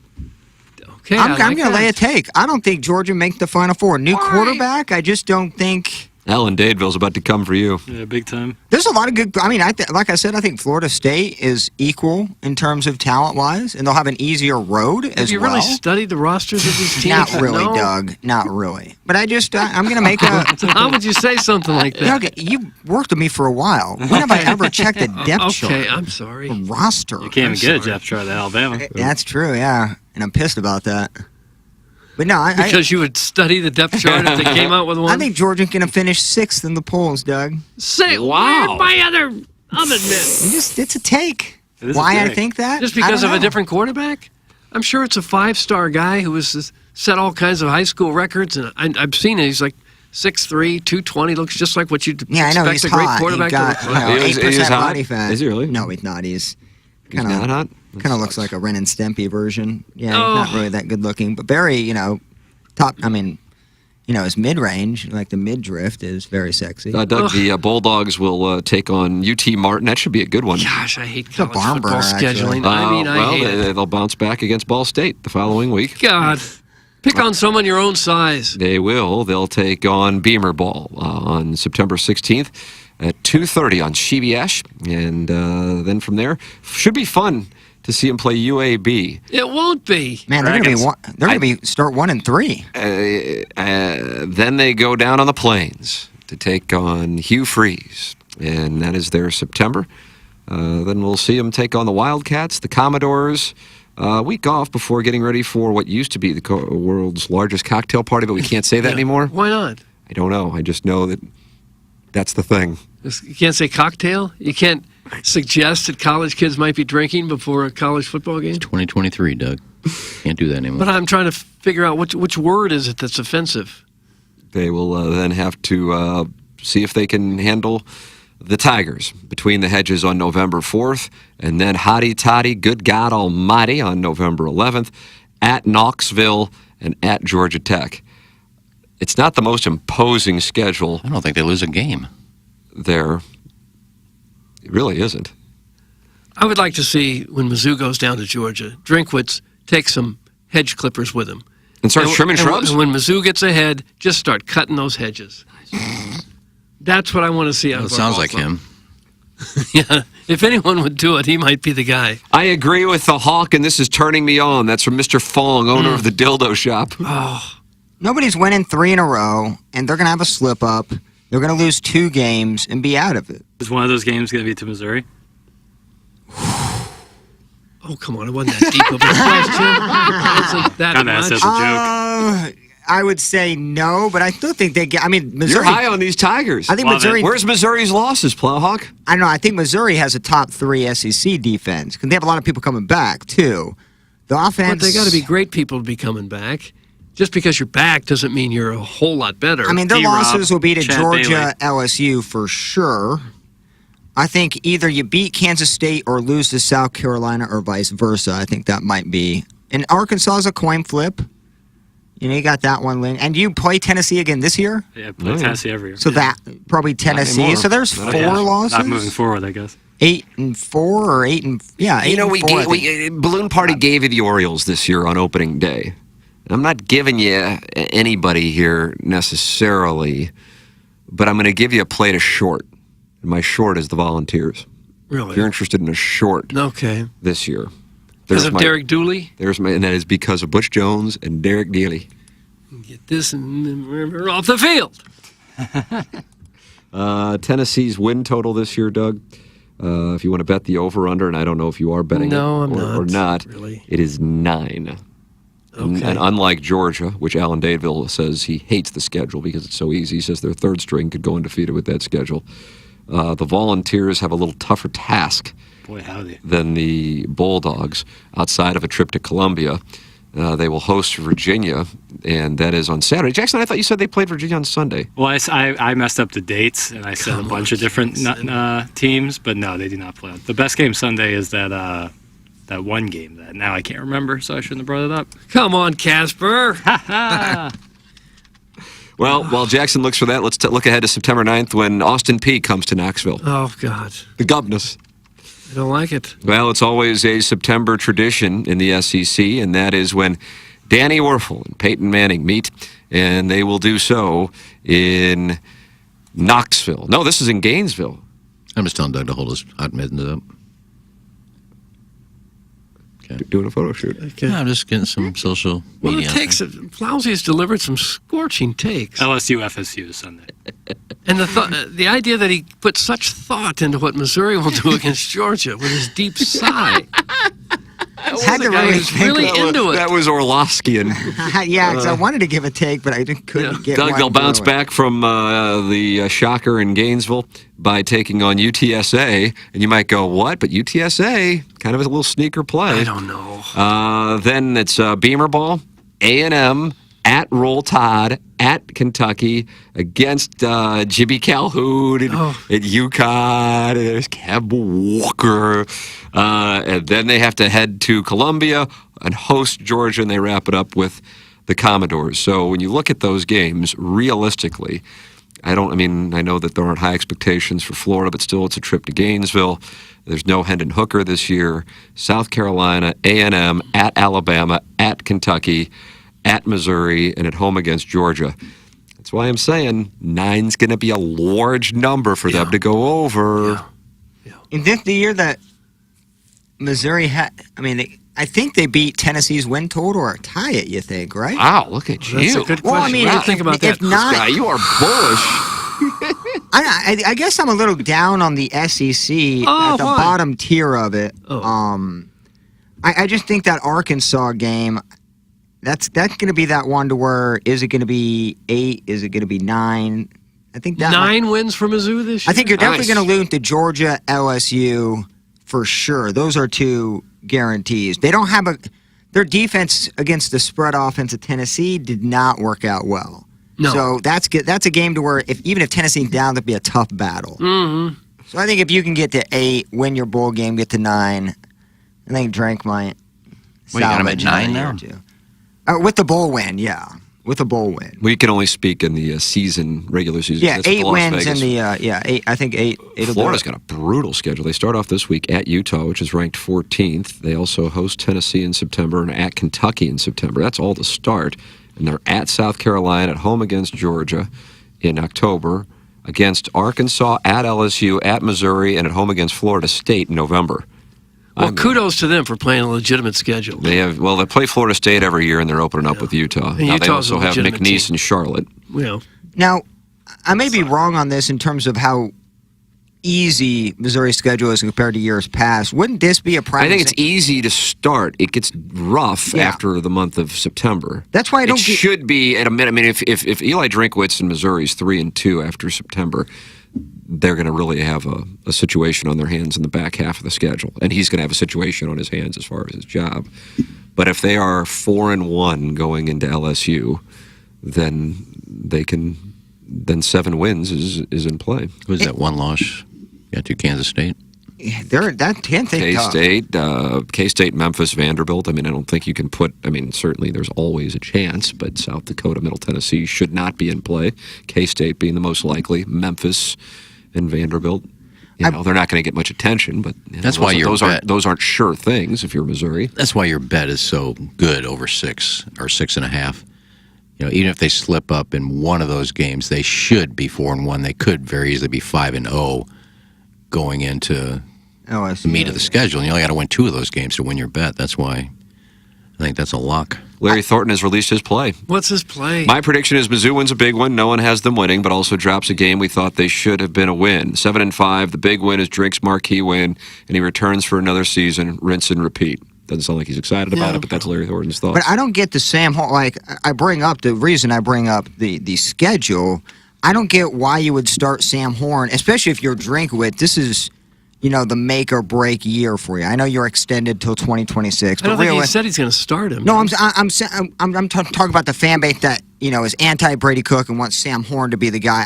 Okay, I'm going to lay a take. I don't think Georgia makes the Final Four. New quarterback, I just don't think. Alan Dadeville's about to come for you. Yeah, big time. There's a lot of good. I mean, like I said, I think Florida State is equal in terms of talent-wise, and they'll have an easier road as well. Have you really studied the rosters of these teams? Not really, No. Doug. Not really. But I'm going to make a. How would you say something like that? Doug, you worked with me for a while. When have I ever checked a depth chart? Okay, I'm sorry. A roster. You can't even get a depth chart at Alabama. That's true, yeah. And I'm pissed about that. But no, because you would study the depth chart if they came out with one. I think Georgia's going to finish 6th in the polls, Doug. Wow. My other admit. It's a take. Why I think that? Just because of a different quarterback? I'm sure it's a 5-star guy who has set all kinds of high school records, and I've seen it. He's like 6'3", 220, looks just like what you'd expect a great quarterback to look like. 8% body fat. Is he really? No, he's not. He's not hot? Kind of looks like a Ren and Stimpy version. Yeah, he's not really that good looking, but very, top. I mean, his mid-range, like the mid-drift, is very sexy. Doug, the Bulldogs will take on UT Martin. That should be a good one. Gosh, I hate college football scheduling. I hate it. They'll bounce back against Ball State the following week. God. Pick on someone your own size. They will. They'll take on Beamer Ball on September 16th at 2:30 on CBS. And then from there, should be fun to see them play UAB. It won't be. Man, they're going to be start 1-3. Then they go down on the Plains to take on Hugh Freeze, and that is their September. Then we'll see them take on the Wildcats, the Commodores. Week off before getting ready for what used to be the world's largest cocktail party, but we can't say that anymore. Why not? I don't know. I just know that that's the thing. You can't say cocktail? You can't suggest that college kids might be drinking before a college football game? It's 2023, Doug. Can't do that anymore. But I'm trying to figure out which word is it that's offensive. They will then have to see if they can handle the Tigers between the hedges on November 4th, and then Hotty Toddy, good God Almighty, on November 11th, at Knoxville and at Georgia Tech. It's not the most imposing schedule. I don't think they lose a game. There. It really isn't. I would like to see, when Mizzou goes down to Georgia, Drinkwitz take some hedge clippers with him. And start trimming shrubs? And when Mizzou gets ahead, just start cutting those hedges. That's what I want to see out of our sounds ball like club. him. Yeah, if anyone would do it, he might be the guy. I agree with the Hawk, and this is turning me on. That's from Mr. Fong, owner of the Dildo Shop. Oh. Nobody's winning 3 in a row, and they're going to have a slip-up. They're going to lose 2 games and be out of it. Is one of those games going to be to Missouri? Oh, come on. It wasn't that deep of a question. It wasn't that much. That's a joke. I would say no, but I still think they get. I mean, Missouri. You're high on these Tigers. I think Missouri. Where's Missouri's losses, Plowhawk? I don't know. I think Missouri has a top 3 SEC defense because they have a lot of people coming back too. The offense. But they got to be great people to be coming back. Just because you're back doesn't mean you're a whole lot better. I mean, their losses will be to Chad Georgia, LSU for sure. I think either you beat Kansas State or lose to South Carolina or vice versa. I think that might be. And Arkansas is a coin flip. You know, you got that one, Lynn. And you play Tennessee again this year? Yeah, I play Tennessee every year. So that, probably Tennessee. So there's 4 losses? Not moving forward, I guess. 8-4 or 8 and yeah. 8 You know, and 4, Balloon Party gave you the Orioles this year on opening day. I'm not giving you anybody here necessarily, but I'm going to give you a plate of short. And my short is the Volunteers. Really? If you're interested in a short this year. Because of Derek Dooley? And that is because of Butch Jones and Derek Dooley. Get this and we're off the field. Tennessee's win total this year, Doug. If you want to bet the over-under, and I don't know if you are betting it or not, really. It is 9. Okay. And unlike Georgia, which Alan Dadeville says he hates the schedule because it's so easy, he says their third string could go undefeated with that schedule. The Volunteers have a little tougher task than the Bulldogs outside of a trip to Columbia. They will host Virginia, and that is on Saturday. Jackson, I thought you said they played Virginia on Sunday. Well, I messed up the dates, and I said a bunch of different teams, but no, they do not play. The best game Sunday is that one game that now I can't remember, so I shouldn't have brought it up. Come on, Casper. Well, while Jackson looks for that, let's look ahead to September 9th when Austin Peay comes to Knoxville. Oh, God. The Governors. I don't like it. Well, it's always a September tradition in the SEC, and that is when Danny Werfel and Peyton Manning meet, and they will do so in Knoxville. No, this is in Gainesville. I'm just telling Doug to hold his hot mittens up. Okay. Doing a photo shoot. Okay. Yeah, I'm just getting some social media. Well, Flowsy has delivered some scorching takes. LSU, FSU Sunday. And the idea that he put such thought into what Missouri will do against Georgia with his deep sigh. Had to really think really into it. That was Orlovskian. Yeah, because I wanted to give a take, but I couldn't get Doug, one they'll bounce through it. back from the shocker in Gainesville by taking on UTSA, and you might go, what? But UTSA, kind of a little sneaker play. I don't know. Then it's Beamer Ball, A&M, at Roll Tide, at Kentucky, against Jimmy Calhoun at UConn. There's Cab Walker. And then they have to head to Columbia and host Georgia, and they wrap it up with the Commodores. So when you look at those games, realistically, I know that there aren't high expectations for Florida, but still it's a trip to Gainesville. There's no Hendon Hooker this year. South Carolina, A&M, at Alabama, at Kentucky, at Missouri, and at home against Georgia. That's why I'm saying 9's going to be a large number for them to go over. Is this the year that Missouri had? I think they beat Tennessee's win total or tie it. You think, right? Wow, look at you. That's a good question. What do you think about that? If not, Guy, you are bullish. I guess I'm a little down on the SEC at the bottom tier of it. I just think that Arkansas game. That's going to be that one to where, is it going to be 8? Is it going to be 9? I think that 9 wins for Mizzou this year? I think you're definitely going to lose to Georgia, LSU for sure. Those are 2 guarantees. They don't have their defense against the spread offense of Tennessee did not work out well. No. So that's a game to where even if Tennessee's down, that'd be a tough battle. Mm-hmm. So I think if you can get to 8, win your bowl game, get to 9, I think Drake might Well, you got him at salvage 9 another now? year or 2. With the bowl win, yeah. With a bowl win. We can only speak in the regular season. Yeah, That's 8 Las wins Vegas. in the 8. I think 8. Florida's got a brutal schedule. They start off this week at Utah, which is ranked 14th. They also host Tennessee in September and at Kentucky in September. That's all to start. And they're at South Carolina, at home against Georgia in October, against Arkansas, at LSU, at Missouri, and at home against Florida State in November. Well, kudos to them for playing a legitimate schedule. They play Florida State every year, and they're opening up with Utah. And Now, they Utah's also a have legitimate McNeese team. and Charlotte. Well, Now, I may be wrong on this in terms of how easy Missouri's schedule is compared to years past, wouldn't this be a prime? I think it's easy to start. It gets rough after the month of September. That's why I don't. It should be at a minute. I mean, if Eli Drinkwitz in Missouri is 3-2 after September, they're going to really have a situation on their hands in the back half of the schedule, and he's going to have a situation on his hands as far as his job. But if they are 4-1 going into LSU, then they can. Then 7 wins is in play. Who's that one loss? Got to Kansas State. They're that 10th. K-State, Memphis, Vanderbilt. I mean, I don't think you can put. I mean, certainly there's always a chance, but South Dakota, Middle Tennessee should not be in play. K-State being the most likely. Memphis and Vanderbilt. They're not going to get much attention, but that's why those aren't sure things if you're Missouri. That's why your bet is so good over 6 or 6.5. Even if they slip up in one of those games, they should be 4-1. They could very easily be 5-0 going into the meat of the schedule. And you only got to win 2 of those games to win your bet. That's why I think that's a lock. Larry Thornton has released his play. What's his play? My prediction is Mizzou wins a big one. No one has them winning, but also drops a game we thought they should have been a win. 7-5. The big win is Drink's marquee win, and he returns for another season. Rinse and repeat. Doesn't sound like he's excited about it, but that's Larry Thornton's thoughts. But I don't get the Sam Horn. Like, the reason I bring up the schedule, I don't get why you would start Sam Horn, especially if you're Drinkwitz. This is, the make or break year for you. I know you're extended till 2026. I don't think he said he's going to start him. No, I'm talking about the fan base that, is anti-Brady Cook and wants Sam Horn to be the guy.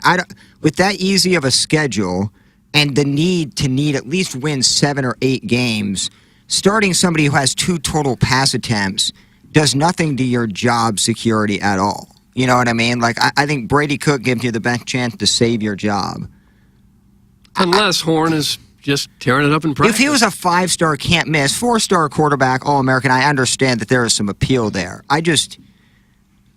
With that easy of a schedule and the need at least win 7 or 8 games, starting somebody who has 2 total pass attempts does nothing to your job security at all. You know what I mean? Like, I think Brady Cook gives you the best chance to save your job. Unless Horn is just tearing it up in practice. If he was a 5-star, can't miss, 4-star quarterback, All-American, I understand that there is some appeal there.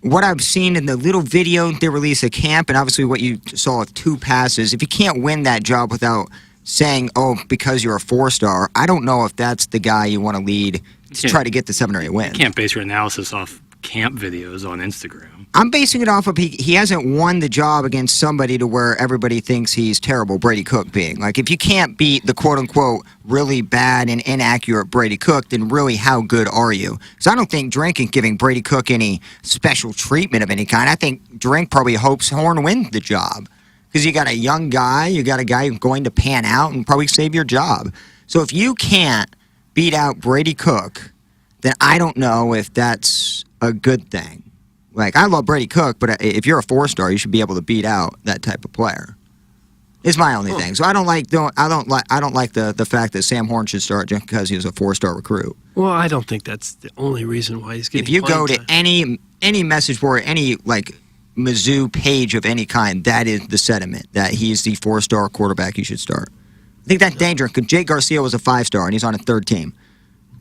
What I've seen in the little video they released at camp, and obviously what you saw with 2 passes, if you can't win that job without saying, because you're a 4-star, I don't know if that's the guy you want to lead to try to get the 7 or 8 wins. You can't base your analysis off camp videos on Instagram. I'm basing it off of he hasn't won the job against somebody to where everybody thinks he's terrible, Brady Cook being. Like, if you can't beat the quote-unquote really bad and inaccurate Brady Cook, then really how good are you? So I don't think Drink is giving Brady Cook any special treatment of any kind. I think Drink probably hopes Horn wins the job. Because you got a young guy, you got a guy who's going to pan out and probably save your job. So if you can't beat out Brady Cook, then I don't know if that's a good thing. Like, I love Brady Cook, but if you're a 4-star, you should be able to beat out that type of player. It's my only thing. So I don't like the fact that Sam Horn should start just because he was a 4-star recruit. Well, I don't think that's the only reason why he's getting. If you go to any message board, any Mizzou page of any kind, that is the sentiment that he's the 4-star quarterback you should start. I think that's dangerous because Jake Garcia was a 5-star and he's on a 3rd team.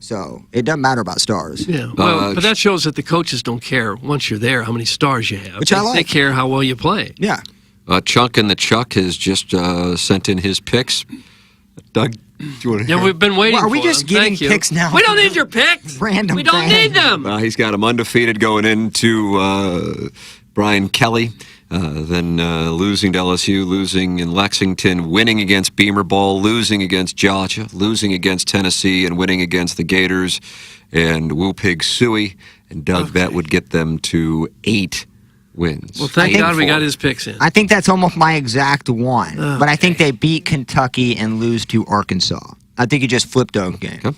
So it doesn't matter about stars. Yeah, well, but that shows that the coaches don't care once you're there how many stars you have. Which I like. They care how well you play. Yeah. Chuck and the Chuck has just sent in his picks. Doug, do you want to hear? We've been waiting. Are we just getting picks now? We don't need your picks. Random. We don't need them. He's got him undefeated going into Brian Kelly. Then losing to LSU, losing in Lexington, winning against Beamer Ball, losing against Georgia, losing against Tennessee, and winning against the Gators and Woo Pig Suey. And Doug, that would get them to 8 wins. Well, thank God we got his picks in. I think that's almost my exact one. But I think they beat Kentucky and lose to Arkansas. I think he just flipped a game. Okay.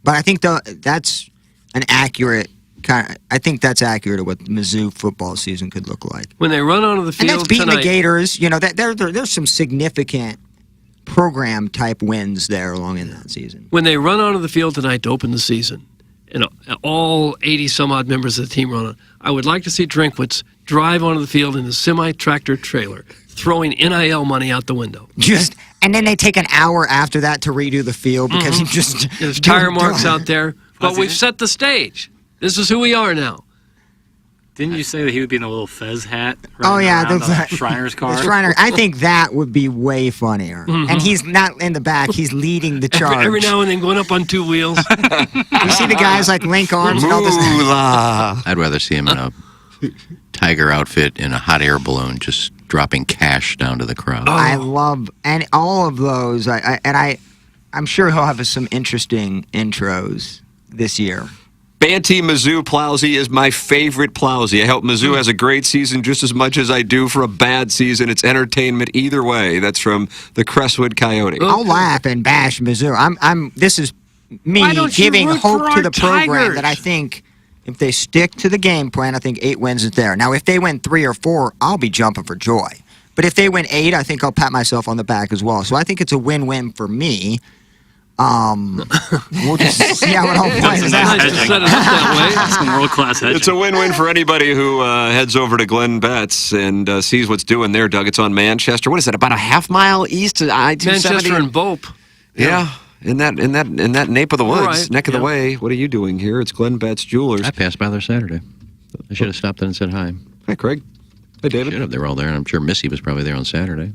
But I think that's an accurate I think that's accurate of what the Mizzou football season could look like. When they run onto the field and that's beating tonight, the Gators. There's some significant program type wins there along in that season. When they run onto the field tonight to open the season, and all 80 some odd members of the team run on, I would like to see Drinkwitz drive onto the field in a semi-tractor trailer, throwing NIL money out the window. And then they take an hour after that to redo the field because there's tire marks out there. But we've set the stage. This is who we are now. Didn't you say that he would be in a little fez hat? The Shriner's car. Shriner. I think that would be way funnier. Mm-hmm. And he's not in the back; he's leading the charge. Every now and then, going up on 2 wheels. You see the guys like link arms and all this. I'd rather see him in a tiger outfit in a hot air balloon, just dropping cash down to the crowd. I love and all of those. I'm sure he'll have some interesting intros this year. Banty Mizzou Plowsy is my favorite Plowsy. I hope Mizzou has a great season just as much as I do for a bad season. It's entertainment either way. That's from the Crestwood Coyote. I'll laugh and bash Mizzou. This is me giving hope to the program that I think if they stick to the game plan, I think 8 wins is there. Now, if they win 3 or 4, I'll be jumping for joy. But if they win 8, I think I'll pat myself on the back as well. So I think it's a win-win for me. We'll just see how it all plays out. Nice to set it up that way. Some world-class hedging. It's a win-win for anybody who heads over to Glenn Betts and sees what's doing there, Doug. It's on Manchester. What is that, about a half mile east of I-270? Manchester and Bope. Yeah. In that nape of the woods, Right. neck of the way. What are you doing here? It's Glenn Betts Jewelers. I passed by there Saturday. I should have stopped in and said hi. Hi, Craig. Hi, David. Should have. They were all there, and I'm sure Missy was probably there on Saturday.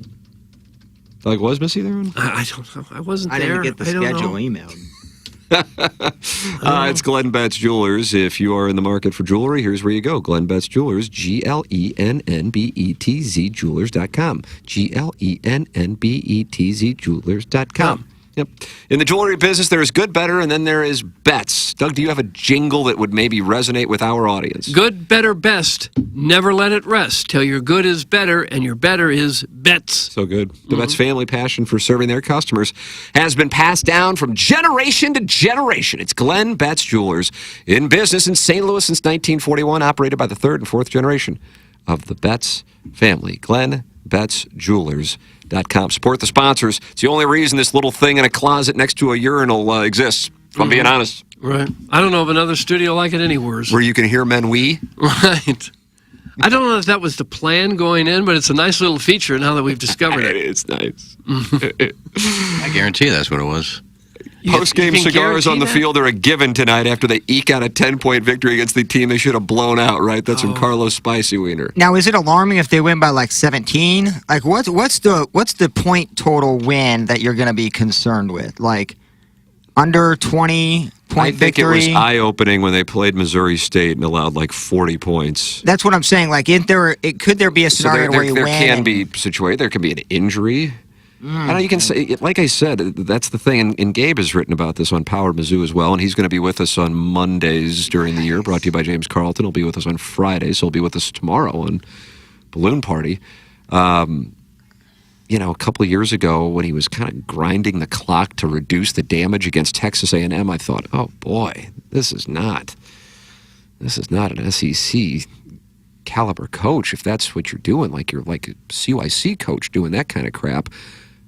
Doug, was Missy there? I don't know. I wasn't I there. didn't get the schedule emailed. It's Glenn Betts Jewelers. If you are in the market for jewelry, here's where you go. Glenn Betts Jewelers, GLENNBETZ Jewelers.com. GLENNBETZ Jewelers.com. Yep. In the jewelry business, there is good, better, and then there is Betts. Doug, do you have a jingle that would maybe resonate with our audience? Good, better, best. Never let it rest till your good is better and your better is Betts. So good. The Betts family passion for serving their customers has been passed down from generation to generation. It's Glenn Betts Jewelers, in business in St. Louis since 1941, operated by the 3rd and 4th generation of the Betts family. Glenn Betts Jewelers.com. Support the sponsors. It's the only reason this little thing in a closet next to a urinal exists, if I'm being honest. Right. I don't know of another studio like it anywhere. Where you can hear men wee. Right. I don't know if that was the plan going in, but it's a nice little feature now that we've discovered it. It's nice. I guarantee that's what it was. Post-game you can cigars on the guarantee that? field are a given tonight after they eke out a 10-point victory against the team they should have blown out, right? That's from Carlos Spicy Wiener. Now, is it alarming if they win by like 17? Like, what's the point total win that you're going to be concerned with? Like, under 20 point I think victory? it was eye-opening when they played Missouri State and allowed like 40 points. That's what I'm saying. Like, could there be a scenario where you there win? can be situation. There can be an injury. I know you can say, like I said, that's the thing. And Gabe has written about this on Power Mizzou as well. And he's going to be with us on Mondays during the year, brought to you by James Carlton. He'll be with us on Fridays. So he'll be with us tomorrow on Balloon Party. A couple of years ago when he was kind of grinding the clock to reduce the damage against Texas A&M, I thought, oh boy, this is not an SEC caliber coach if that's what you're doing. Like you're like a CYC coach doing that kind of crap.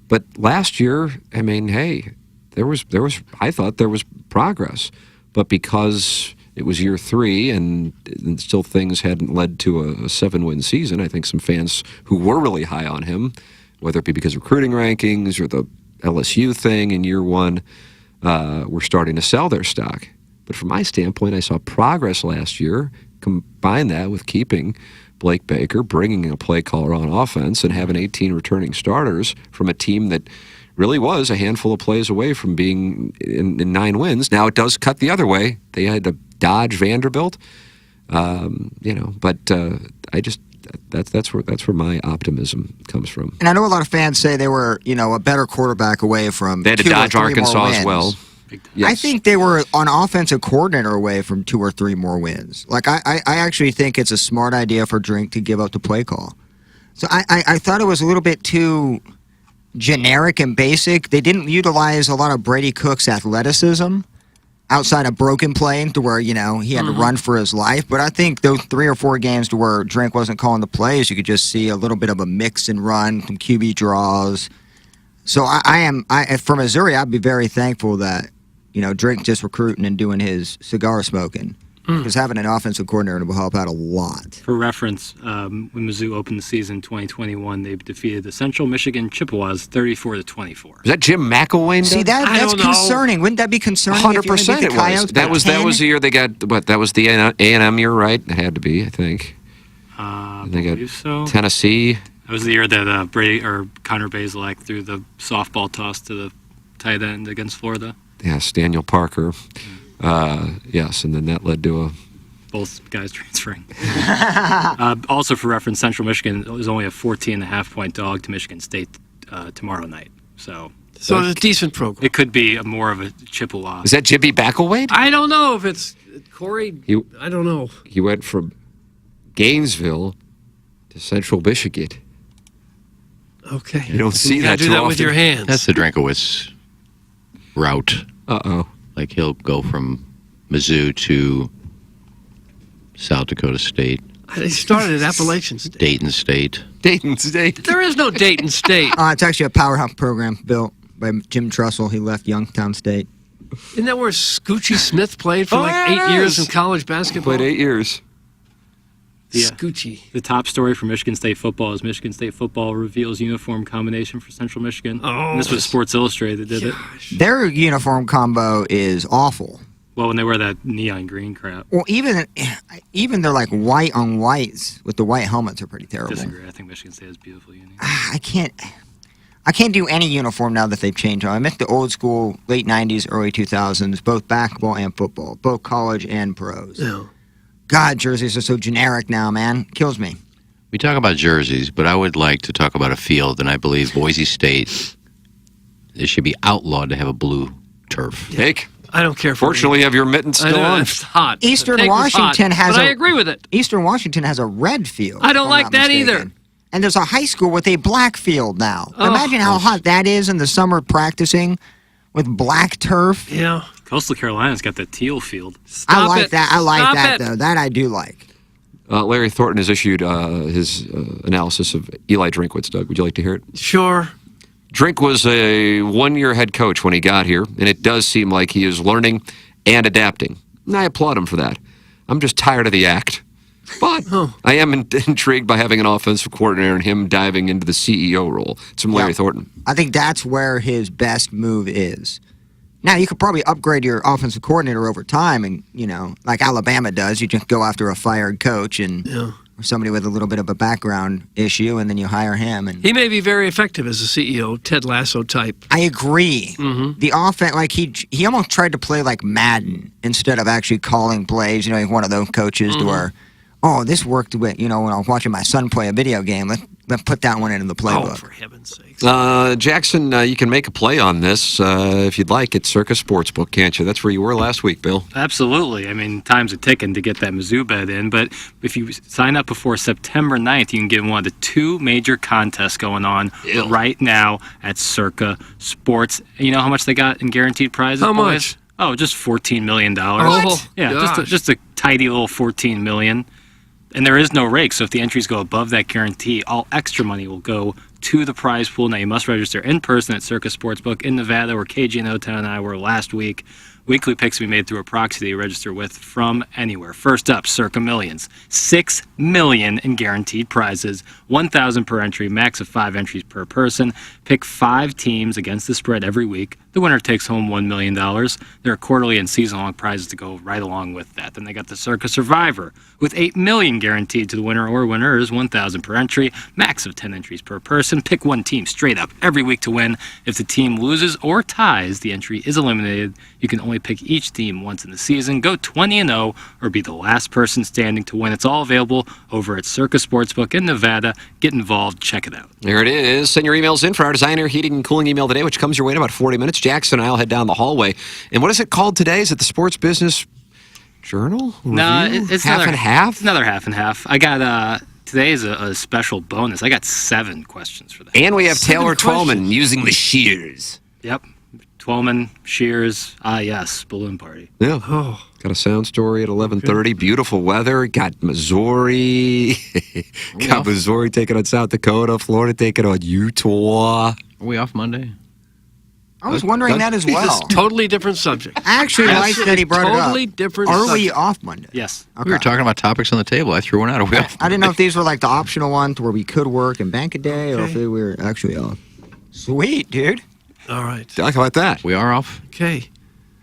But last year, I mean, hey, I thought there was progress, but because it was year 3 and still things hadn't led to a 7-win season, I think some fans who were really high on him, whether it be because of recruiting rankings or the LSU thing in year 1, were starting to sell their stock. But from my standpoint, I saw progress last year. Combine that with keeping Blake Baker, bringing a play caller on offense, and having 18 returning starters from a team that really was a handful of plays away from being in 9 wins. Now it does cut the other way. They had to dodge Vanderbilt, but that's where my optimism comes from. And I know a lot of fans say they were, a better quarterback away from. They had to 2 or dodge 3 more Arkansas as wins. well. Yes. I think they were an offensive coordinator away from 2 or 3 more wins. Like, I actually think it's a smart idea for Drink to give up the play call. So I thought it was a little bit too generic and basic. They didn't utilize a lot of Brady Cook's athleticism outside of broken play to where, he had to run for his life. But I think those 3 or 4 games to where Drink wasn't calling the plays, you could just see a little bit of a mix and run, some QB draws. So for Missouri, I'd be very thankful that Drink just recruiting and doing his cigar smoking. Because having an offensive coordinator will help out a lot. For reference, when Mizzou opened the season 2021, they defeated the Central Michigan Chippewas 34-24. Is that Jim McElwain? See, that's concerning. Wouldn't that be concerning? 100% it was. That was the year they got, that was the A&M year, right? It had to be, I think. They got so. Tennessee. That was the year that Connor Bazelak threw the softball toss to the tight end against Florida. Yes, Daniel Parker. Yes, and then that led to both guys transferring. Also, for reference, Central Michigan is only a 14.5-point dog to Michigan State tomorrow night. So it's a decent program. It could be more of a Chippewa. Is that Jimmy Backlewade? I don't know if it's Corey. I don't know. He went from Gainesville to Central Michigan. Okay. You don't see You that gotta too do that often. with your hands. That's the Drinkowitz route. Uh-oh. Like he'll go from Mizzou to South Dakota State. They started at Appalachian State. Dayton State. Dayton State. There is no Dayton State. It's actually a powerhouse program built by Jim Trussell. He left Youngstown State. Isn't that where Scoochie Smith played for 8 years in college basketball? Played 8 years. Scoochie. The top story for Michigan State football is Michigan State football reveals uniform combination for Central Michigan. Oh, And this was Sports Illustrated that did it. Their uniform combo is awful. Well, when they wear that neon green crap. Well, even they're like white on whites with the white helmets are pretty terrible. Disagree. I think Michigan State has beautiful uniforms. I can't do any uniform now that they've changed. I miss the old school late 90s, early 2000s, both basketball and football, both college and pros. Yeah. God, jerseys are so generic now, man. Kills me. We talk about jerseys, but I would like to talk about a field, and I believe Boise State, it should be outlawed to have a blue turf. Take. I don't care for Fortunately, you have your mittens still on. It's hot. Eastern The take was Washington hot, has but I agree with it. Eastern Washington has a red field. I don't if I'm like not that mistaken. either. And there's a high school with a black field now. Oh. Imagine how hot that is in the summer practicing with black turf. Yeah. Coastal Carolina's got the teal field. I like that. I like Stop that, it. though. That I do like. Larry Thornton has issued his analysis of Eli Drinkwitz. Doug, would you like to hear it? Sure. Drink was a one-year head coach when he got here, and it does seem like he is learning and adapting. And I applaud him for that. I'm just tired of the act. But I am intrigued by having an offensive coordinator and him diving into the CEO role. It's from Larry Thornton. I think that's where his best move is. Now, you could probably upgrade your offensive coordinator over time, and, like Alabama does, you just go after a fired coach and or somebody with a little bit of a background issue, and then you hire him. And He may be very effective as a CEO, Ted Lasso type. I agree. Mm-hmm. The offense, like he almost tried to play like Madden instead of actually calling plays. He's one of those coaches to where, this worked with, when I was watching my son play a video game. Let's put that one into the playbook. Oh, for heaven's sake. Jackson, you can make a play on this if you'd like at Circus Sportsbook, can't you? That's where you were last week, Bill. Absolutely. I mean, time's a ticking to get that Mizzou bet in, but if you sign up before September 9th, you can get in one of the two major contests going on right now at Circa Sports. You know how much they got in guaranteed prizes? How boys? much? Oh, just $14 million. Oh, yeah, gosh. just a tidy little $14 million. And there is no rake, so if the entries go above that guarantee, all extra money will go to the prize pool. Now, you must register in person at Circus Sportsbook in Nevada, where KG and O10 and I were last week. Weekly picks will be made through a proxy that you register with from anywhere. First up, Circa Millions. $6 million in guaranteed prizes, $1,000 per entry, max of 5 entries per person. Pick 5 teams against the spread every week. The winner takes home $1 million. There are quarterly and season-long prizes to go right along with that. Then they got the Circa Survivor with $8 million guaranteed to the winner or winners, $1,000 per entry, max of 10 entries per person. Pick one team straight up every week to win. If the team loses or ties, the entry is eliminated. You can only pick each team once in the season. Go 20-0 or be the last person standing to win. It's all available over at Circa Sportsbook in Nevada. Get involved. Check it out. There it is. Send your emails in for our design, air, heating, and cooling email today, which comes your way in about 40 minutes. Jackson and I will head down the hallway. And what is it called today? Is it the Sports Business Journal? No, Review? it's half another, and half? Another half and half. I got today is a special bonus. I got 7 questions for that. And we have Taylor Twellman using the shears. Yep. Twellman, Shears, yes, balloon party. Yeah. Got a sound story at 11:30. Beautiful weather. Got Missouri. Got Missouri taking on South Dakota. Florida taking on Utah. Are we off Monday? I was wondering that as well. It's a totally different subject. I actually like that he brought Totally it up. different Are we subject. off Monday? Yes. Okay. We were talking about topics on the table. I threw one out. Are we off? I didn't know if these were like the optional ones where we could work and bank a day, or if we were actually off. Sweet, dude. All right. Doug, how about that? We are off? Okay.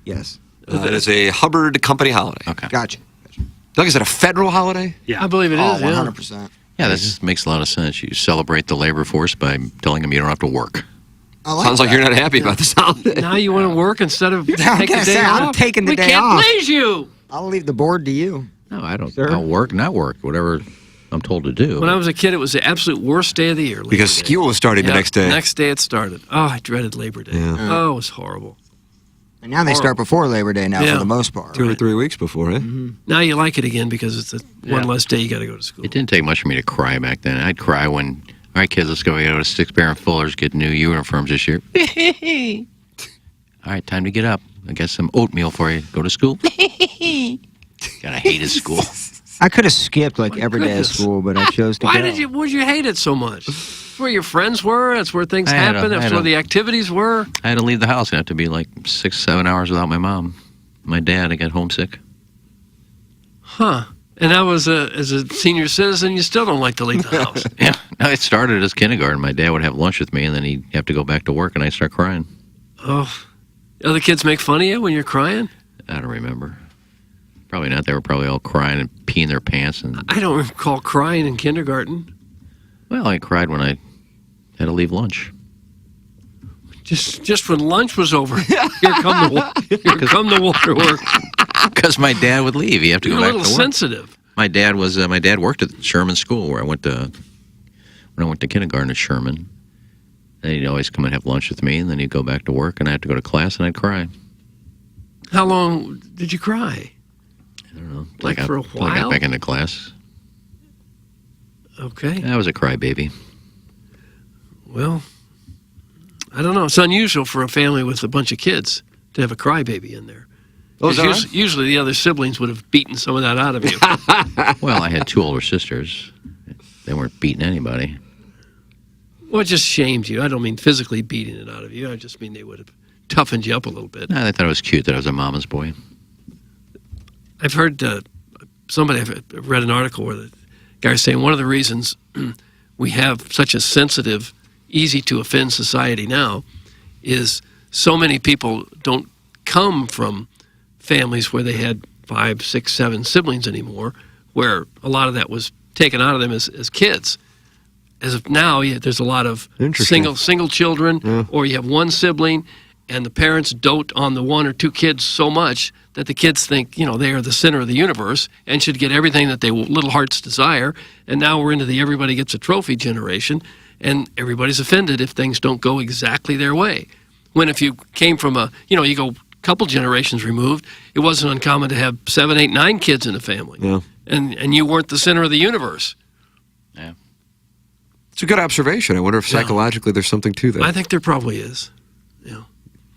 Yes. It is a Hubbard Company holiday. Okay. Gotcha. Doug, is it a federal holiday? Yeah. I believe it is. 100%. Yeah, this makes a lot of sense. You celebrate the labor force by telling them you don't have to work. Sounds like you're not happy about this holiday. Now you want to work instead of I'm take gonna the day say, off? I'm taking the we day can't off. please you. I'll leave the board to you. No, I don't. Sir? I'll work, not work, whatever I'm told to do. When I was a kid, it was the absolute worst day of the year. Because school was starting the next day. The next day it started. Oh, I dreaded Labor Day. Yeah. Oh, it was horrible. And now they start before Labor Day now for the most part. 2 or 3 weeks before, eh? Now you like it again because it's one less day you got to go to school. It didn't take much for me to cry back then. I'd cry when, all right, kids, let's go. We got to go to Six Bear and Fuller's, get new uniforms this year. All right, time to get up. I got some oatmeal for you. Go to school. God, I hated school. I could have skipped like every day of school, but I chose to Why go. would you hate it so much? It's where your friends were. That's where things happened. That's where the activities were. I had to leave the house. I had to be like 6-7 hours without my mom. My dad, I got homesick. Huh. And that was as a senior citizen, you still don't like to leave the house. Yeah. No, it started as kindergarten. My dad would have lunch with me, and then he'd have to go back to work, and I'd start crying. Oh. Other kids make fun of you when you're crying? I don't remember. Probably not. They were probably all crying and peeing their pants. And I don't recall crying in kindergarten. well, I cried when I had to leave lunch. Just when lunch was over, here come the waterworks. Because my dad would leave. He have to go back to work. You're a little sensitive. My dad worked at Sherman School where I went to when I went to kindergarten at Sherman. And he'd always come and have lunch with me, and then he'd go back to work, and I had to go to class, and I'd cry. How long did you cry? I don't know. Like for a Till I got while? back into class. Okay. I was a crybaby. Well, I don't know. It's unusual for a family with a bunch of kids to have a crybaby in there. Oh, is that right? Usually the other siblings would have beaten some of that out of you. Well, I had 2 older sisters. They weren't beating anybody. Well, it just shamed you. I don't mean physically beating it out of you. I just mean they would have toughened you up a little bit. No, they thought it was cute that I was a mama's boy. I've heard I've read an article where the guy was saying one of the reasons we have such a sensitive, easy to offend society now is so many people don't come from families where they had 5, 6, 7 siblings anymore, where a lot of that was taken out of them as kids. As of now, there's a lot of single children, or you have one sibling, and the parents dote on the 1 or 2 kids so much that the kids think, they are the center of the universe and should get everything that their little hearts desire. And now we're into the everybody gets a trophy generation, and everybody's offended if things don't go exactly their way. When if you came from you go a couple generations removed, it wasn't uncommon to have 7, 8, 9 kids in a family. Yeah. And you weren't the center of the universe. Yeah. It's a good observation. I wonder if psychologically there's something to that. I think there probably is.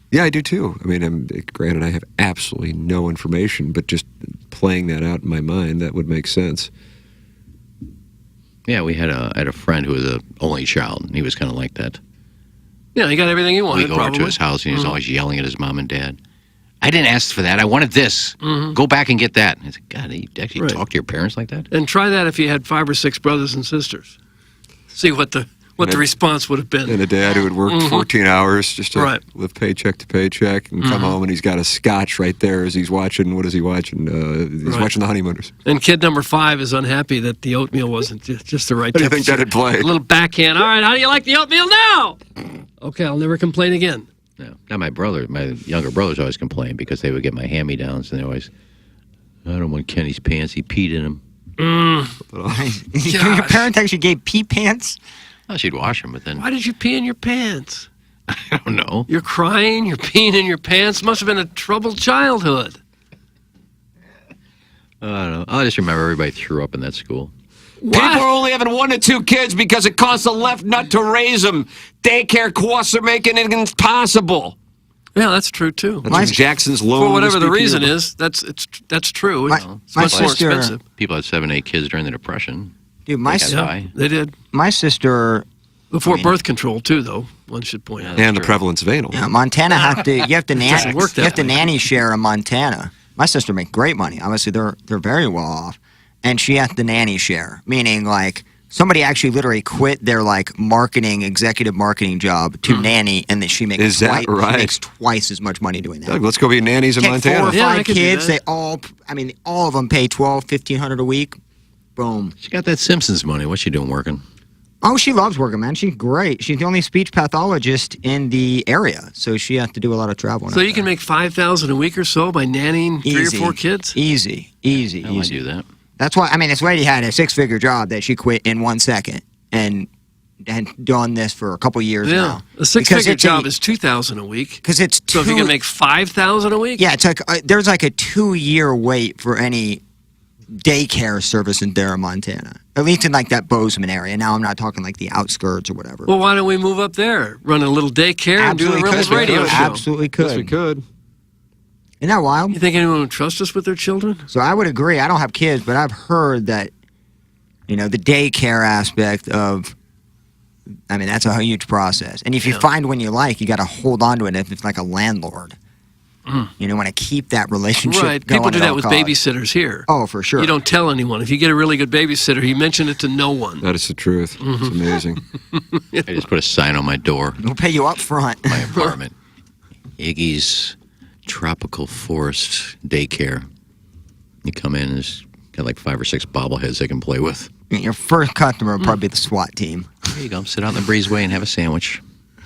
Yeah, I do too. I mean, granted, I have absolutely no information, but just playing that out in my mind, that would make sense. Yeah, I had a friend who was an only child, and he was kind of like that. Yeah, he got everything he wanted. We go over to his house, and he was always yelling at his mom and dad. I didn't ask for that. I wanted this. Go back and get that. And I said, God, you actually talk to your parents like that? And try that if you had 5 or 6 brothers and sisters. See what the response would have been. And a dad who would work 14 hours just to live paycheck to paycheck and come home and he's got a scotch right there as he's watching. What is he watching? He's watching The Honeymooners. And kid number 5 is unhappy that the oatmeal wasn't just the right How do you temperature. think that'd play? A little backhand. All right, how do you like the oatmeal now? Okay, I'll never complain again. No. Now my younger brothers always complained because they would get my hand-me-downs and they always, I don't want Kenny's pants. He peed in them. Your parents actually gave pee pants? Oh, she'd wash them, but then... Why did you pee in your pants? I don't know. You're crying, you're peeing in your pants. Must have been a troubled childhood. I don't know. I just remember everybody threw up in that school. People are only having 1 to 2 kids because it costs a left nut to raise them. Daycare costs are making it impossible. Yeah, that's true too. That's what Jackson's loan. For whatever the reason is, that's true. It's much more expensive. People had 7, 8 kids during the Depression. Dude, they did. My sister... Before birth control, too, though, one should point out. And the prevalence of anal. Yeah, Montana you have to nanny. work that You have to way. nanny share in Montana. My sister make great money. Obviously, they're very well off, and she has to nanny share, meaning like somebody actually literally quit their like executive marketing job to nanny, and that she makes Is that right? She makes twice as much money doing that. Doug, let's go be nannies in Take Montana. 4 or 5 I could do kids. that. All of them pay $1,200, $1,500 a week. Boom. She got that Simpsons money. What's she doing working? Oh, she loves working, man. She's great. She's the only speech pathologist in the area, so she has to do a lot of traveling. So you can make $5,000 a week or so by nannying 3 or 4 kids? Easy. I do that. That's why, I mean, this lady had a 6-figure job that she quit in 1 second and done this for a couple years now. A 6-figure job is $2,000 a week. Because it's so if you can make $5,000 a week? Yeah, it's like there's like a 2-year wait for any daycare service in Dara, Montana. At least in like that Bozeman area. Now I'm not talking like the outskirts or whatever. Well, why don't we move up there, run a little daycare, and do a real radio show? Absolutely could. Yes, we could. Isn't that wild? You think anyone would trust us with their children? So I would agree. I don't have kids, but I've heard that, the daycare aspect of, I mean, that's a huge process. And if you find one you like, you got to hold on to it if it's like a landlord. You want to keep that relationship Right. going. People do at that all with costs. babysitters here. Oh, for sure. You don't tell anyone. If you get a really good babysitter, you mention it to no one. That is the truth. It's amazing. I just put a sign on my door. We'll pay you up front. My apartment. Iggy's Tropical Forest Daycare. You come in, there's got like 5 or 6 bobbleheads they can play with. Your first customer will probably be the SWAT team. There you go. Sit out in the breezeway and have a sandwich.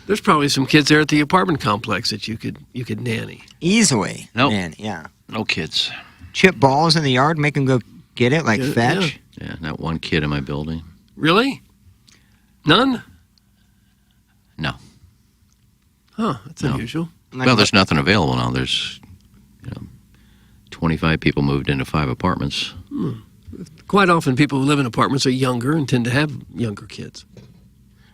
There's probably some kids there at the apartment complex that you could nanny. Easily. Nope. Man, yeah. No kids. Chip balls in the yard, make them go get it, like fetch. Yeah, not one kid in my building. Really? None? No. Huh, that's unusual. Well, there's nothing available now. There's 25 people moved into 5 apartments. Quite often people who live in apartments are younger and tend to have younger kids.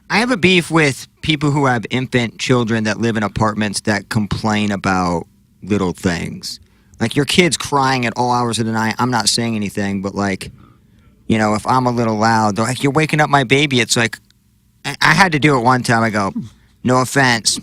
I have a beef with people who have infant children that live in apartments that complain about little things. Like your kid's crying at all hours of the night. I'm not saying anything, but if I'm a little loud, they're like, you're waking up my baby. It's like, I had to do it one time. I go, no offense.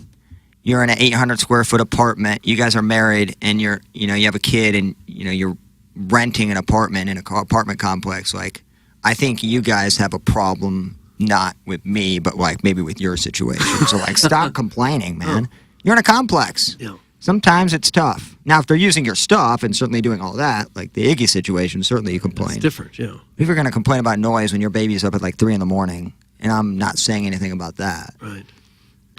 You're in an 800 square foot apartment. You guys are married and you have a kid and, you're renting an apartment in an apartment complex. Like, I think you guys have a problem. Not with me, but maybe with your situation. So stop complaining, man. You're in a complex. Yeah. Sometimes it's tough. Now, if they're using your stuff and certainly doing all that, like the Iggy situation, certainly you complain. It's different, yeah. If you're going to complain about noise when your baby's up at 3 in the morning, and I'm not saying anything about that. Right.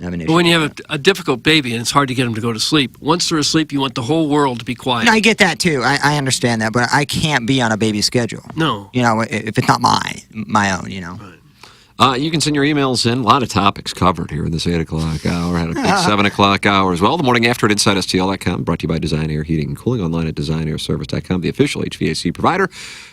I have an issue. But when you have a difficult baby and it's hard to get them to go to sleep, once they're asleep, you want the whole world to be quiet. No, I get that too. I understand that, but I can't be on a baby's schedule. No. If it's not my own, Right. You can send your emails in. A lot of topics covered here in this 8 o'clock hour. Had a big 7 o'clock hour as well. The morning after at InsideSTL.com. Brought to you by Design Air Heating and Cooling. Online at DesignAirService.com. The official HVAC provider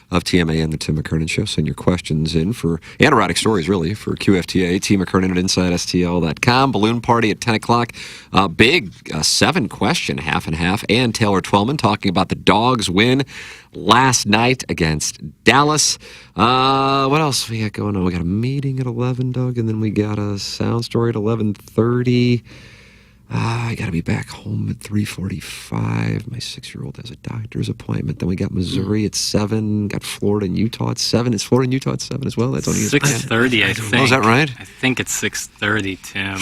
of TMA and the Tim McKernan Show. Send your questions in and erotic stories, really, for QFTA. T. McKernan at InsideSTL.com. Balloon party at 10 o'clock. Big 7-question, half and half. And Taylor Twellman talking about the Dogs' win last night against Dallas. What else we got going on? We got a meeting at 11, Doug, and then we got a sound story at 11:30. I got to be back home at 3:45. My 6-year-old has a doctor's appointment. Then we got Missouri at 7. Got Florida and Utah at 7. Is Florida and Utah at 7 as well? That's only 6:30, I think. Oh, is that right? I think it's 6:30, Tim.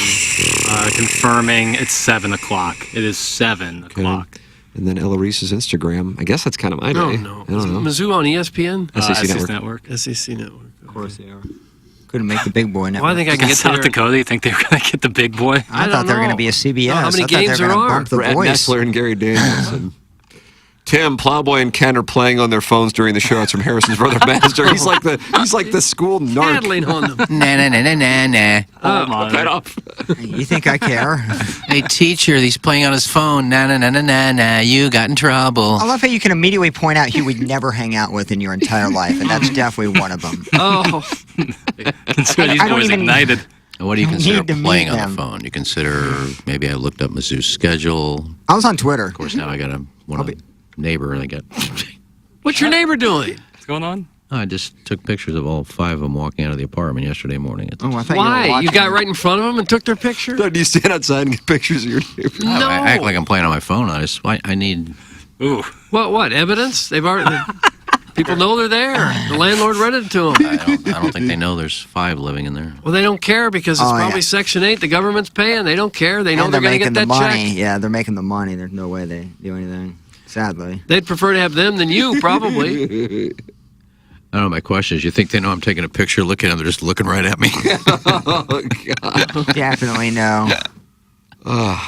Confirming it's 7 o'clock. It is 7 o'clock. And then Eloise's Instagram. I guess that's kind of my day. No. I don't know. Mizzou on ESPN? SEC Network. SEC Network. Of course they are. Couldn't make the big boy network. Well, I think I can get South there. Dakota. You think they were going to get the big boy? I thought they were going to be a CBS. How many I thought games they were there gonna are? bump the Brad voice. Nessler and Gary Danielson. Tim, Plowboy, and Ken are playing on their phones during the show. It's from Harrison's brother Master. He's like the school narc. Paddling on them. Nah. Cut that off. You think I care? Hey, teacher, he's playing on his phone. Nah. You got in trouble. I love how you can immediately point out who you would never hang out with in your entire life, and that's definitely one of them. Oh. Consider these I don't boys even- ignited. What do you consider need to playing meet on them. the phone? You consider maybe I looked up Mizzou's schedule. I was on Twitter. Of course, now I got a neighbor, and I got. What's your neighbor doing? What's going on? I just took pictures of all 5 of them walking out of the apartment yesterday morning. Oh, I thought Why? you were You got right in front of them and took their picture? Do you stand outside and get pictures of your neighbor? No. I act like I'm playing on my phone. I need. Ooh. What? Evidence? They've already. People know they're there. The landlord rented it to them. I don't think they know there's 5 living in there. Well, they don't care because it's probably Section 8. The government's paying. They don't care. They know And they're going to making get the that money. check. Yeah, they're making the money. There's no way they do anything. Sadly. They'd prefer to have them than you, probably. I don't know. My question is, you think they know I'm taking a picture, looking at them, they're just looking right at me? Oh, God. Definitely no.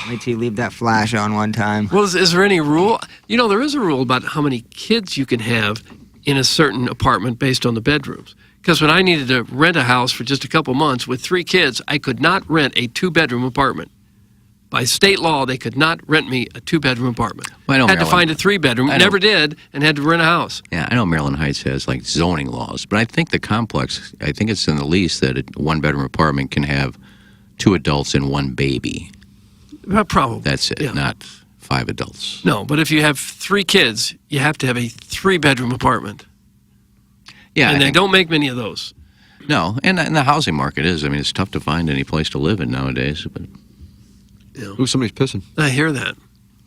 Wait till you leave that flash on one time. Well, is there any rule? You know, there is a rule about how many kids you can have in a certain apartment based on the bedrooms. Because when I needed to rent a house for just a couple months with 3 kids, I could not rent a 2-bedroom apartment. By state law, they could not rent me a 2-bedroom apartment. Well, I know had to Maryland- find a 3-bedroom, I know- never did, and had to rent a house. Yeah, I know Maryland Heights has like zoning laws, but I think the complex, I think it's in the lease that a 1-bedroom apartment can have 2 adults and 1 baby. Probably. That's it, Yeah. not 5 adults. No, but if you have 3 kids, you have to have a 3-bedroom apartment. Yeah, and I they think- don't make many of those. No, and the housing market is. I mean, it's tough to find any place to live in nowadays. But Ooh, somebody's pissing. I hear that.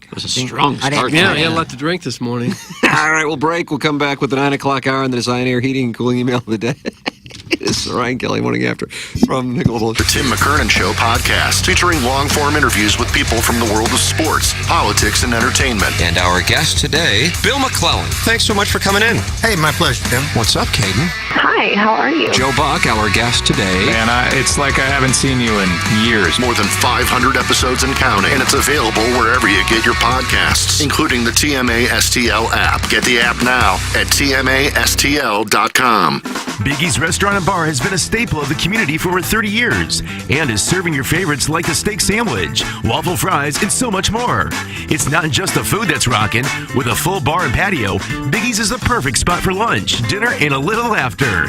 It was a strong start. Yeah, he had a lot to drink this morning. All right, we'll break. We'll come back with the 9 o'clock hour and the Design Air Heating and Cooling email of the day. This is Ryan Kelly Morning After from Nickel. The Tim McKernan Show podcast, featuring long-form interviews with people from the world of sports, politics, and entertainment. And our guest today, Bill McClellan. Thanks so much for coming in. Hey, my pleasure, Tim. What's up, Caden? Hi, how are you? Joe Buck, our guest today. Man, it's like I haven't seen you in years. More than 500 episodes and counting, and it's available wherever you get your podcasts, including the TMA STL app. Get the app now at TMASTL.com. Biggie's Restaurant and Bar has been a staple of the community for over 30 years and is serving your favorites like the steak sandwich, waffle fries, and so much more. It's not just the food that's rocking. With a full bar and patio, Biggie's is the perfect spot for lunch, dinner, and a little laughter.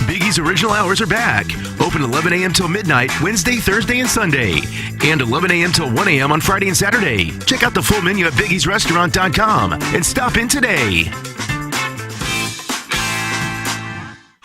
Biggie's original hours are back. Open 11 a.m. till midnight, Wednesday, Thursday, and Sunday. And 11 a.m. till 1 a.m. on Friday and Saturday. Check out the full menu at biggiesrestaurant.com and stop in today.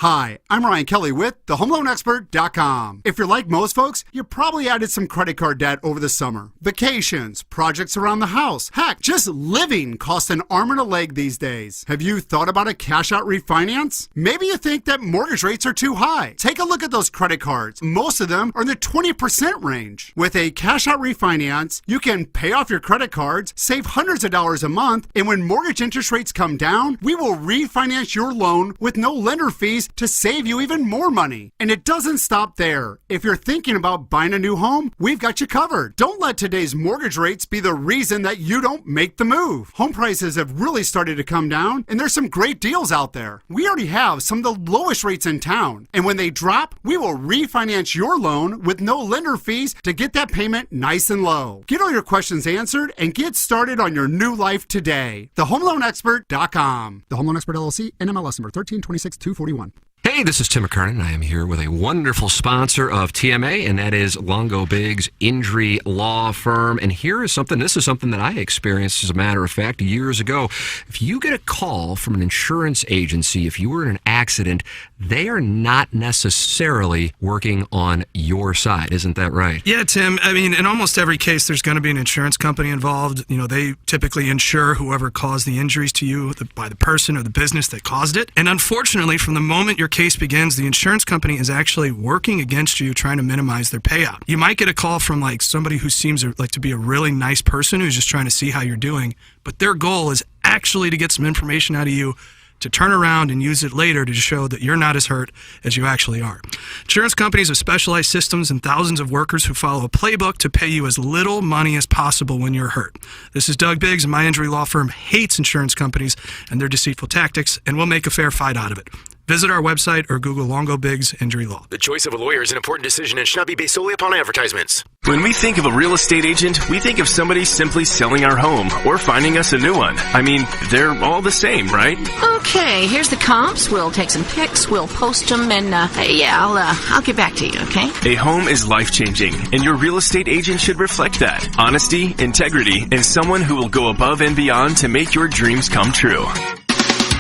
Hi, I'm Ryan Kelly with thehomeloanexpert.com. If you're like most folks, you probably added some credit card debt over the summer. Vacations, projects around the house, heck, just living costs an arm and a leg these days. Have you thought about a cash out refinance? Maybe you think that mortgage rates are too high. Take a look at those credit cards. Most of them are in the 20% range. With a cash out refinance, you can pay off your credit cards, save hundreds of dollars a month, and when mortgage interest rates come down, we will refinance your loan with no lender fees to save you even more money. And it doesn't stop there. If you're thinking about buying a new home, we've got you covered. Don't let today's mortgage rates be the reason that you don't make the move. Home prices have really started to come down, and there's some great deals out there. We already have some of the lowest rates in town, and when they drop, we will refinance your loan with no lender fees to get that payment nice and low. Get all your questions answered and get started on your new life today. TheHomeLoanExpert.com. The Home Loan Expert LLC, NMLS number 1326241. Hey, this is Tim McKernan. I am here with a wonderful sponsor of TMA, and that is Longo Biggs Injury Law Firm. And this is something that I experienced, as a matter of fact, years ago. If you get a call from an insurance agency, if you were in an accident, they are not necessarily working on your side. Isn't that right? Yeah, Tim. I mean, in almost every case, there's going to be an insurance company involved. You know, they typically insure whoever caused the injuries to you by the person or the business that caused it. And unfortunately, from the moment your case begins, the insurance company is actually working against you, trying to minimize their payout. You might get a call from like somebody who seems like to be a really nice person who's just trying to see how you're doing, but their goal is actually to get some information out of you to turn around and use it later to show that you're not as hurt as you actually are. Insurance companies have specialized systems and thousands of workers who follow a playbook to pay you as little money as possible when you're hurt. This is Doug Biggs, and my injury law firm hates insurance companies and their deceitful tactics, and we'll make a fair fight out of it. Visit our website or Google Longo Biggs Injury Law. The choice of a lawyer is an important decision and should not be based solely upon advertisements. When we think of a real estate agent, we think of somebody simply selling our home or finding us a new one. I mean, they're all the same, right? Okay, here's the comps. We'll take some pics, we'll post them, and I'll get back to you, okay? A home is life-changing, and your real estate agent should reflect that. Honesty, integrity, and someone who will go above and beyond to make your dreams come true.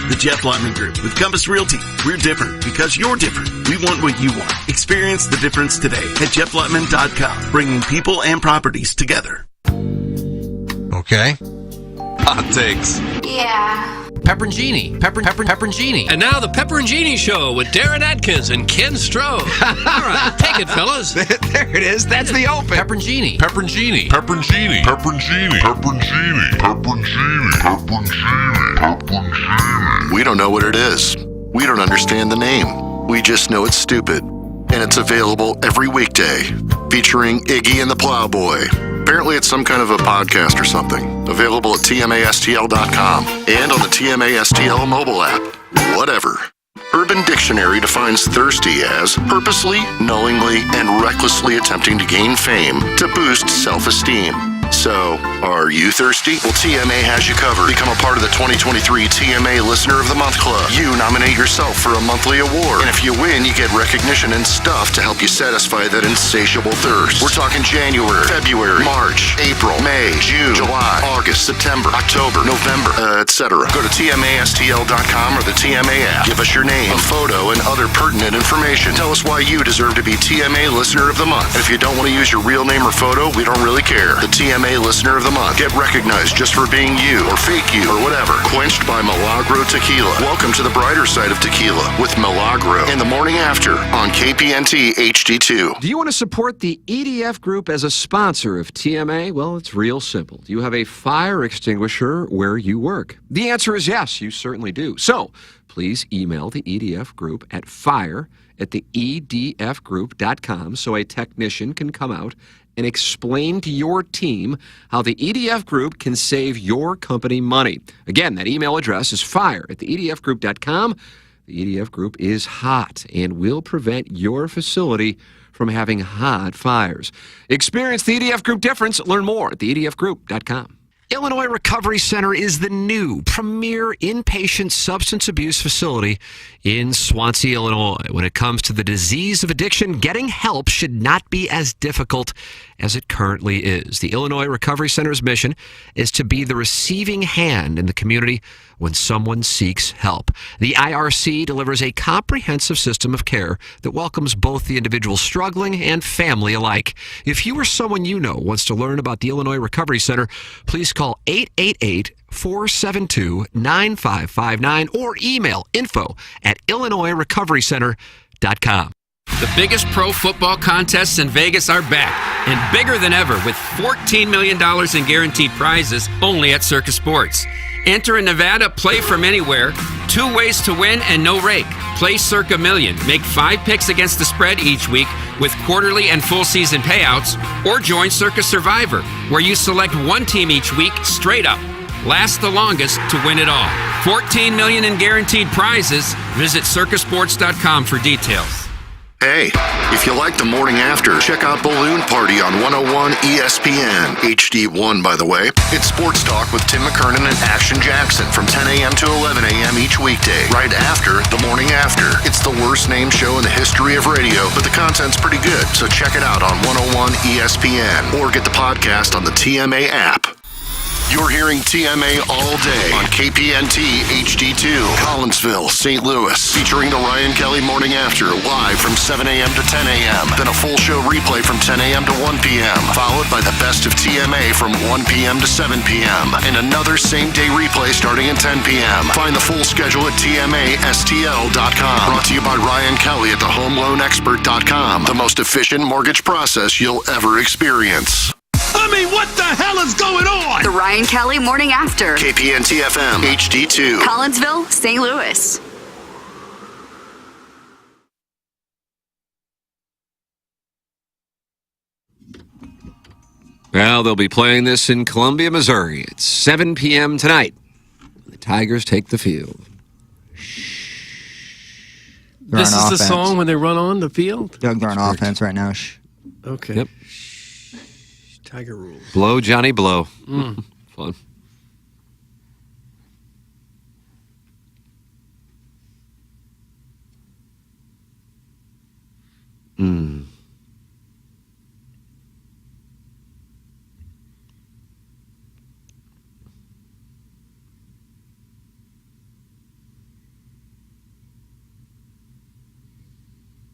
The Jeff Whiteman Group with Compass Realty. We're different because you're different. We want what you want. Experience the difference today at JeffWhiteman.com, bringing people and properties together. Okay. Hot takes. Yeah. Pepperoncini. Pepperoncini. And now the Pepperoncini Show with Darren Atkins and Ken Strode. All right, take it, fellas. There it is. That's the open. Pepperoncini. Pepperoncini. Pepperoncini. Pepperoncini. Pepperoncini. Pepperoncini. Pepperoncini. Pepperoncini. We don't know what it is, We don't understand the name. We just know it's stupid. And it's available every weekday, featuring Iggy and the Plowboy. Apparently it's some kind of a podcast or something. Available at tmastl.com and on the TMASTL mobile app. Whatever. Urban Dictionary defines thirsty as purposely, knowingly, and recklessly attempting to gain fame to boost self-esteem. So, are you thirsty? Well, TMA has you covered. Become a part of the 2023 TMA Listener of the Month Club. You nominate yourself for a monthly award. And if you win, you get recognition and stuff to help you satisfy that insatiable thirst. We're talking January, February, March, April, May, June, July, August, September, October, November, etc. Go to TMASTL.com or the TMA app. Give us your name, a photo, and other pertinent information. Tell us why you deserve to be TMA Listener of the Month. And if you don't want to use your real name or photo, we don't really care. The TMA Listener of the Month. Get recognized just for being you or fake you or whatever. Quenched by Milagro Tequila. Welcome to the brighter side of tequila with Milagro in the morning after on KPNT HD2. Do you want to support the EDF Group as a sponsor of TMA? Well, it's real simple. Do you have a fire extinguisher where you work? The answer is yes, you certainly do. So, please email the EDF Group at fire@theedfgroup.com so a technician can come out and explain to your team how the EDF Group can save your company money. Again, that email address is fire@theedfgroup.com. The EDF Group is hot and will prevent your facility from having hot fires. Experience the EDF Group difference. Learn more at theedfgroup.com. Illinois Recovery Center is the new premier inpatient substance abuse facility in Swansea, Illinois. When it comes to the disease of addiction, getting help should not be as difficult as it currently is. The Illinois Recovery Center's mission is to be the receiving hand in the community when someone seeks help. The IRC delivers a comprehensive system of care that welcomes both the individual struggling and family alike. If you or someone you know wants to learn about the Illinois Recovery Center, please call 888-472-9559 or email info@illinoisrecoverycenter.com. The biggest pro football contests in Vegas are back, and bigger than ever with $14 million in guaranteed prizes only at Circus Sports. Enter in Nevada, play from anywhere, 2 ways to win and no rake. Play Circa Million, make 5 picks against the spread each week with quarterly and full season payouts, or join Circus Survivor, where you select one team each week straight up. Last the longest to win it all. $14 million in guaranteed prizes. Visit circusports.com for details. Hey, if you like the morning after, check out Balloon Party on 101 ESPN. HD1, by the way. It's sports talk with Tim McKernan and Action Jackson from 10 a.m. to 11 a.m. each weekday, right after the morning after. It's the worst named show in the history of radio, but the content's pretty good, so check it out on 101 ESPN or get the podcast on the TMA app. You're hearing TMA all day on KPNT HD2, Collinsville, St. Louis, featuring the Ryan Kelly Morning After, live from 7 a.m. to 10 a.m. Then a full show replay from 10 a.m. to 1 p.m., followed by the best of TMA from 1 p.m. to 7 p.m., and another same-day replay starting at 10 p.m. Find the full schedule at TMASTL.com. Brought to you by Ryan Kelly at thehomeloanexpert.com, the most efficient mortgage process you'll ever experience. I mean, what the hell is going on? The Ryan Kelly Morning After. KPNT FM, HD2. Collinsville, St. Louis. Well, they'll be playing this in Columbia, Missouri at 7 p.m. tonight. The Tigers take the field. This is the song when they run on the field? Doug, they're on offense right now. Shh. Okay. Yep. Tiger rules. Blow, Johnny, blow. Mm. Fun. Mm.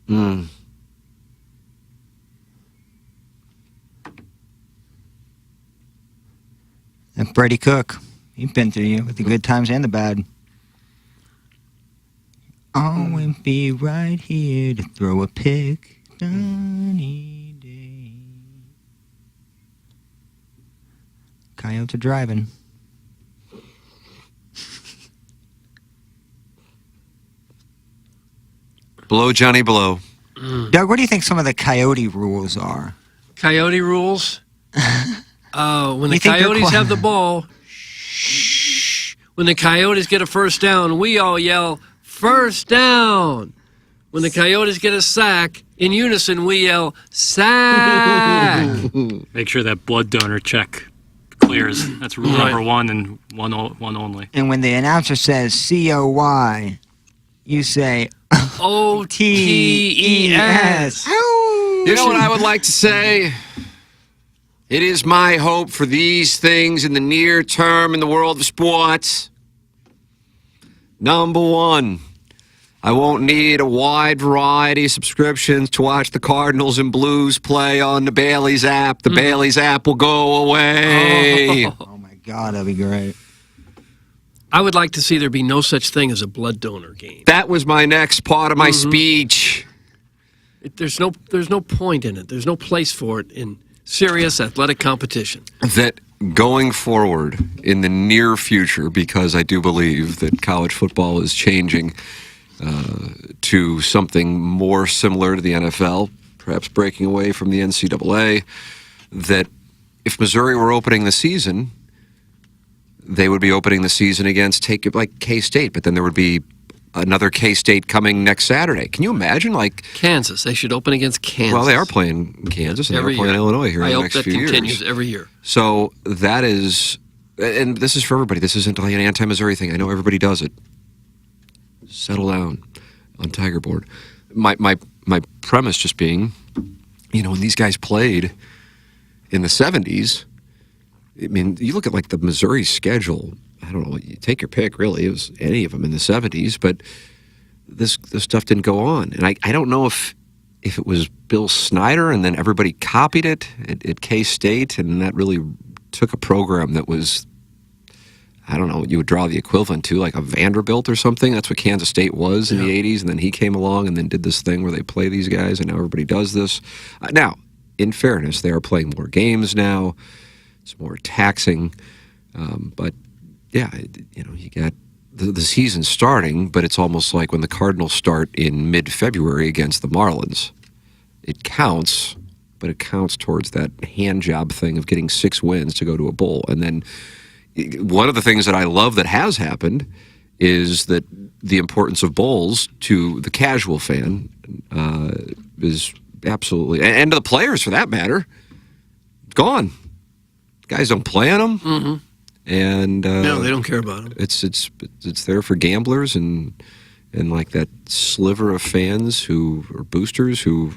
Mm. And Brady Cook, he's been through you with the good times and the bad. Always be right here to throw a pick. Sunny day. Coyotes are driving. Blow, Johnny, blow. Doug, what do you think some of the Coyote rules are? Coyote rules? When the You think they're Coyotes have the ball, when the Coyotes get a first down, we all yell, "First down!" When the Coyotes get a sack, in unison, we yell, "Sack!" Make sure that blood donor check clears. That's rule number one and one only. And when the announcer says COY, you say OTES. You know what I would like to say? It is my hope for these things in the near term in the world of sports. Number one, I won't need a wide variety of subscriptions to watch the Cardinals and Blues play on the Bailey's app. The Bailey's app will go away. Oh, my God, that'd be great. I would like to see there be no such thing as a blood donor game. That was my next part of my speech. There's no point in it. There's no place for it in serious athletic competition. That going forward in the near future, because I do believe that college football is changing to something more similar to the NFL, perhaps breaking away from the NCAA, that if Missouri were opening the season, they would be opening the season against, like K-State, but then there would be another K-State coming next Saturday. Can you imagine? Like Kansas. They should open against Kansas. Well, they are playing Kansas and every they're playing year. Illinois here in the next few years. I hope that continues every year. So that is, and this is for everybody. This isn't like an anti-Missouri thing. I know everybody does it. Settle down on Tiger Board. My premise just being, when these guys played in the 70s, I mean, you look at like the Missouri schedule, I don't know, you take your pick, really. It was any of them in the 70s, but this stuff didn't go on. And I don't know if it was Bill Snyder and then everybody copied it at K-State, and that really took a program that was, I don't know what you would draw the equivalent to, like a Vanderbilt or something. That's what Kansas State was in the 80s, and then he came along and then did this thing where they play these guys, and now everybody does this. Now, in fairness, they are playing more games now. It's more taxing, but yeah, you got the season starting, but it's almost like when the Cardinals start in mid-February against the Marlins. It counts, but it counts towards that hand job thing of getting 6 wins to go to a bowl. And then one of the things that I love that has happened is that the importance of bowls to the casual fan is absolutely, and to the players for that matter, gone. Guys don't play on them. Mm-hmm. And no, they don't care about them. It's there for gamblers and like that sliver of fans who are boosters who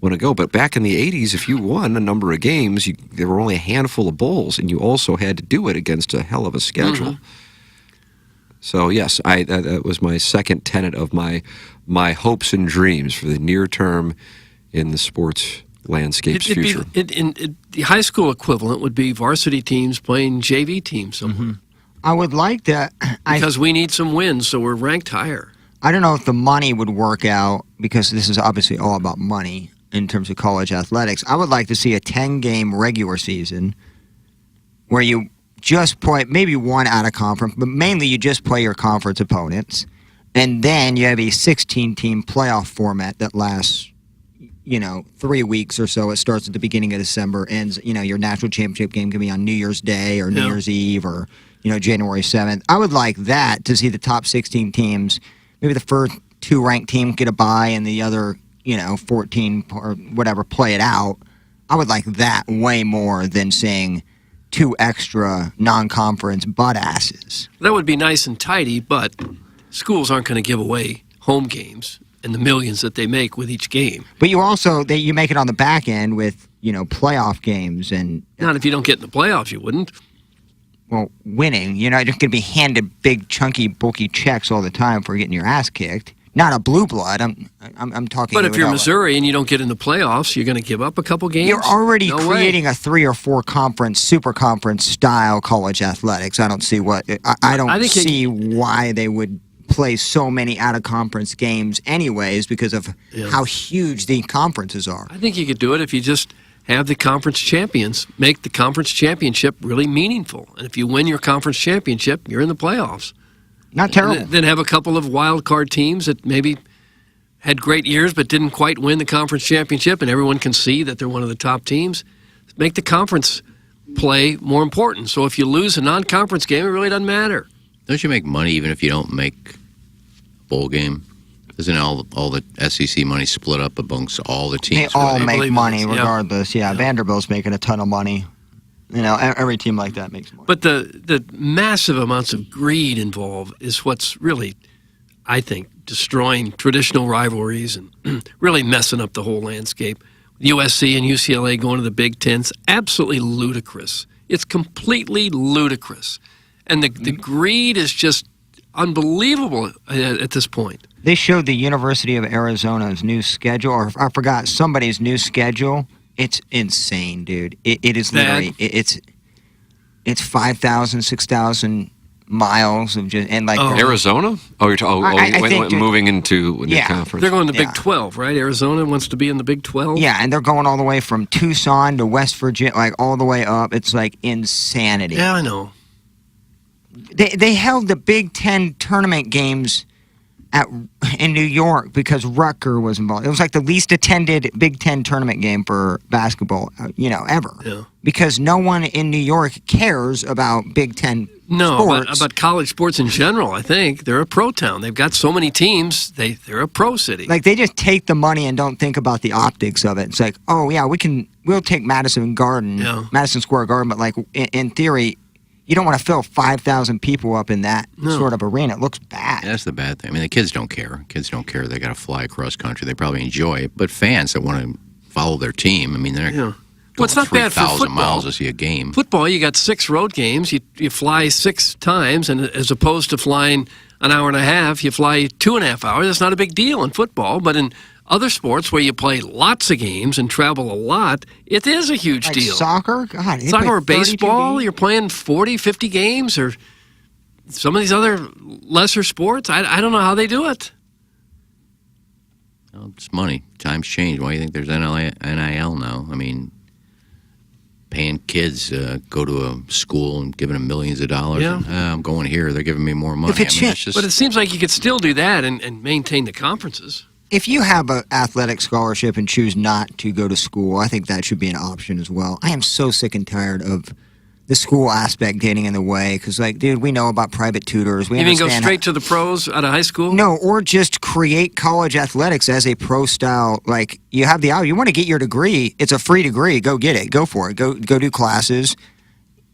want to go. But back in the 80s, if you won a number of games, there were only a handful of bowls, and you also had to do it against a hell of a schedule. Mm-hmm. So yes, that was my second tenet of my hopes and dreams for the near term in the sports landscape's future. The high school equivalent would be varsity teams playing JV teams somewhere. I would like that. Because we need some wins, so we're ranked higher. I don't know if the money would work out, because this is obviously all about money in terms of college athletics. I would like to see a 10-game regular season where you just play maybe one out of conference, but mainly you just play your conference opponents, and then you have a 16-team playoff format that lasts 3 weeks or so. It starts at the beginning of December, ends, your national championship game can be on New Year's Day or New Year's Eve or, January 7th. I would like that to see the top 16 teams, maybe the first 2 ranked teams get a bye and the other, 14 or whatever play it out. I would like that way more than seeing 2 extra non-conference butt asses. That would be nice and tidy, but schools aren't going to give away home games and the millions that they make with each game. But you also, you make it on the back end with, playoff games. And not if you don't get in the playoffs, you wouldn't. Well, winning. You're not just going to be handed big, chunky, bulky checks all the time for getting your ass kicked. Not a blue blood. I'm talking. But if you're Missouri and you don't get in the playoffs, you're going to give up a couple games? You're already creating a 3 or 4 conference, super conference style college athletics. I don't see see why they would play so many out-of-conference games anyways because of how huge the conferences are. I think you could do it if you just have the conference champions make the conference championship really meaningful. And if you win your conference championship, you're in the playoffs. Not terrible. Then have a couple of wild card teams that maybe had great years but didn't quite win the conference championship, and everyone can see that they're one of the top teams. Make the conference play more important. So if you lose a non-conference game, it really doesn't matter. Don't you make money even if you don't make a bowl game? Isn't all the SEC money split up amongst all the teams? They all make money regardless. Yeah, Vanderbilt's making a ton of money. You know, every team like that makes money. But the massive amounts of greed involved is what's really, I think, destroying traditional rivalries and really messing up the whole landscape. USC and UCLA going to the Big Ten's absolutely ludicrous. It's completely ludicrous. And the greed is just unbelievable at this point. They showed the University of Arizona's new schedule, or I forgot, somebody's new schedule. It's insane, dude. It is literally, it's 5,000, 6,000 miles of just, and like Arizona? Oh, you're talking moving into the conference. They're going to Big 12, right? Arizona wants to be in the Big 12. Yeah, and they're going all the way from Tucson to West Virginia, like all the way up. It's like insanity. Yeah, I know. They held the Big Ten tournament games in New York because Rutgers was involved. It was like the least attended Big Ten tournament game for basketball, ever. Yeah. Because no one in New York cares about Big Ten sports. About college sports in general, I think. They're a pro town. They've got so many teams. They're a pro city. Like, they just take the money and don't think about the optics of it. It's like, oh, yeah, we'll take Madison Square Garden, but, like, in theory, you don't want to fill 5,000 people up in that sort of arena. It looks bad. Yeah, that's the bad thing. I mean, the kids don't care. Kids don't care. They got to fly across country. They probably enjoy it. But fans that want to follow their team, I mean, they're going it's not bad for 3,000 miles to see a game. Football, you got 6 road games. You fly 6 times, and as opposed to flying an hour and a half, you fly 2.5 hours. That's not a big deal in football, but in other sports where you play lots of games and travel a lot, it is a huge deal. Soccer? God, soccer or baseball, you're playing 40, 50 games, or some of these other lesser sports. I don't know how they do it. Well, it's money. Times change. Why do you think there's NIL now? I mean, paying kids go to a school and giving them millions of dollars. Yeah. And, I'm going here. They're giving me more money. But it seems like you could still do that and maintain the conferences. If you have an athletic scholarship and choose not to go to school, I think that should be an option as well. I am so sick and tired of the school aspect getting in the way because, like, dude, we know about private tutors. You mean go straight to the pros out of high school? No, or just create college athletics as a pro style. Like, you have the you want to get your degree. It's a free degree. Go get it. Go for it. Go do classes.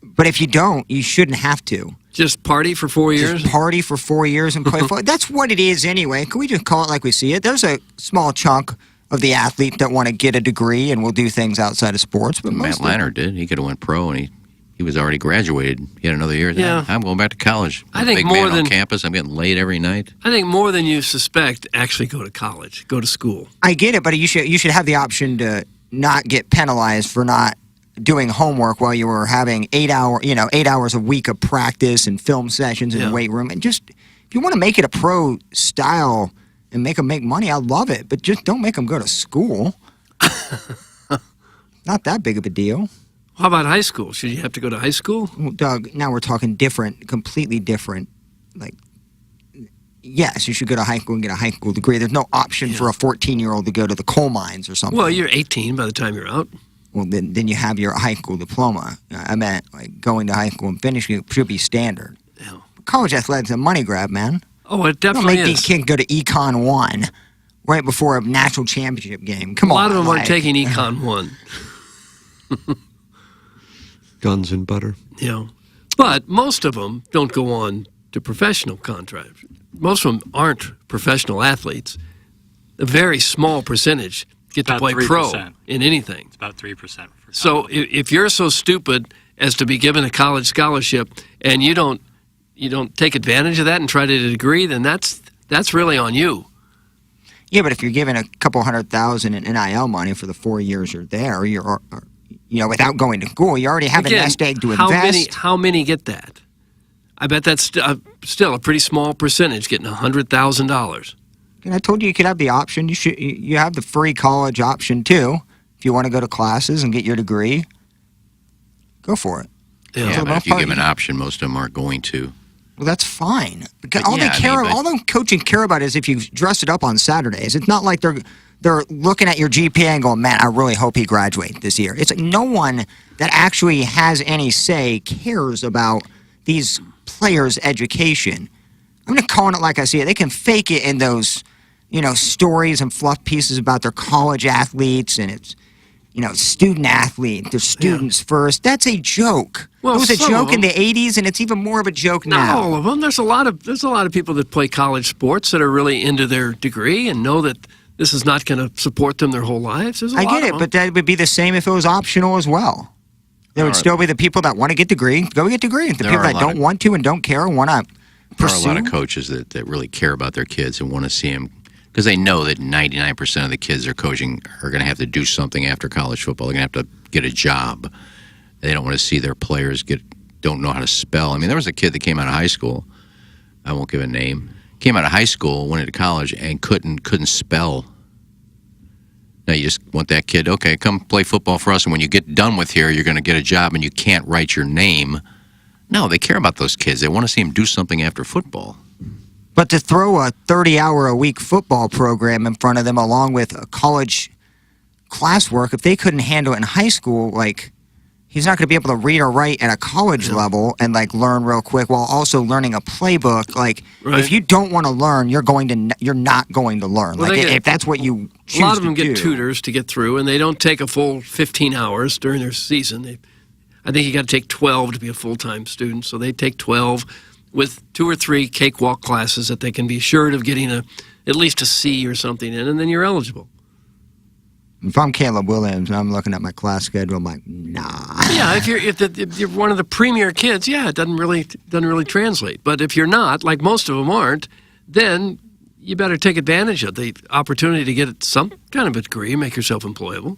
But if you don't, you shouldn't have to. Just party for 4 years? Just party for 4 years and play football. That's what it is anyway. Can we just call it like we see it? There's a small chunk of the athlete that want to get a degree and will do things outside of sports. But Matt Leonard did. He could have went pro, and he was already graduated. He had another year. Yeah. I'm going back to college. I think big more man than on campus. I'm getting late every night. I think more than you suspect actually go to college, go to school. I get it, but you should have the option to not get penalized for not doing homework while you were having 8 hours a week of practice and film sessions in the weight room. And just, if you want to make it a pro style and make them make money, I love it. But just don't make them go to school. Not that big of a deal. How about high school? Should you have to go to high school? Well, Doug, now we're talking different, completely different. Like, yes, you should go to high school and get a high school degree. There's no option for a 14-year-old to go to the coal mines or something. Well, you're 18 by the time you're out. Well, then you have your high school diploma. I meant, like, going to high school and finishing it should be standard. Yeah. College athletics is a money grab, man. Oh, it definitely is. Don't make these kids go to Econ 1 right before a national championship game. Come on. A lot of them aren't taking Econ 1. Guns and butter. Yeah. But most of them don't go on to professional contracts. Most of them aren't professional athletes. A very small percentage get to play 3%. pro in anything. It's about 3%. So if you're so stupid as to be given a college scholarship and you don't take advantage of that and try to get a degree, then that's really on you. Yeah, but if you're given a couple $100,000 in NIL money for the 4 years you're there, you're without going to school, you already have a nest egg to invest. How many get that? I bet that's still a pretty small percentage getting $100,000. And I told you could have the option. You have the free college option too. If you want to go to classes and get your degree, go for it. Yeah, but if you give them an option, most of them aren't going to. Well, that's fine. Because But all yeah, they care, I mean, but- all the coaching care about is if you dress it up on Saturdays. It's not like they're looking at your GPA and going, "Man, I really hope he graduates this year." It's like no one that actually has any say cares about these players' education. I'm just calling it like I see it. They can fake it in those, stories and fluff pieces about their college athletes, and it's, student athlete, their students first. That's a joke. Well, it was a some joke of in the '80s, and it's even more of a joke Not now. all of them. There's a lot of people that play college sports that are really into their degree and know that this is not going to support them their whole lives. There's a I lot get of it, them. but that would be the same if it was optional as well. There would still be the people that want to get degree, go get degree. The There people are a that lot don't of- want to and don't care and want to There are a pursue. lot of coaches that really care about their kids and want to see them because they know that 99% of the kids they're coaching are going to have to do something after college football. They're going to have to get a job. They don't want to see their players don't know how to spell. I mean, there was a kid that came out of high school. I won't give a name. Came out of high school, went into college, and couldn't spell. Now you just want that kid, okay, come play football for us, and when you get done with here, you're going to get a job, and you can't write your name. No, they care about those kids. They want to see them do something after football. But to throw a 30-hour-a-week football program in front of them along with a college classwork, if they couldn't handle it in high school, he's not going to be able to read or write at a college level and learn real quick while also learning a playbook. If you don't want to learn, you're not going to learn. Well, they get- if that's what you choose a lot of them to get do. tutors to get through, and they don't take a full 15 hours during their season. I think you got to take 12 to be a full-time student, so they take 12 with 2 or 3 cakewalk classes that they can be assured of getting at least a C or something in, and then you're eligible. If I'm Caleb Williams and I'm looking at my class schedule, I'm like, nah. Yeah, if you're one of the premier kids, yeah, it doesn't really translate. But if you're not, like most of them aren't, then you better take advantage of the opportunity to get some kind of a degree and make yourself employable.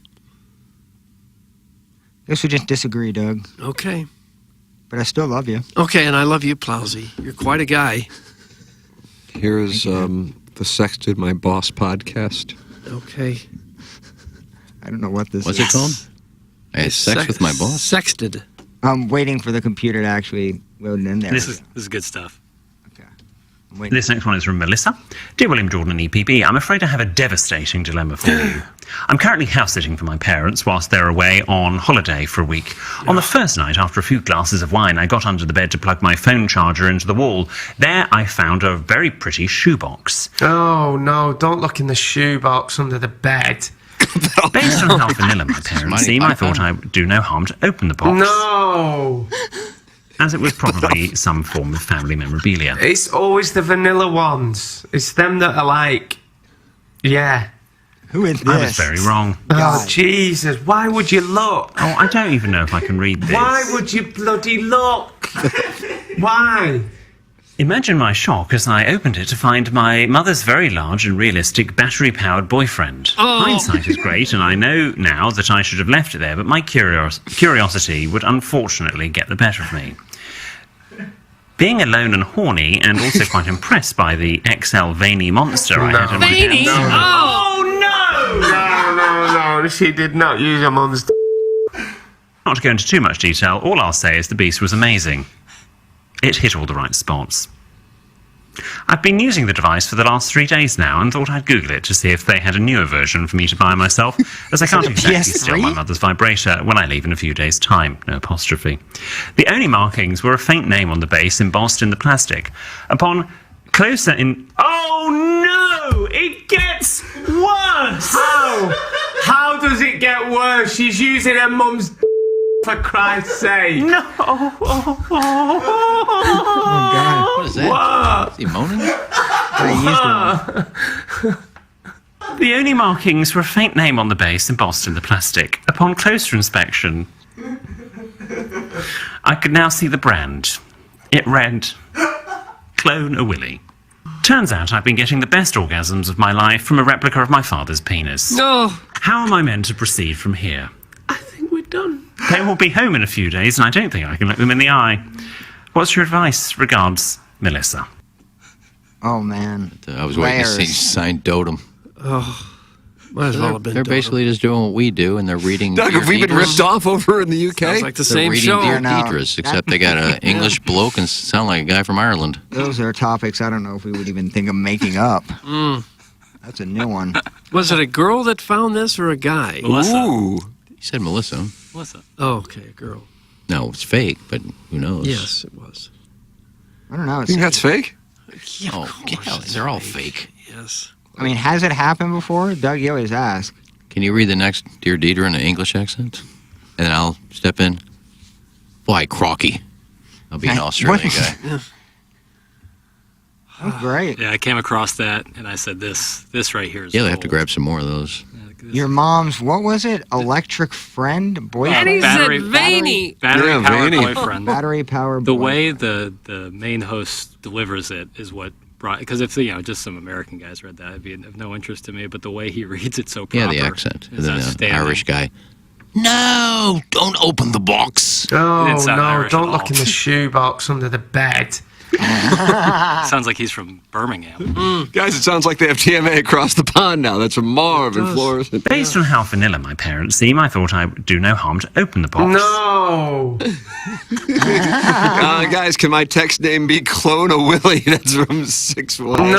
Guess we just disagree, Doug. Okay. But I still love you. Okay, and I love you, Plowsy. You're quite a guy. Here's the Sexted My Boss podcast. Okay. I don't know what this What's is. it called? I had sex with my boss. Sexted. I'm waiting for the computer to actually load it in there. This is good stuff. This next one is from Melissa. Dear William Jordan and EPB, I'm afraid I have a devastating dilemma for you. I'm currently house-sitting for my parents whilst they're away on holiday for a week. On the first night, after a few glasses of wine, I got under the bed to plug my phone charger into the wall. There I found a very pretty shoebox. Oh, no, don't look in the shoebox under the bed. Based on how vanilla my parents seem, I thought I would do no harm to open the box. No! As it was probably some form of family memorabilia. It's always the vanilla ones. It's them that are like, yeah. Who is this? I was very wrong. Oh, Jesus, why would you look? Oh, I don't even know if I can read this. Why would you bloody look? Why? Imagine my shock as I opened it to find my mother's very large and realistic battery-powered boyfriend. Oh. Hindsight is great, and I know now that I should have left it there, but my curiosity would unfortunately get the better of me. Being alone and horny, and also quite impressed by the XL veiny monster I had in my Veiny? hands. Oh, No, she did not use a monster. Not to go into too much detail, all I'll say is the beast was amazing. It hit all the right spots. I've been using the device for the last 3 days now and thought I'd Google it to see if they had a newer version for me to buy myself, as I can't exactly steal my mother's vibrator when I leave in a few days' time. No apostrophe. The only markings were a faint name on the base embossed in the plastic. Upon closer in... Oh, no! It gets worse! How does it get worse? She's using her mum's... For Christ's sake. No! Oh, God. What is that? Is he moaning? The only markings were a faint name on the base embossed in the plastic. Upon closer inspection, I could now see the brand. It read, Clone a Willy. Turns out I've been getting the best orgasms of my life from a replica of my father's penis. No. How am I meant to proceed from here? We're done. They will be home in a few days, and I don't think I can look them in the eye. What's your advice? Regards, Melissa. Oh, man. I was waiting to see Layers. sign Dotem. Oh. Might as well have been. They're basically just doing what we do, and they're reading. Doug, have we been ripped off over in the UK? Sounds like the They're same reading show. Dear No. Deidre's, except they got an English bloke and sound like a guy from Ireland. Those are topics I don't know if we would even think of making up. That's a new one. Was it a girl that found this or a guy? Melissa. Ooh. He said Melissa. Melissa. Oh, okay, a girl. No, it's fake, but who knows? Yes, it was. I don't know. You think that's fake? Yeah, they're all fake. Yes. I mean, has it happened before? Doug, you always ask. Can you read the next Dear Deidre in an English accent? And then I'll step in. Why, Crocky. I'll be an Australian guy. Oh, great. Yeah, I came across that, and I said, this right here is Yeah, they have to gold. grab some more of those. Your mom's, what was it? Electric friend? Boyfriend? And he Battery- said veiny. Battery powered Veiny. boyfriend. Battery powered The boyfriend. way the main host delivers it is what brought, because if just some American guys read that, it'd be of no interest to me. But the way he reads it so proper, Yeah, the accent. And is then the outstanding. Irish guy. No, don't open the box. Oh, Didn't sound no, Irish don't at look all. in the shoebox under the bed. Sounds like he's from Birmingham. Guys, it sounds like they have TMA across the pond now. That's from Marv and Flores. Based on how vanilla my parents seem, I thought I would do no harm to open the box. No. Guys, can my text name be Clone a Willie? That's from 618.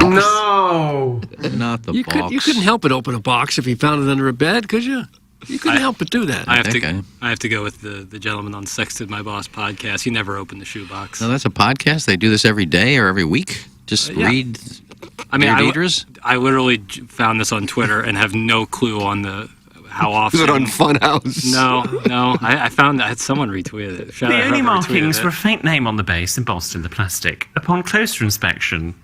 No. No. Not the You box. you couldn't help but open a box if you found it under a bed, could you? You couldn't help but do that. I have Okay. to go with the gentleman on Sexted My Boss podcast. He never opened the shoebox. No, that's a podcast. They do this every day or every week. Just Yeah. read I mean, Dear Deidre's. I literally found this on Twitter and have no clue on how often. Is it on Funhouse? No. I found that someone retweeted it. Shout The out only whoever markings retweeted were a it. faint name on the base embossed in the plastic. Upon closer inspection,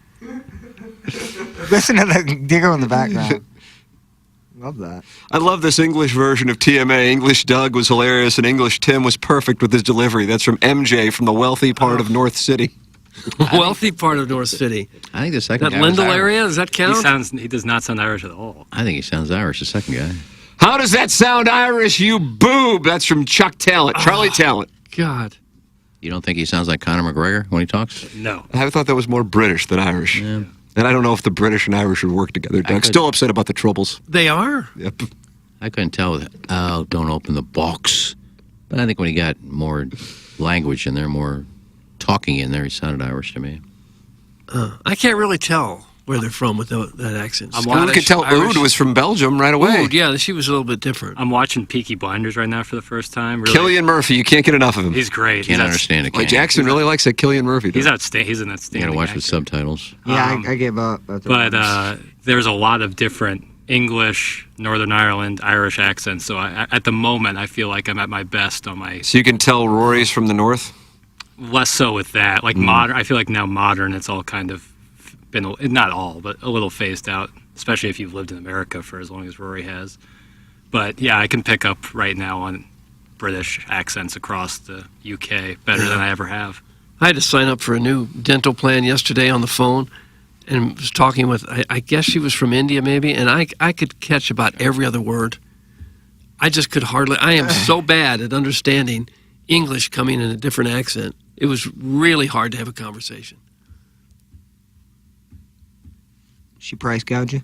Listen to the digger in the background. Love that. I love this English version of TMA. English Doug was hilarious, and English Tim was perfect with his delivery. That's from MJ from the wealthy part of North City. Wealthy part of North City. I think the second That guy was Lindell Irish. area, does that count? He does not sound Irish at all. I think he sounds Irish, the second guy. How does that sound Irish, you boob? That's from Chuck Talent, Charlie Talent. God. You don't think he sounds like Conor McGregor when he talks? No. I thought that was more British than Irish. Yeah. And I don't know if the British and Irish would work together, Doug. could- Still upset about the Troubles. They are? Yep. I couldn't tell. Oh, don't open the box. But I think when he got more language in there, more talking in there, he sounded Irish to me. I can't really tell where they're from with that accent. Well, we could tell Irish? Oud was from Belgium right away. Oud, yeah, she was a little bit different. I'm watching Peaky Blinders right now for the first time. Really, Killian Murphy, you can't get enough of him. he's great. Can't he's understand it. Like Jackson really likes that Killian Murphy. He's does. outstanding. He's an You outstanding. gotta watch actor. with subtitles. Yeah, I gave up. But there's a lot of different English, Northern Ireland, Irish accents. So at the moment, I feel like I'm at my best on my. So you can tell Rory's from the north? Less so with that. Like modern, I feel like now modern, it's all kind of been, not all, but a little phased out, especially if you've lived in America for as long as Rory has. But yeah, I can pick up right now on British accents across the UK better than I ever have. I had to sign up for a new dental plan yesterday on the phone and was talking with, I guess she was from India maybe, and I could catch about every other word. I just could hardly, I am so bad at understanding English coming in a different accent. It was really hard to have a conversation. She price gouge you?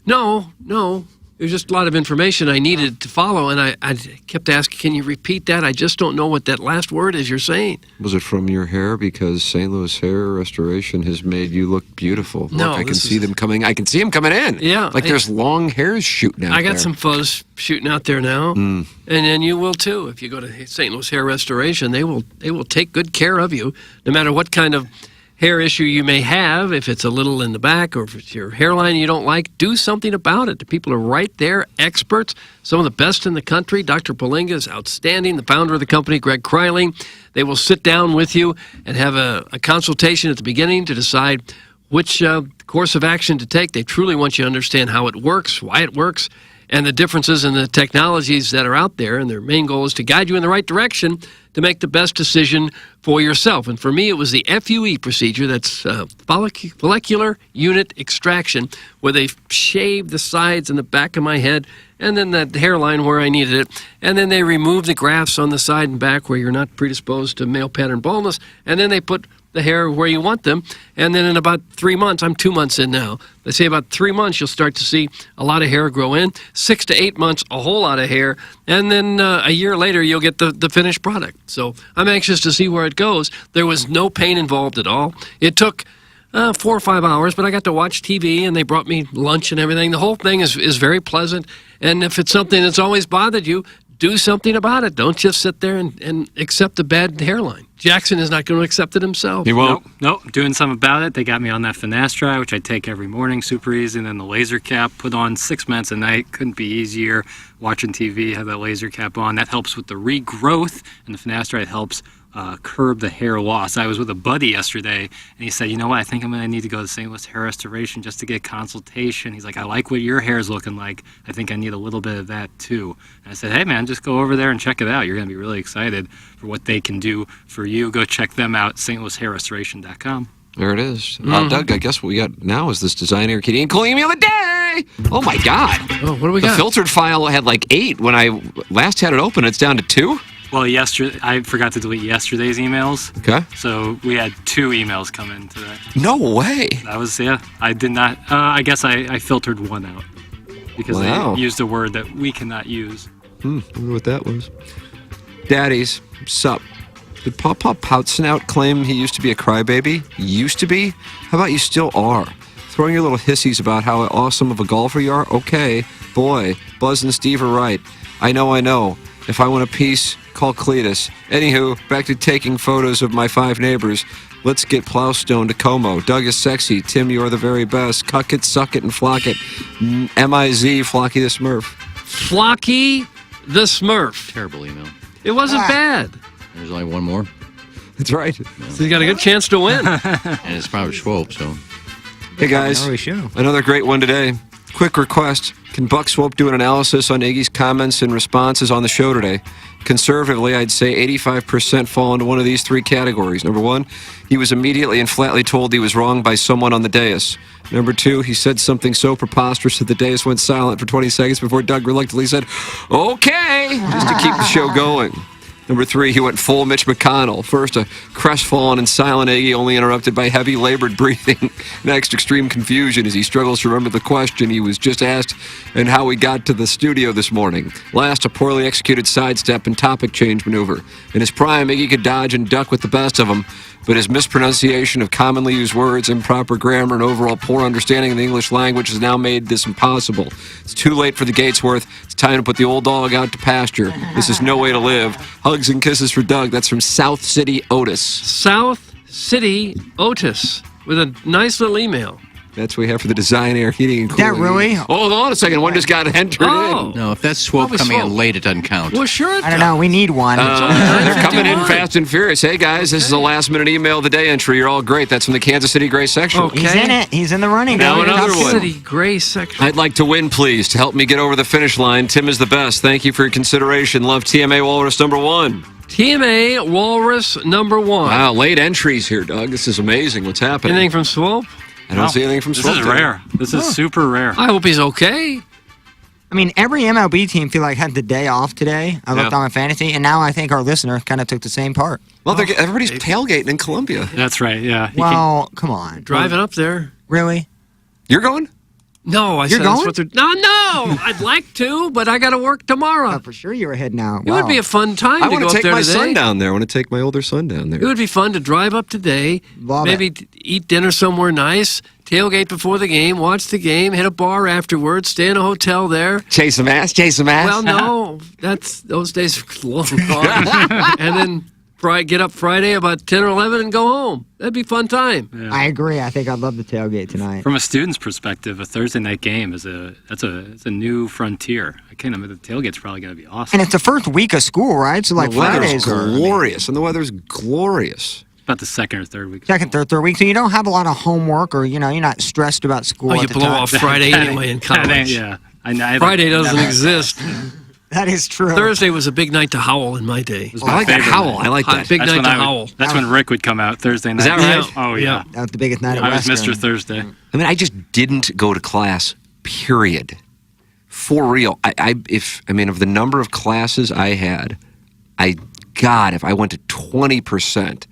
No. It was just a lot of information I needed to follow, and I kept asking, can you repeat that? I just don't know what that last word is you're saying. Was it from your hair? Because St. Louis Hair Restoration has made you look beautiful. No, look, I can this see them coming. I can see them coming in. Yeah, Like there's long hairs shooting out I got there. some fuzz shooting out there now, and then you will too. If you go to St. Louis Hair Restoration, they will take good care of you, no matter what kind of hair issue you may have. If it's a little in the back or if it's your hairline you don't like, do something about it. The people are right there, experts, some of the best in the country. Dr. Palinga is outstanding, the founder of the company, Greg Kryling. They will sit down with you and have a consultation at the beginning to decide which course of action to take. They truly want you to understand how it works, why it works, and the differences in the technologies that are out there. And their main goal is to guide you in the right direction to make the best decision for yourself. And for me, it was the FUE procedure. That's follicular unit extraction, where they shaved the sides and the back of my head and then that hairline where I needed it. And then they removed the grafts on the side and back where you're not predisposed to male pattern baldness. And then they put the hair where you want them. And then in about 3 months, I'm 2 months in now. They say about 3 months, you'll start to see a lot of hair grow in. 6 to 8 months, a whole lot of hair. And then a year later, you'll get the finished product. So I'm anxious to see where it goes. There was no pain involved at all. It took 4 or 5 hours, but I got to watch TV, and they brought me lunch and everything. The whole thing is very pleasant. And if it's something that's always bothered you, do something about it. Don't just sit there and accept the bad hairline. Jackson is not going to accept it himself. He won't. Nope. Doing something about it. They got me on that finasteride, which I take every morning, super easy. And then the laser cap, put on 6 minutes a night. Couldn't be easier. Watching TV, have that laser cap on. That helps with the regrowth, and the finasteride helps curb the hair loss. I was with a buddy yesterday, and he said, you know what, I think I'm going to need to go to St. Louis Hair Restoration just to get a consultation. He's like, I like what your hair is looking like. I think I need a little bit of that too. And I said, hey man, just go over there and check it out. You're going to be really excited for what they can do for you. Go check them out, stlouishairrestoration.com. There it is. Doug, I guess what we got now is this designer kitty and clean meal of the day. Oh my God. Oh, what do we got? The filtered file had like 8. When I last had it open, it's down to 2. Well, yesterday I forgot to delete yesterday's emails. Okay. So we had 2 emails come in today. No way. That was, I did not, I guess I filtered one out because they used a word that we cannot use. I wonder what that was. Daddies, sup? Did Pop Pout Snout claim he used to be a crybaby? Used to be? How about you still are? Throwing your little hissies about how awesome of a golfer you are? Okay. Boy, Buzz and Steve are right. I know. If I want a piece, call Cletus. Anywho, back to taking photos of my 5 neighbors. Let's get Plowstone to Como. Doug is sexy. Tim, you're the very best. Cuck it, suck it, and flock it. M-I-Z, Flocky the Smurf. Flocky the Smurf. Terrible email. It wasn't bad. There's only one more. That's right. So you got a good chance to win. And it's probably Swope, so. Hey guys, another great one today. Quick request. Can Buck Swope do an analysis on Iggy's comments and responses on the show today? Conservatively, I'd say 85% fall into one of these 3 categories. Number 1, he was immediately and flatly told he was wrong by someone on the dais. Number 2, he said something so preposterous that the dais went silent for 20 seconds before Doug reluctantly said, okay, just to keep the show going. Number 3, he went full Mitch McConnell. First, a crestfallen and silent Iggy, only interrupted by heavy labored breathing. Next, extreme confusion as he struggles to remember the question he was just asked and how we got to the studio this morning. Last, a poorly executed sidestep and topic change maneuver. In his prime, Iggy could dodge and duck with the best of them, but his mispronunciation of commonly used words, improper grammar, and overall poor understanding of the English language has now made this impossible. It's too late for the Gatesworth. It's time to put the old dog out to pasture. This is no way to live. Hugs and kisses for Doug. That's from South City Otis. South City Otis with a nice little email. That's what we have for the design, air, heating, and cooling. That really? Hold on a second. One just got entered in. No, if that's Swope coming in late, it doesn't count. Well, sure. I don't know. We need one. They're coming in fast and furious. Hey, guys, this is a last-minute email of the day entry. You're all great. That's from the Kansas City Gray section. Okay. He's in it. He's in the running. Now another one. City Gray section. I'd like to win, please, to help me get over the finish line. Tim is the best. Thank you for your consideration. Love TMA Walrus number 1. TMA Walrus number 1. Wow, late entries here, Doug. This is amazing. What's happening? Anything from Swope? I don't see anything from Swope. This is rare. This is super rare. I hope he's okay. I mean, every MLB team feel like had the day off today. I looked on my fantasy, and now I think our listener kind of took the same part. Well, everybody's tailgating in Columbia. That's right, yeah. Well, come on. Driving up there. Really? You're going? No, You're said going? that's what they're... No, I'd like to, but I got to work tomorrow. For sure you were heading out. It would be a fun time I to want go to up take there my today. son down there. I want to take my older son down there. It would be fun to drive up today, maybe eat dinner somewhere nice, tailgate before the game, watch the game, hit a bar afterwards, stay in a hotel there. Chase some ass. Well, no, those days are long gone. And then get up Friday about 10 or 11 and go home. That'd be a fun time. Yeah. I agree. I think I'd love the tailgate tonight. From a student's perspective, a Thursday night game is it's a new frontier. I can't imagine the tailgate's probably going to be awesome. And it's the first week of school, right? So like the weather's Fridays are glorious, and the weather's glorious. About the second or third week. Second, third week. So you don't have a lot of homework, or you're not stressed about school. You blow off Friday anyway in college. Yeah, I know. Friday doesn't exist. That is true. Thursday was a big night to howl in my day. I like that howl. I like that. Big night to howl. That's when Rick would come out Thursday night. Is that right? Oh, yeah. That was the biggest night at I was Western. Mr. Thursday. I mean, I just didn't go to class, period. For real. Of the number of classes I had, if I went to 20%,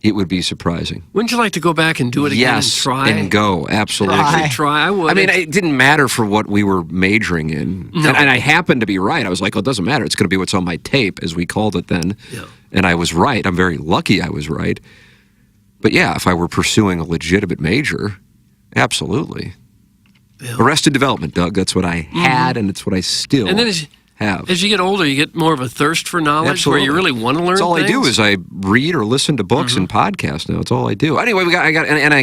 it would be surprising. Wouldn't you like to go back and do it again and try? And go, absolutely. Try. I would. I mean, it didn't matter for what we were majoring in. No. And I happened to be right. I was like, oh, it doesn't matter. It's going to be what's on my tape, as we called it then. Yeah. And I was right. I'm very lucky I was right. But yeah, if I were pursuing a legitimate major, absolutely. Yeah. Arrested Development, Doug. That's what I had, and it's what I still And then have. as you get older, you get more of a thirst for knowledge Absolutely. where you really want to learn That's all things. I do is I read or listen to books and podcasts now. It's all I do. Anyway, I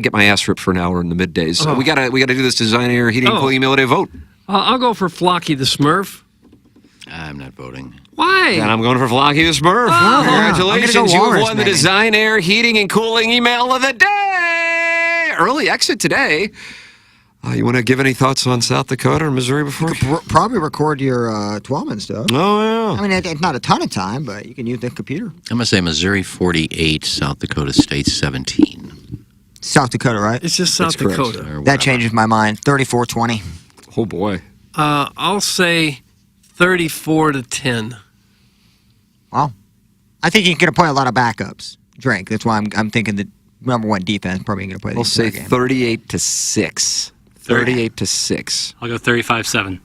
get my ass ripped for an hour in the middays. So we got to do this design, air, heating, and cooling meal day vote. I'll go for Flocky the Smurf. I'm not voting. Why? And I'm going for Flocky the Smurf. Oh, Congratulations, you have Walrus, won the maybe. design, air, heating, and cooling email of the day. Early exit today. You want to give any thoughts on South Dakota or Missouri before? You could probably record your 12-man stuff. Oh, yeah. I mean, it's not a ton of time, but you can use the computer. I'm going to say Missouri 48, South Dakota State 17. South Dakota, right? It's just South That's correct. Dakota. That changes my mind. 34-20. Oh, boy. I'll say 34-10. Well, I think you're going to play a lot of backups. Drake. That's why I'm thinking the number one defense probably going to play the I'll say game. 38-6. 38-6. I'll go 35-7.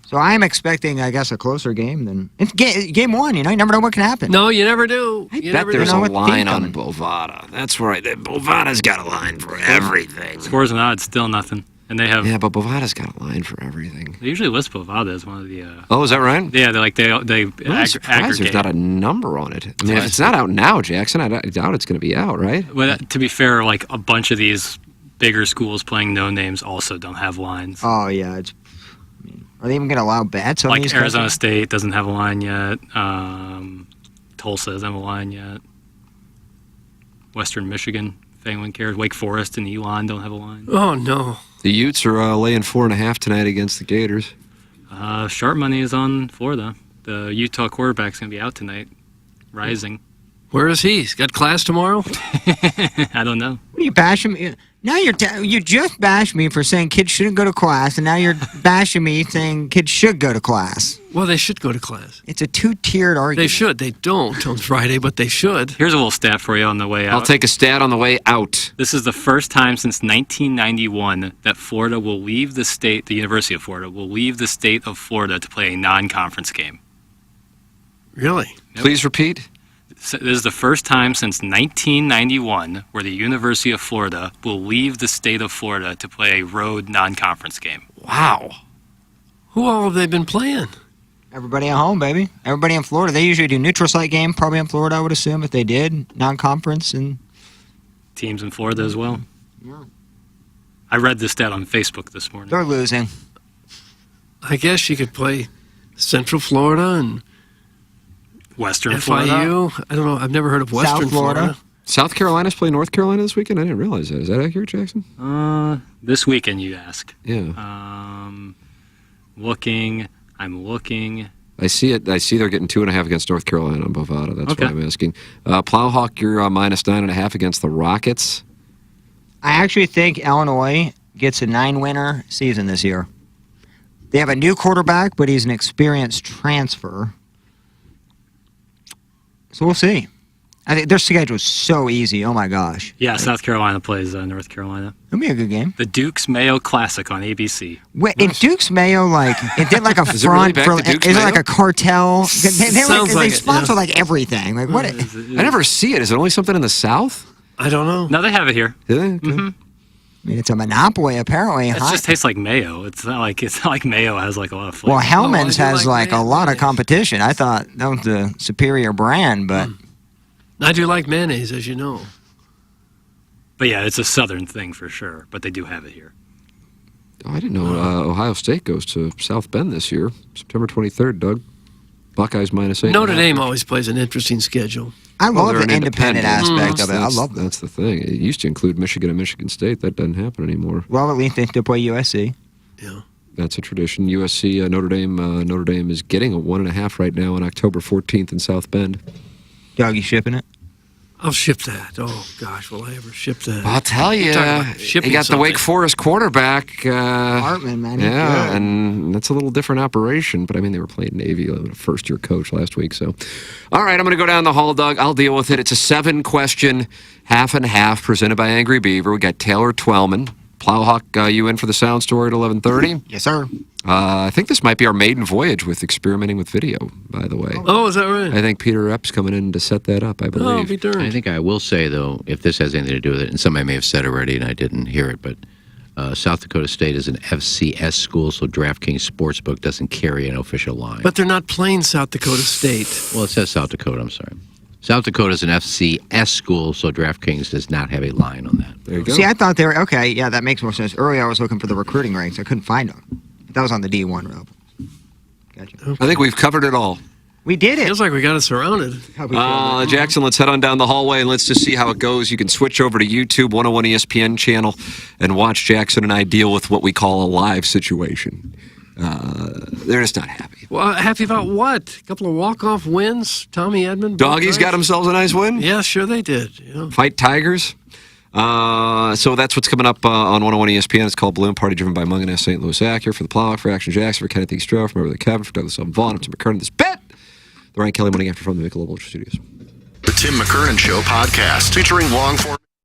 So I am expecting, I guess, a closer game than it's game one. You never know what can happen. No, you never do. I You bet never There's do. a what line team on coming. Bovada. That's right. Bovada's got a line for everything. Scores and odds, still nothing. And they have. Yeah, but Bovada's got a line for everything. They usually list Bovada as one of the. Oh, is that right? Yeah, they I'm surprised aggregate. there's not a number on it. I mean, if it's not out now, Jackson, I doubt it's going to be out, right? But to be fair, like a bunch of these bigger schools playing no names also don't have lines. Oh, yeah. Are they even going to allow bets on Like these Arizona guys? State doesn't have a line yet. Tulsa doesn't have a line yet. Western Michigan, if anyone cares. Wake Forest and Elon don't have a line. Oh, no. The Utes are laying 4.5 tonight against the Gators. Sharp money is on Florida. The Utah quarterback's going to be out tonight. Rising. Where is he? He's got class tomorrow? I don't know. What are you bashing me? Now you just bashed me for saying kids shouldn't go to class, and now you're bashing me saying kids should go to class. Well, they should go to class. It's a two-tiered argument. They should. They don't on Friday, but they should. Here's a little stat for you on the way out. I'll take a stat on the way out. This is the first time since 1991 that Florida will leave the state, the University of Florida, will leave the state of Florida to play a non-conference game. Really? Yep. Please repeat. So this is the first time since 1991 where the University of Florida will leave the state of Florida to play a road non-conference game. Wow. Who all have they been playing? Everybody at home, baby. Everybody in Florida. They usually do neutral site game, probably in Florida, I would assume, if they did. Non-conference. And Teams in Florida as well. Yeah. I read this stat on Facebook this morning. They're losing. I guess you could play Central Florida and Western FIU. Florida. I don't know. I've never heard of Western Florida. South Carolina's playing North Carolina this weekend? I didn't realize that. Is that accurate, Jackson? This weekend, you ask. Yeah. I'm looking. I see it. I see they're getting 2.5 against North Carolina on Bovada. That's Okay. what I'm asking. Plowhawk, you're minus 9.5 against the Rockets. I actually think Illinois gets a 9-winner season this year. They have a new quarterback, but he's an experienced transfer. So we'll see. I think their schedule is so easy. Oh, my gosh. Yeah, South Carolina plays North Carolina. It'll be a good game. The Dukes Mayo Classic on ABC. Wait, is Duke's Mayo it did like a Is it really front back for? to Duke's Is it Mayo? like a cartel? Sounds like they it, sponsor yeah. like everything. Like what? I never see it. Is it only something in the South? I don't know. No, they have it here. Do they? Okay. Mm-hmm. I mean, it's a monopoly apparently. It just tastes like mayo. It's not like mayo has like a lot of flavor. Well, Hellman's I do has like like a lot of competition. I thought that was the superior brand, but I do like mayonnaise, as you know. But yeah, it's a Southern thing for sure. But they do have it here. Oh, I didn't know Ohio State goes to South Bend this year, September 23rd, Doug. Buckeyes minus 8. Notre Dame always plays an interesting schedule. I love they're the an independent aspect of it. I love that. That's the thing. It used to include Michigan and Michigan State. That doesn't happen anymore. Well, at least they still play USC. Yeah. That's a tradition. USC, Notre Dame. Notre Dame is getting a 1.5 right now on October 14th in South Bend. Doug, you shipping it? I'll ship that. Oh, gosh, will I ever ship that? I'll tell you, he got the Wake Forest quarterback. Hartman, man. Yeah, and that's a little different operation. But, I mean, they were playing Navy, a first-year coach last week. So, all right, I'm going to go down the hall, Doug. I'll deal with it. It's a 7-question half and half presented by Angry Beaver. We got Taylor Twellman. Plowhawk, you in for the sound story at 11:30? Yes, sir. I think this might be our maiden voyage with experimenting with video, by the way. Oh, is that right? I think Peter Epps coming in to set that up, I believe. Oh, be darned. I think I will say, though, if this has anything to do with it, and somebody may have said already and I didn't hear it, but South Dakota State is an FCS school, so DraftKings Sportsbook doesn't carry an official line. But they're not playing South Dakota State. Well, it says South Dakota, I'm sorry. South Dakota is an FCS school, so DraftKings does not have a line on that. There you go. See, I thought they were, okay, yeah, that makes more sense. Earlier I was looking for the recruiting ranks. I couldn't find them. That was on the D1 row. Gotcha. I think we've covered it all. We did it. Feels like we got it surrounded. Jackson, let's head on down the hallway and let's just see how it goes. You can switch over to YouTube 101 ESPN channel and watch Jackson and I deal with what we call a live situation. They're just not happy. Well, happy about what? A couple of walk-off wins? Tommy Edmond? Doggies got themselves a nice win? Yeah, sure they did. Yeah. Fight Tigers. So that's what's coming up on 101 ESPN. It's called Balloon Party, driven by Mungan S. St. Louis Acura. For the Plowhawk, for Action Jackson, for Kenneth E. Stroh, from Beverly Kevin, for Douglas L. Vaughn, to McKernan. This bet. The Ryan Kelly Morning After from the Michelob Ultra Studios. The Tim McKernan Show podcast, featuring long-form